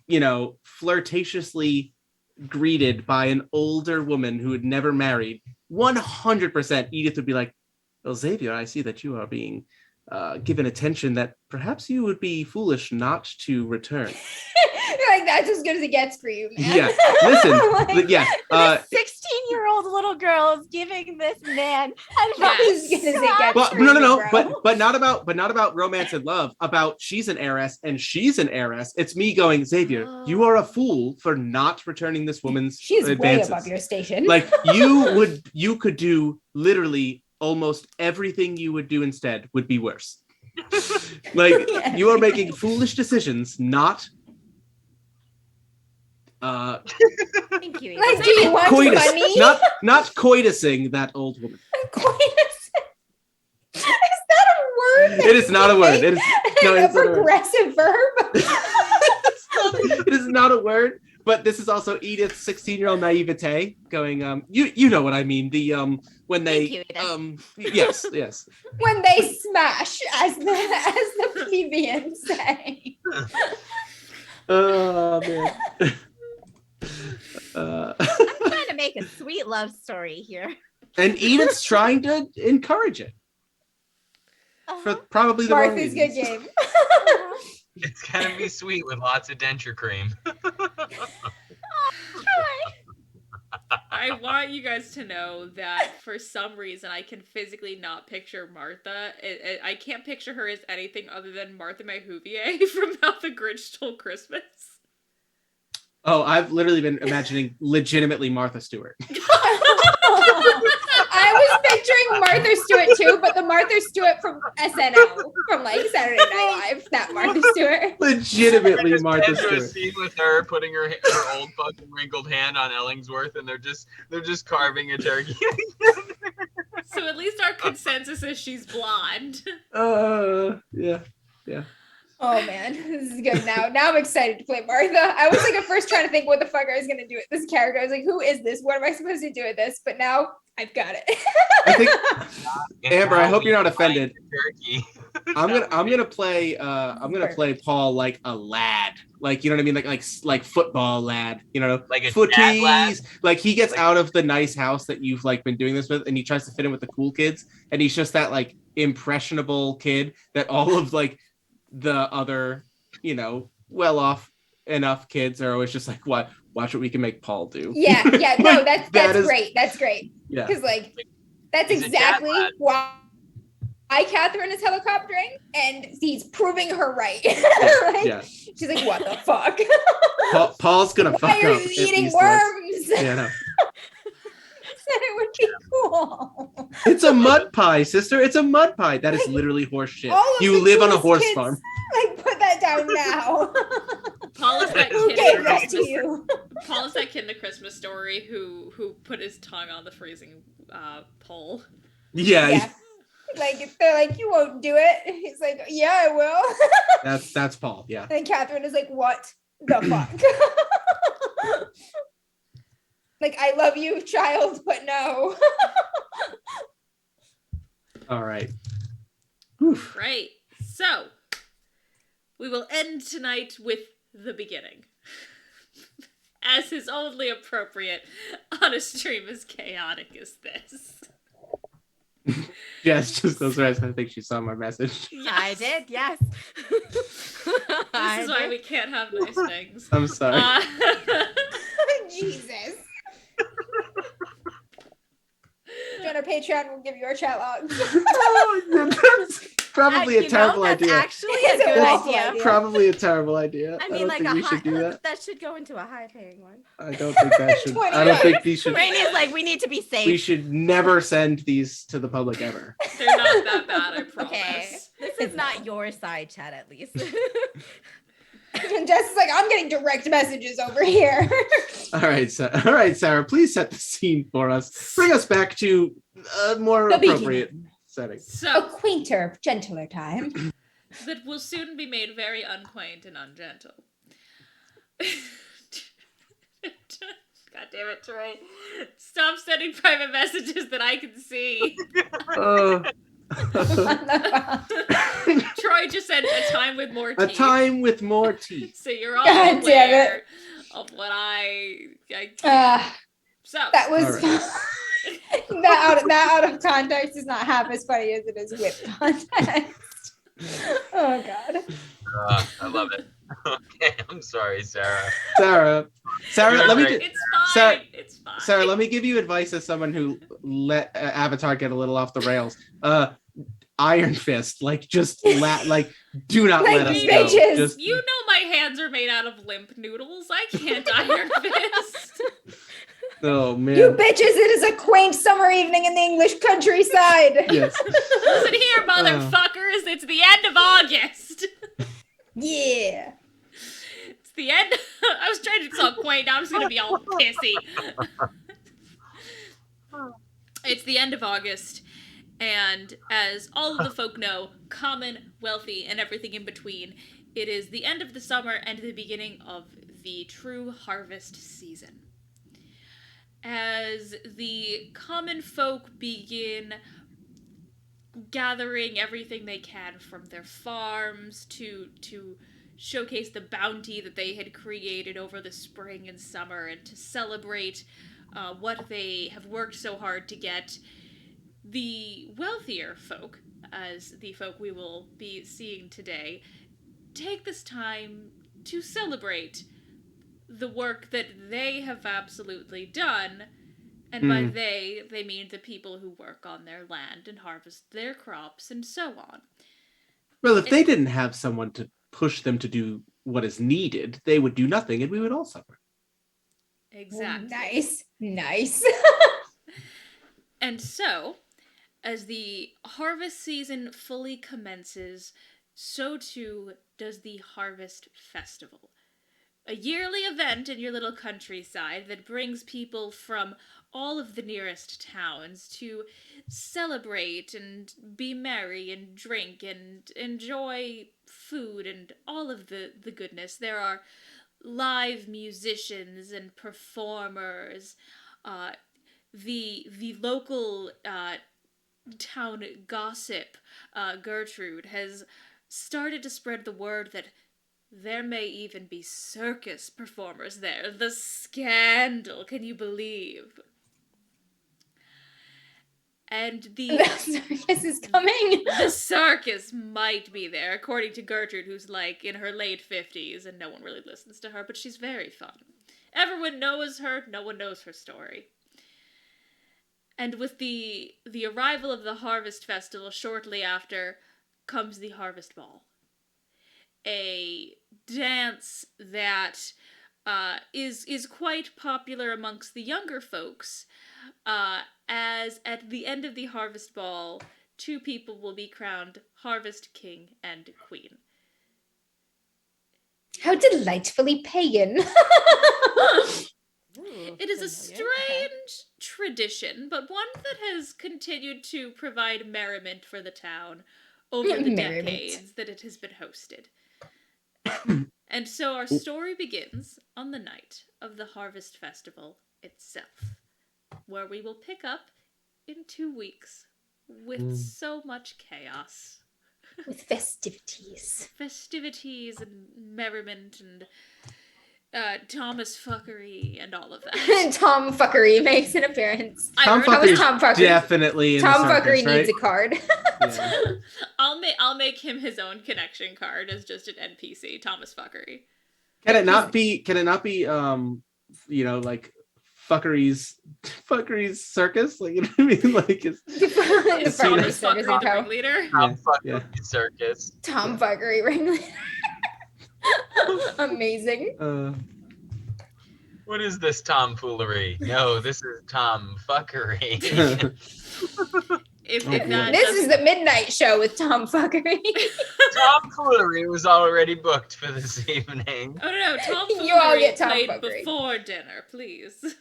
flirtatiously greeted by an older woman who had never married, 100% Edith would be like, well, Xavier, I see that you are being given attention that perhaps you would be foolish not to return. You're like, that's as good as it gets for you, man. Yeah, listen, Like, yeah. This 16-year-old little girl is giving this man that's as good as it gets Well, for no, you, bro. but not about romance and love. About she's an heiress and she's an heiress. It's me going, Xavier, you are a fool for not returning this woman's She's advances. way above your station. Like you could do literally almost everything you would do instead would be worse. Like you are making foolish decisions, not Thank you. Like, do you want coitus, money? not coitusing that old woman. Coitus. Is that a word? It is not a word. It is no, a it's not a word. progressive verb. It is not a word, but this is also Edith's 16-year-old naivete going, you know what I mean. The when they Thank you, yes. When they smash, as the plebeians say. Oh man. I'm trying to make a sweet love story here. And Edith's trying to encourage it for probably the wrong Martha's good reasons. game. It's gonna be sweet with lots of denture cream. I want you guys to know that for some reason I can physically not picture Martha. I can't picture her as anything other than Martha Mahouvier from How the Grinch Stole Christmas. Oh, I've literally been imagining legitimately Martha Stewart. I was picturing Martha Stewart too, but the Martha Stewart from SNL, from like Saturday Night Live, that Martha Stewart. Legitimately Just Martha enter a Stewart. scene with her putting her old fucking wrinkled hand on Ellingsworth, and they're just carving a turkey. So at least our consensus is she's blonde. Yeah. Oh man, this is good now. Now I'm excited to play Martha. I was like at first trying to think what the fuck I was gonna do with this character. I was like, who is this? What am I supposed to do with this? But now I've got it. I think And Amber, now I hope we you're not find offended. the turkey. I'm gonna play Paul like a lad, like you know what I mean, like football lad, you know, Like a dad lad? footies. Like he gets Like- out of the nice house that you've like been doing this with, and he tries to fit in with the cool kids, and he's just that like impressionable kid that all of like the other, you know, well off enough kids are always just like, what? Watch what we can make Paul do. Yeah, no, Like, that's that is- great. That's great. Yeah. Because like that's He's a dad exactly lad. why Catherine is helicoptering, and he's proving her right. Like, Yeah. she's like, what the fuck? Paul's gonna Why fuck are up. you at eating least once. worms? Yeah, no. Said it would be cool. It's a mud pie, sister. It's a mud pie. That is literally horse shit. All of You the live on a coolest horse kids- farm. Like, put that down now. Paul is that Who kid gave in the that to Christmas. you? Paul is that kid in the Christmas Story who put his tongue on the freezing pole. Yeah, Like they're like, you won't do it. He's like, yeah, I will. that's Paul. Yeah. And Catherine is like, what the fuck? Like, I love you, child, but no. All right. Oof. Right. So we will end tonight with the beginning. As is only appropriate on a stream as chaotic as this. Jess just goes right. I think she saw my message. I did, yes. This is why we can't have nice things. I'm sorry. Jesus. Join our Patreon, we'll give you our chat logs. That's probably a terrible that's idea. actually It's a a good awful idea. idea. Probably a terrible idea. I I mean, don't like think a we high, should do that. that should go into a high-paying one. I don't think that should. I don't think these should. Rainey's like, we need to be safe. We should never send these to the public ever. They're not that bad, I promise. Okay, this is not your side chat, at least. And Jess is like, I'm getting direct messages over here. All right, Sarah. Please set the scene for us. Bring us back to a more The appropriate setting. A So quainter, gentler time. that will soon be made very unquaint and ungentle. God damn it, Troy. Stop sending private messages that I can see. Troy just said a time with more teeth. A time with more teeth. So you're all God damn aware of what I so That was All that out of context is not half as funny as it is with context. Oh god. I love it. Okay, I'm sorry, Sarah. Sarah, let me Great. it's fine. Sarah- It's fine. Sarah, let me give you advice as someone who let Avatar get a little off the rails. Iron Fist, like just like do not Like let us these go. bitches. Just You know my hands are made out of limp noodles. I can't iron fist. oh You man. bitches, it is a quaint summer evening in the English countryside. Yes. Listen here, motherfuckers. It's the end of August. Yeah. It's the end. I was trying to talk quaint. Now I'm just gonna be all pissy. It's the end of August, and as all of the folk know, common, wealthy, and everything in between, it is the end of the summer and the beginning of the true harvest season. As the common folk begin gathering everything they can from their farms to showcase the bounty that they had created over the spring and summer, and to celebrate what they have worked so hard to get, the wealthier folk, as the folk we will be seeing today, take this time to celebrate the work that they have absolutely done. And by they mean the people who work on their land and harvest their crops and so on. Well, if they didn't have someone to push them to do what is needed, they would do nothing and we would all suffer. Exactly. Nice. And so, As the harvest season fully commences, so too does the Harvest Festival. A yearly event in your little countryside that brings people from all of the nearest towns to celebrate and be merry and drink and enjoy food and all of the goodness. There are live musicians and performers. The local town gossip, Gertrude, has started to spread the word that there may even be circus performers there. The scandal, can you believe? And The circus is coming. the circus might be there, according to Gertrude, who's like in her late 50s, and no one really listens to her, but she's very fun. Everyone knows her, no one knows her story. And with the arrival of the Harvest Festival shortly after comes the Harvest Ball. A dance that is quite popular amongst the younger folks, as at the end of the Harvest Ball, 2 people will be crowned Harvest King and Queen. How delightfully pagan. Ooh, It is a familiar. strange tradition, but one that has continued to provide merriment for the town over the Merriment. decades that it has been hosted. And so our story begins on the night of the Harvest Festival itself, where we will pick up in 2 weeks with so much chaos. With festivities. Festivities and merriment and Thomas fuckery and all of that. Tom Fuckery makes an appearance. Tom I- How is Fuckery's Tom Fuckery? definitely in Tom the circus, Fuckery right? needs a card. Yeah. I'll make him his own connection card as just an NPC, Thomas Fuckery. Can it not be? Like Fuckery's circus? Like, you know what I mean? Like, it's Is Thomas Thomas Circus Fuckery and the Co. ringleader? Tom Yeah, fucking yeah. circus. Tom Fuckery ringleader. Amazing. What is this tomfoolery? No, this is Tom fuckery. If Oh, that boy. This is doesn't- the midnight show with Tom Fuckery. Tomfoolery was already booked for this evening. Oh no, Tom You all Foolery get Tom played Fuckery. before dinner, please.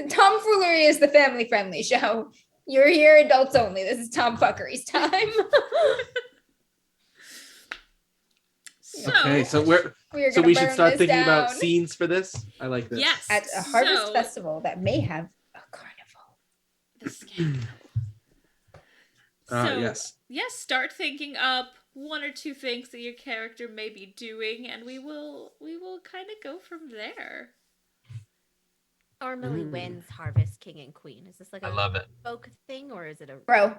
Tom Foolery is the family friendly show. You're here, adults only. This is Tom Fuckery's time. So, Okay, so we should start thinking about scenes for this. I like this. yes, At a harvest so, festival that may have a carnival. the scandal. So, Yes. yes, start thinking up 1 or 2 things that your character may be doing, and we will kind of go from there. Normally wins Harvest King and Queen. Is this like I a lend it. folk thing or is it a Bro,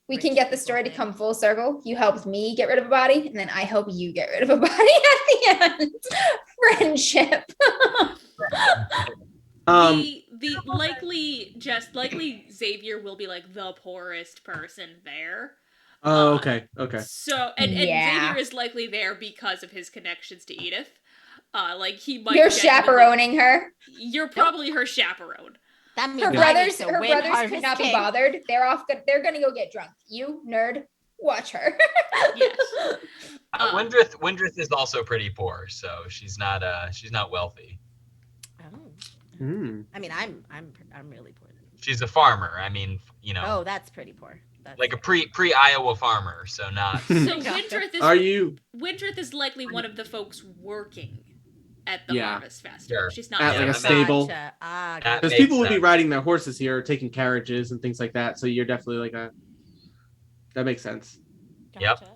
we rich can get the people story to thing? come full circle. You helped me get rid of a body, and then I help you get rid of a body at the end. Friendship. The likely Xavier will be like the poorest person there. Oh, okay. So and Yeah. Xavier is likely there because of his connections to Edith. Like he might. You're genuinely- chaperoning her. You're probably her chaperone. That means Her I need brothers, to her win brothers could Harvest not be King. bothered. They're gonna go get drunk. You nerd, watch her. Yes. Windrith is also pretty poor, so she's not wealthy. Oh. Hmm. I mean, I'm really poor. She's a farmer. I mean, Oh, that's pretty poor. That's like a pre Iowa farmer, so not. So Gotcha. Windrith is likely one of the folks working at the Yeah. Harvest Festival. Sure. She's not At there. like a stable. Gotcha. That Because makes people would be sense. riding their horses here, or taking carriages and things like that. So you're definitely that makes sense. Yep. Gotcha.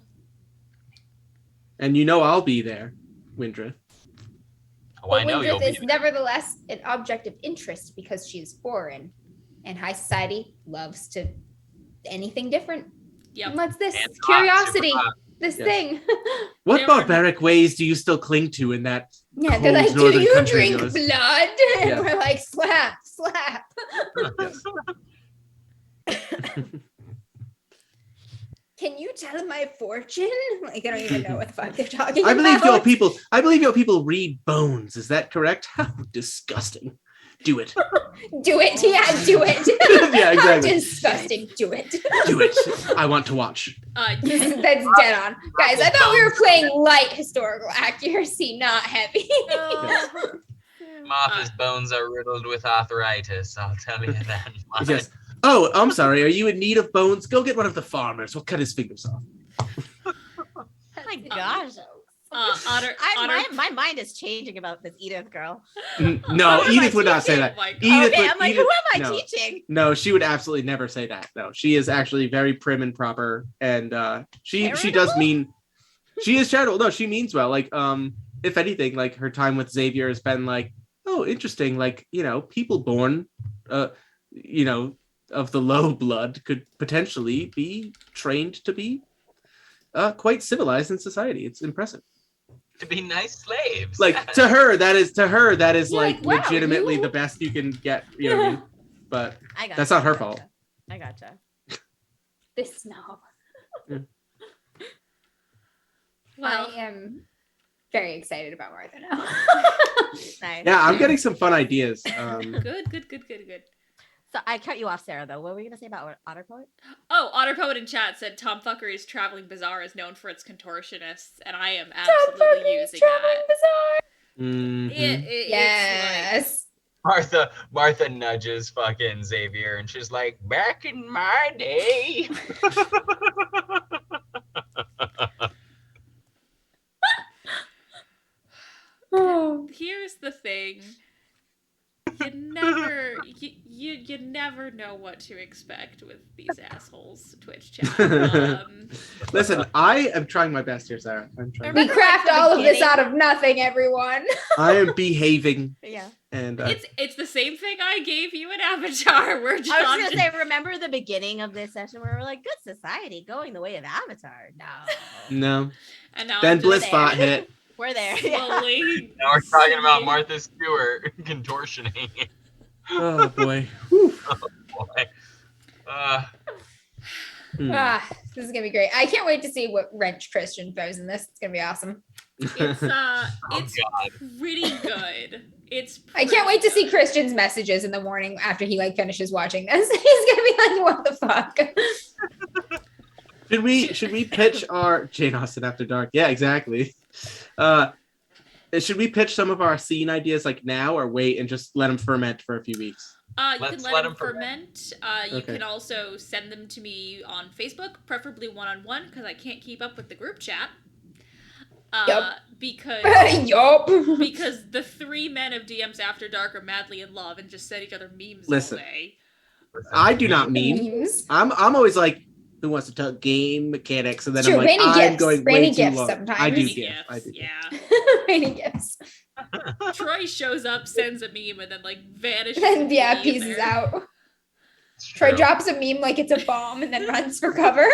And I'll be there, Windrith. Oh, I know But you'll Windrith be. is nevertheless an object of interest because she's foreign, and high society loves to anything different. Yep. What's this? And hot, Curiosity. super hot. This Yes. thing. What There are- barbaric ways do you still cling to in that? Yeah, they're Cold like, do northern you country drink of yours." blood? And Yeah. we're like, slap, slap. Can you tell my fortune? Like, I don't even know what the fuck they're talking I believe about. your people read bones. Is that correct? How disgusting. Do it. Do it. Yeah, do it. Yeah, exactly. Disgusting. Do it. Do it. I want to watch. That's dead on. Guys, I thought we were playing light historical accuracy, not heavy. Martha's bones are riddled with arthritis, I'll tell you that much. Yes. Oh, I'm sorry. Are you in need of bones? Go get one of the farmers. We'll cut his fingers off. Oh my gosh. My mind is changing about this Edith girl. No, Edith would not say that. Edith Okay, would, I'm like, Edith, who am I no. teaching? No, she would absolutely never say that. No, she is actually very prim and proper, and she does mean she is charitable. No, she means well. Like, if anything, like her time with Xavier has been like, oh, interesting. Like, people born, of the low blood could potentially be trained to be quite civilized in society. It's impressive. To be nice slaves. Like to her, that is like wow, legitimately the best you can get. You know what I mean? But that's not her fault. I gotcha. This snob. Well, I am very excited about Martha now. Nice. Yeah, I'm getting some fun ideas. good. So I cut you off, Sarah, though. What were you going to say about Otter Poet? Oh, Otter Poet in chat said Tom Fuckery's Traveling Bazaar is known for its contortionists, and I am absolutely using that. Mhm. Yes. Martha nudges fucking Xavier and she's like, back in my day. Here's the thing. You never know what to expect with these assholes Twitch chat. Listen, I am trying my best here, Sarah. I'm trying. We craft all of this out of nothing, everyone. I am behaving. Yeah. And it's the same thing I gave you in Avatar. We're I was going to say, remember the beginning of this session where we're like, good society going the way of Avatar? No. And now then I'm just Blissbot hit. We're there. slowly. Now we're talking about Martha Stewart contortioning. Oh boy. Whew. Boy. This is gonna be great. I can't wait to see what wrench Christian throws in this. It's gonna be awesome. It's God. pretty good. I can't wait to see Christian's messages in the morning after he finishes watching this. He's gonna be like, "What the fuck?" Should we pitch our Jane Austen After Dark? Yeah, exactly. Should we pitch some of our scene ideas now, or wait and just let them ferment for a few weeks? You can let them ferment. You Okay. can also send them to me on Facebook, preferably one-on-one, because I can't keep up with the group chat. Yup. Because Yup. because the three men of DM's After Dark are madly in love and just send each other memes Listen. all day. I do not meme. Memes. I'm always like, who wants to talk game mechanics? And then True, I'm like, rainy I'm gifs. going Rainy way too gifs long. sometimes. I do Mini gif. gifs, I do gif. yeah. Rainy gifts. Troy shows up, sends a meme, and then vanishes. And into yeah, the pieces ether. out. It's Troy true. drops a meme like it's a bomb and then runs for cover.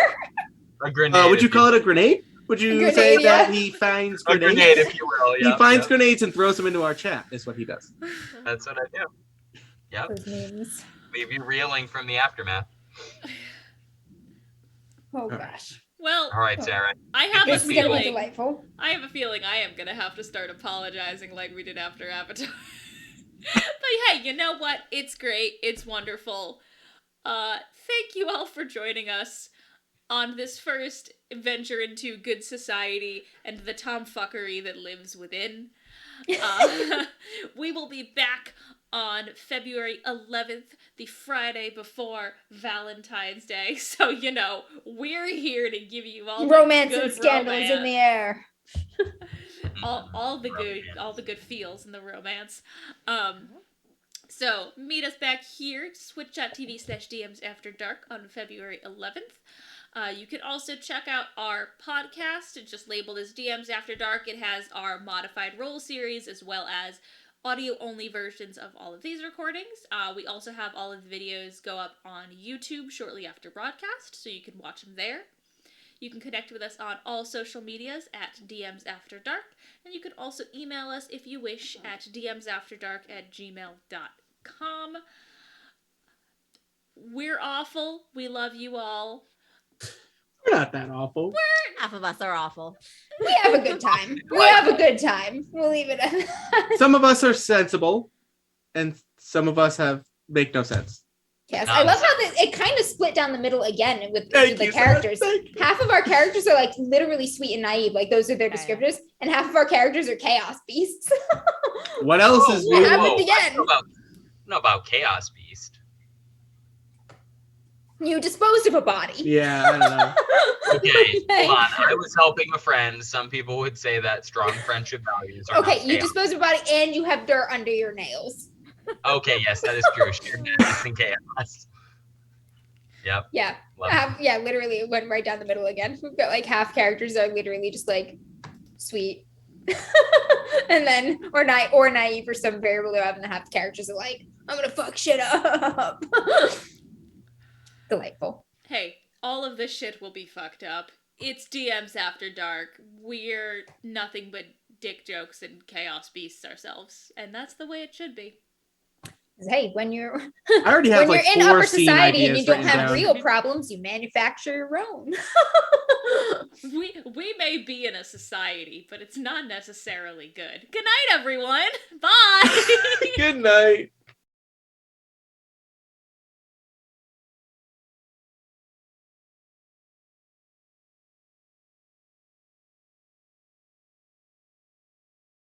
A grenade. Would you call it a grenade? Would you Grenade, say yeah. that he finds a grenades? grenade, if you will? He Yeah, finds yeah. grenades and throws them into our chat. Is what he does. That's what I do. Yep. Those memes. Leave you reeling from the aftermath. Oh right. gosh. Well, All right, Sarah. I have a This is gonna be feeling. delightful. I have a feeling I am gonna have to start apologizing like we did after Avatar. But hey, you know what? It's great. It's wonderful. Thank you all for joining us on this first venture into good society and the tomfuckery that lives within. We will be back on February 11th, the Friday before Valentine's Day. So, we're here to give you all Romance the good and scandals in the air. all the good feels in the romance. So meet us back here, twitch.tv/DMs After Dark on February 11th. You can also check out our podcast. It's just labeled as DMs After Dark. It has our modified role series as well as audio-only versions of all of these recordings. We also have all of the videos go up on YouTube shortly after broadcast, so you can watch them there. You can connect with us on all social medias at DMs After Dark, and you can also email us if you wish at dmsafterdark@gmail.com. We're awful. We love you all. We're not that awful. Half of us are awful. We have a good time. We have a good time. We'll leave it at that. Some of us are sensible, and some of us make no sense. Yes, I love how it kind of split down the middle again with the characters. Half of our characters are like literally sweet and naive, like those are their descriptors, and half of our characters are chaos beasts. What else is new? What happened again? I don't know about chaos beast. You disposed of a body. Yeah, I don't know. Okay, hold on. I was helping a friend. Some people would say that strong friendship values are okay, not you chaos. disposed of a body and you have dirt under your nails. Okay, yes, that is true. Sheer madness and chaos. Yep. Yeah. Literally it went right down the middle again. We've got like half characters are literally just like sweet. And then or naive for some variable they're having, the half the characters are like, I'm gonna fuck shit up. Delightful. Hey, all of this shit will be fucked up. It's DMs After Dark. We're nothing but dick jokes and chaos beasts ourselves. And that's the way it should be. Hey, when you're I already have when like you're in 4 upper scene society and you ideas don't written have down. real problems, you manufacture your own. We may be in a society, but it's not necessarily good. Good night, everyone. Bye. Good night.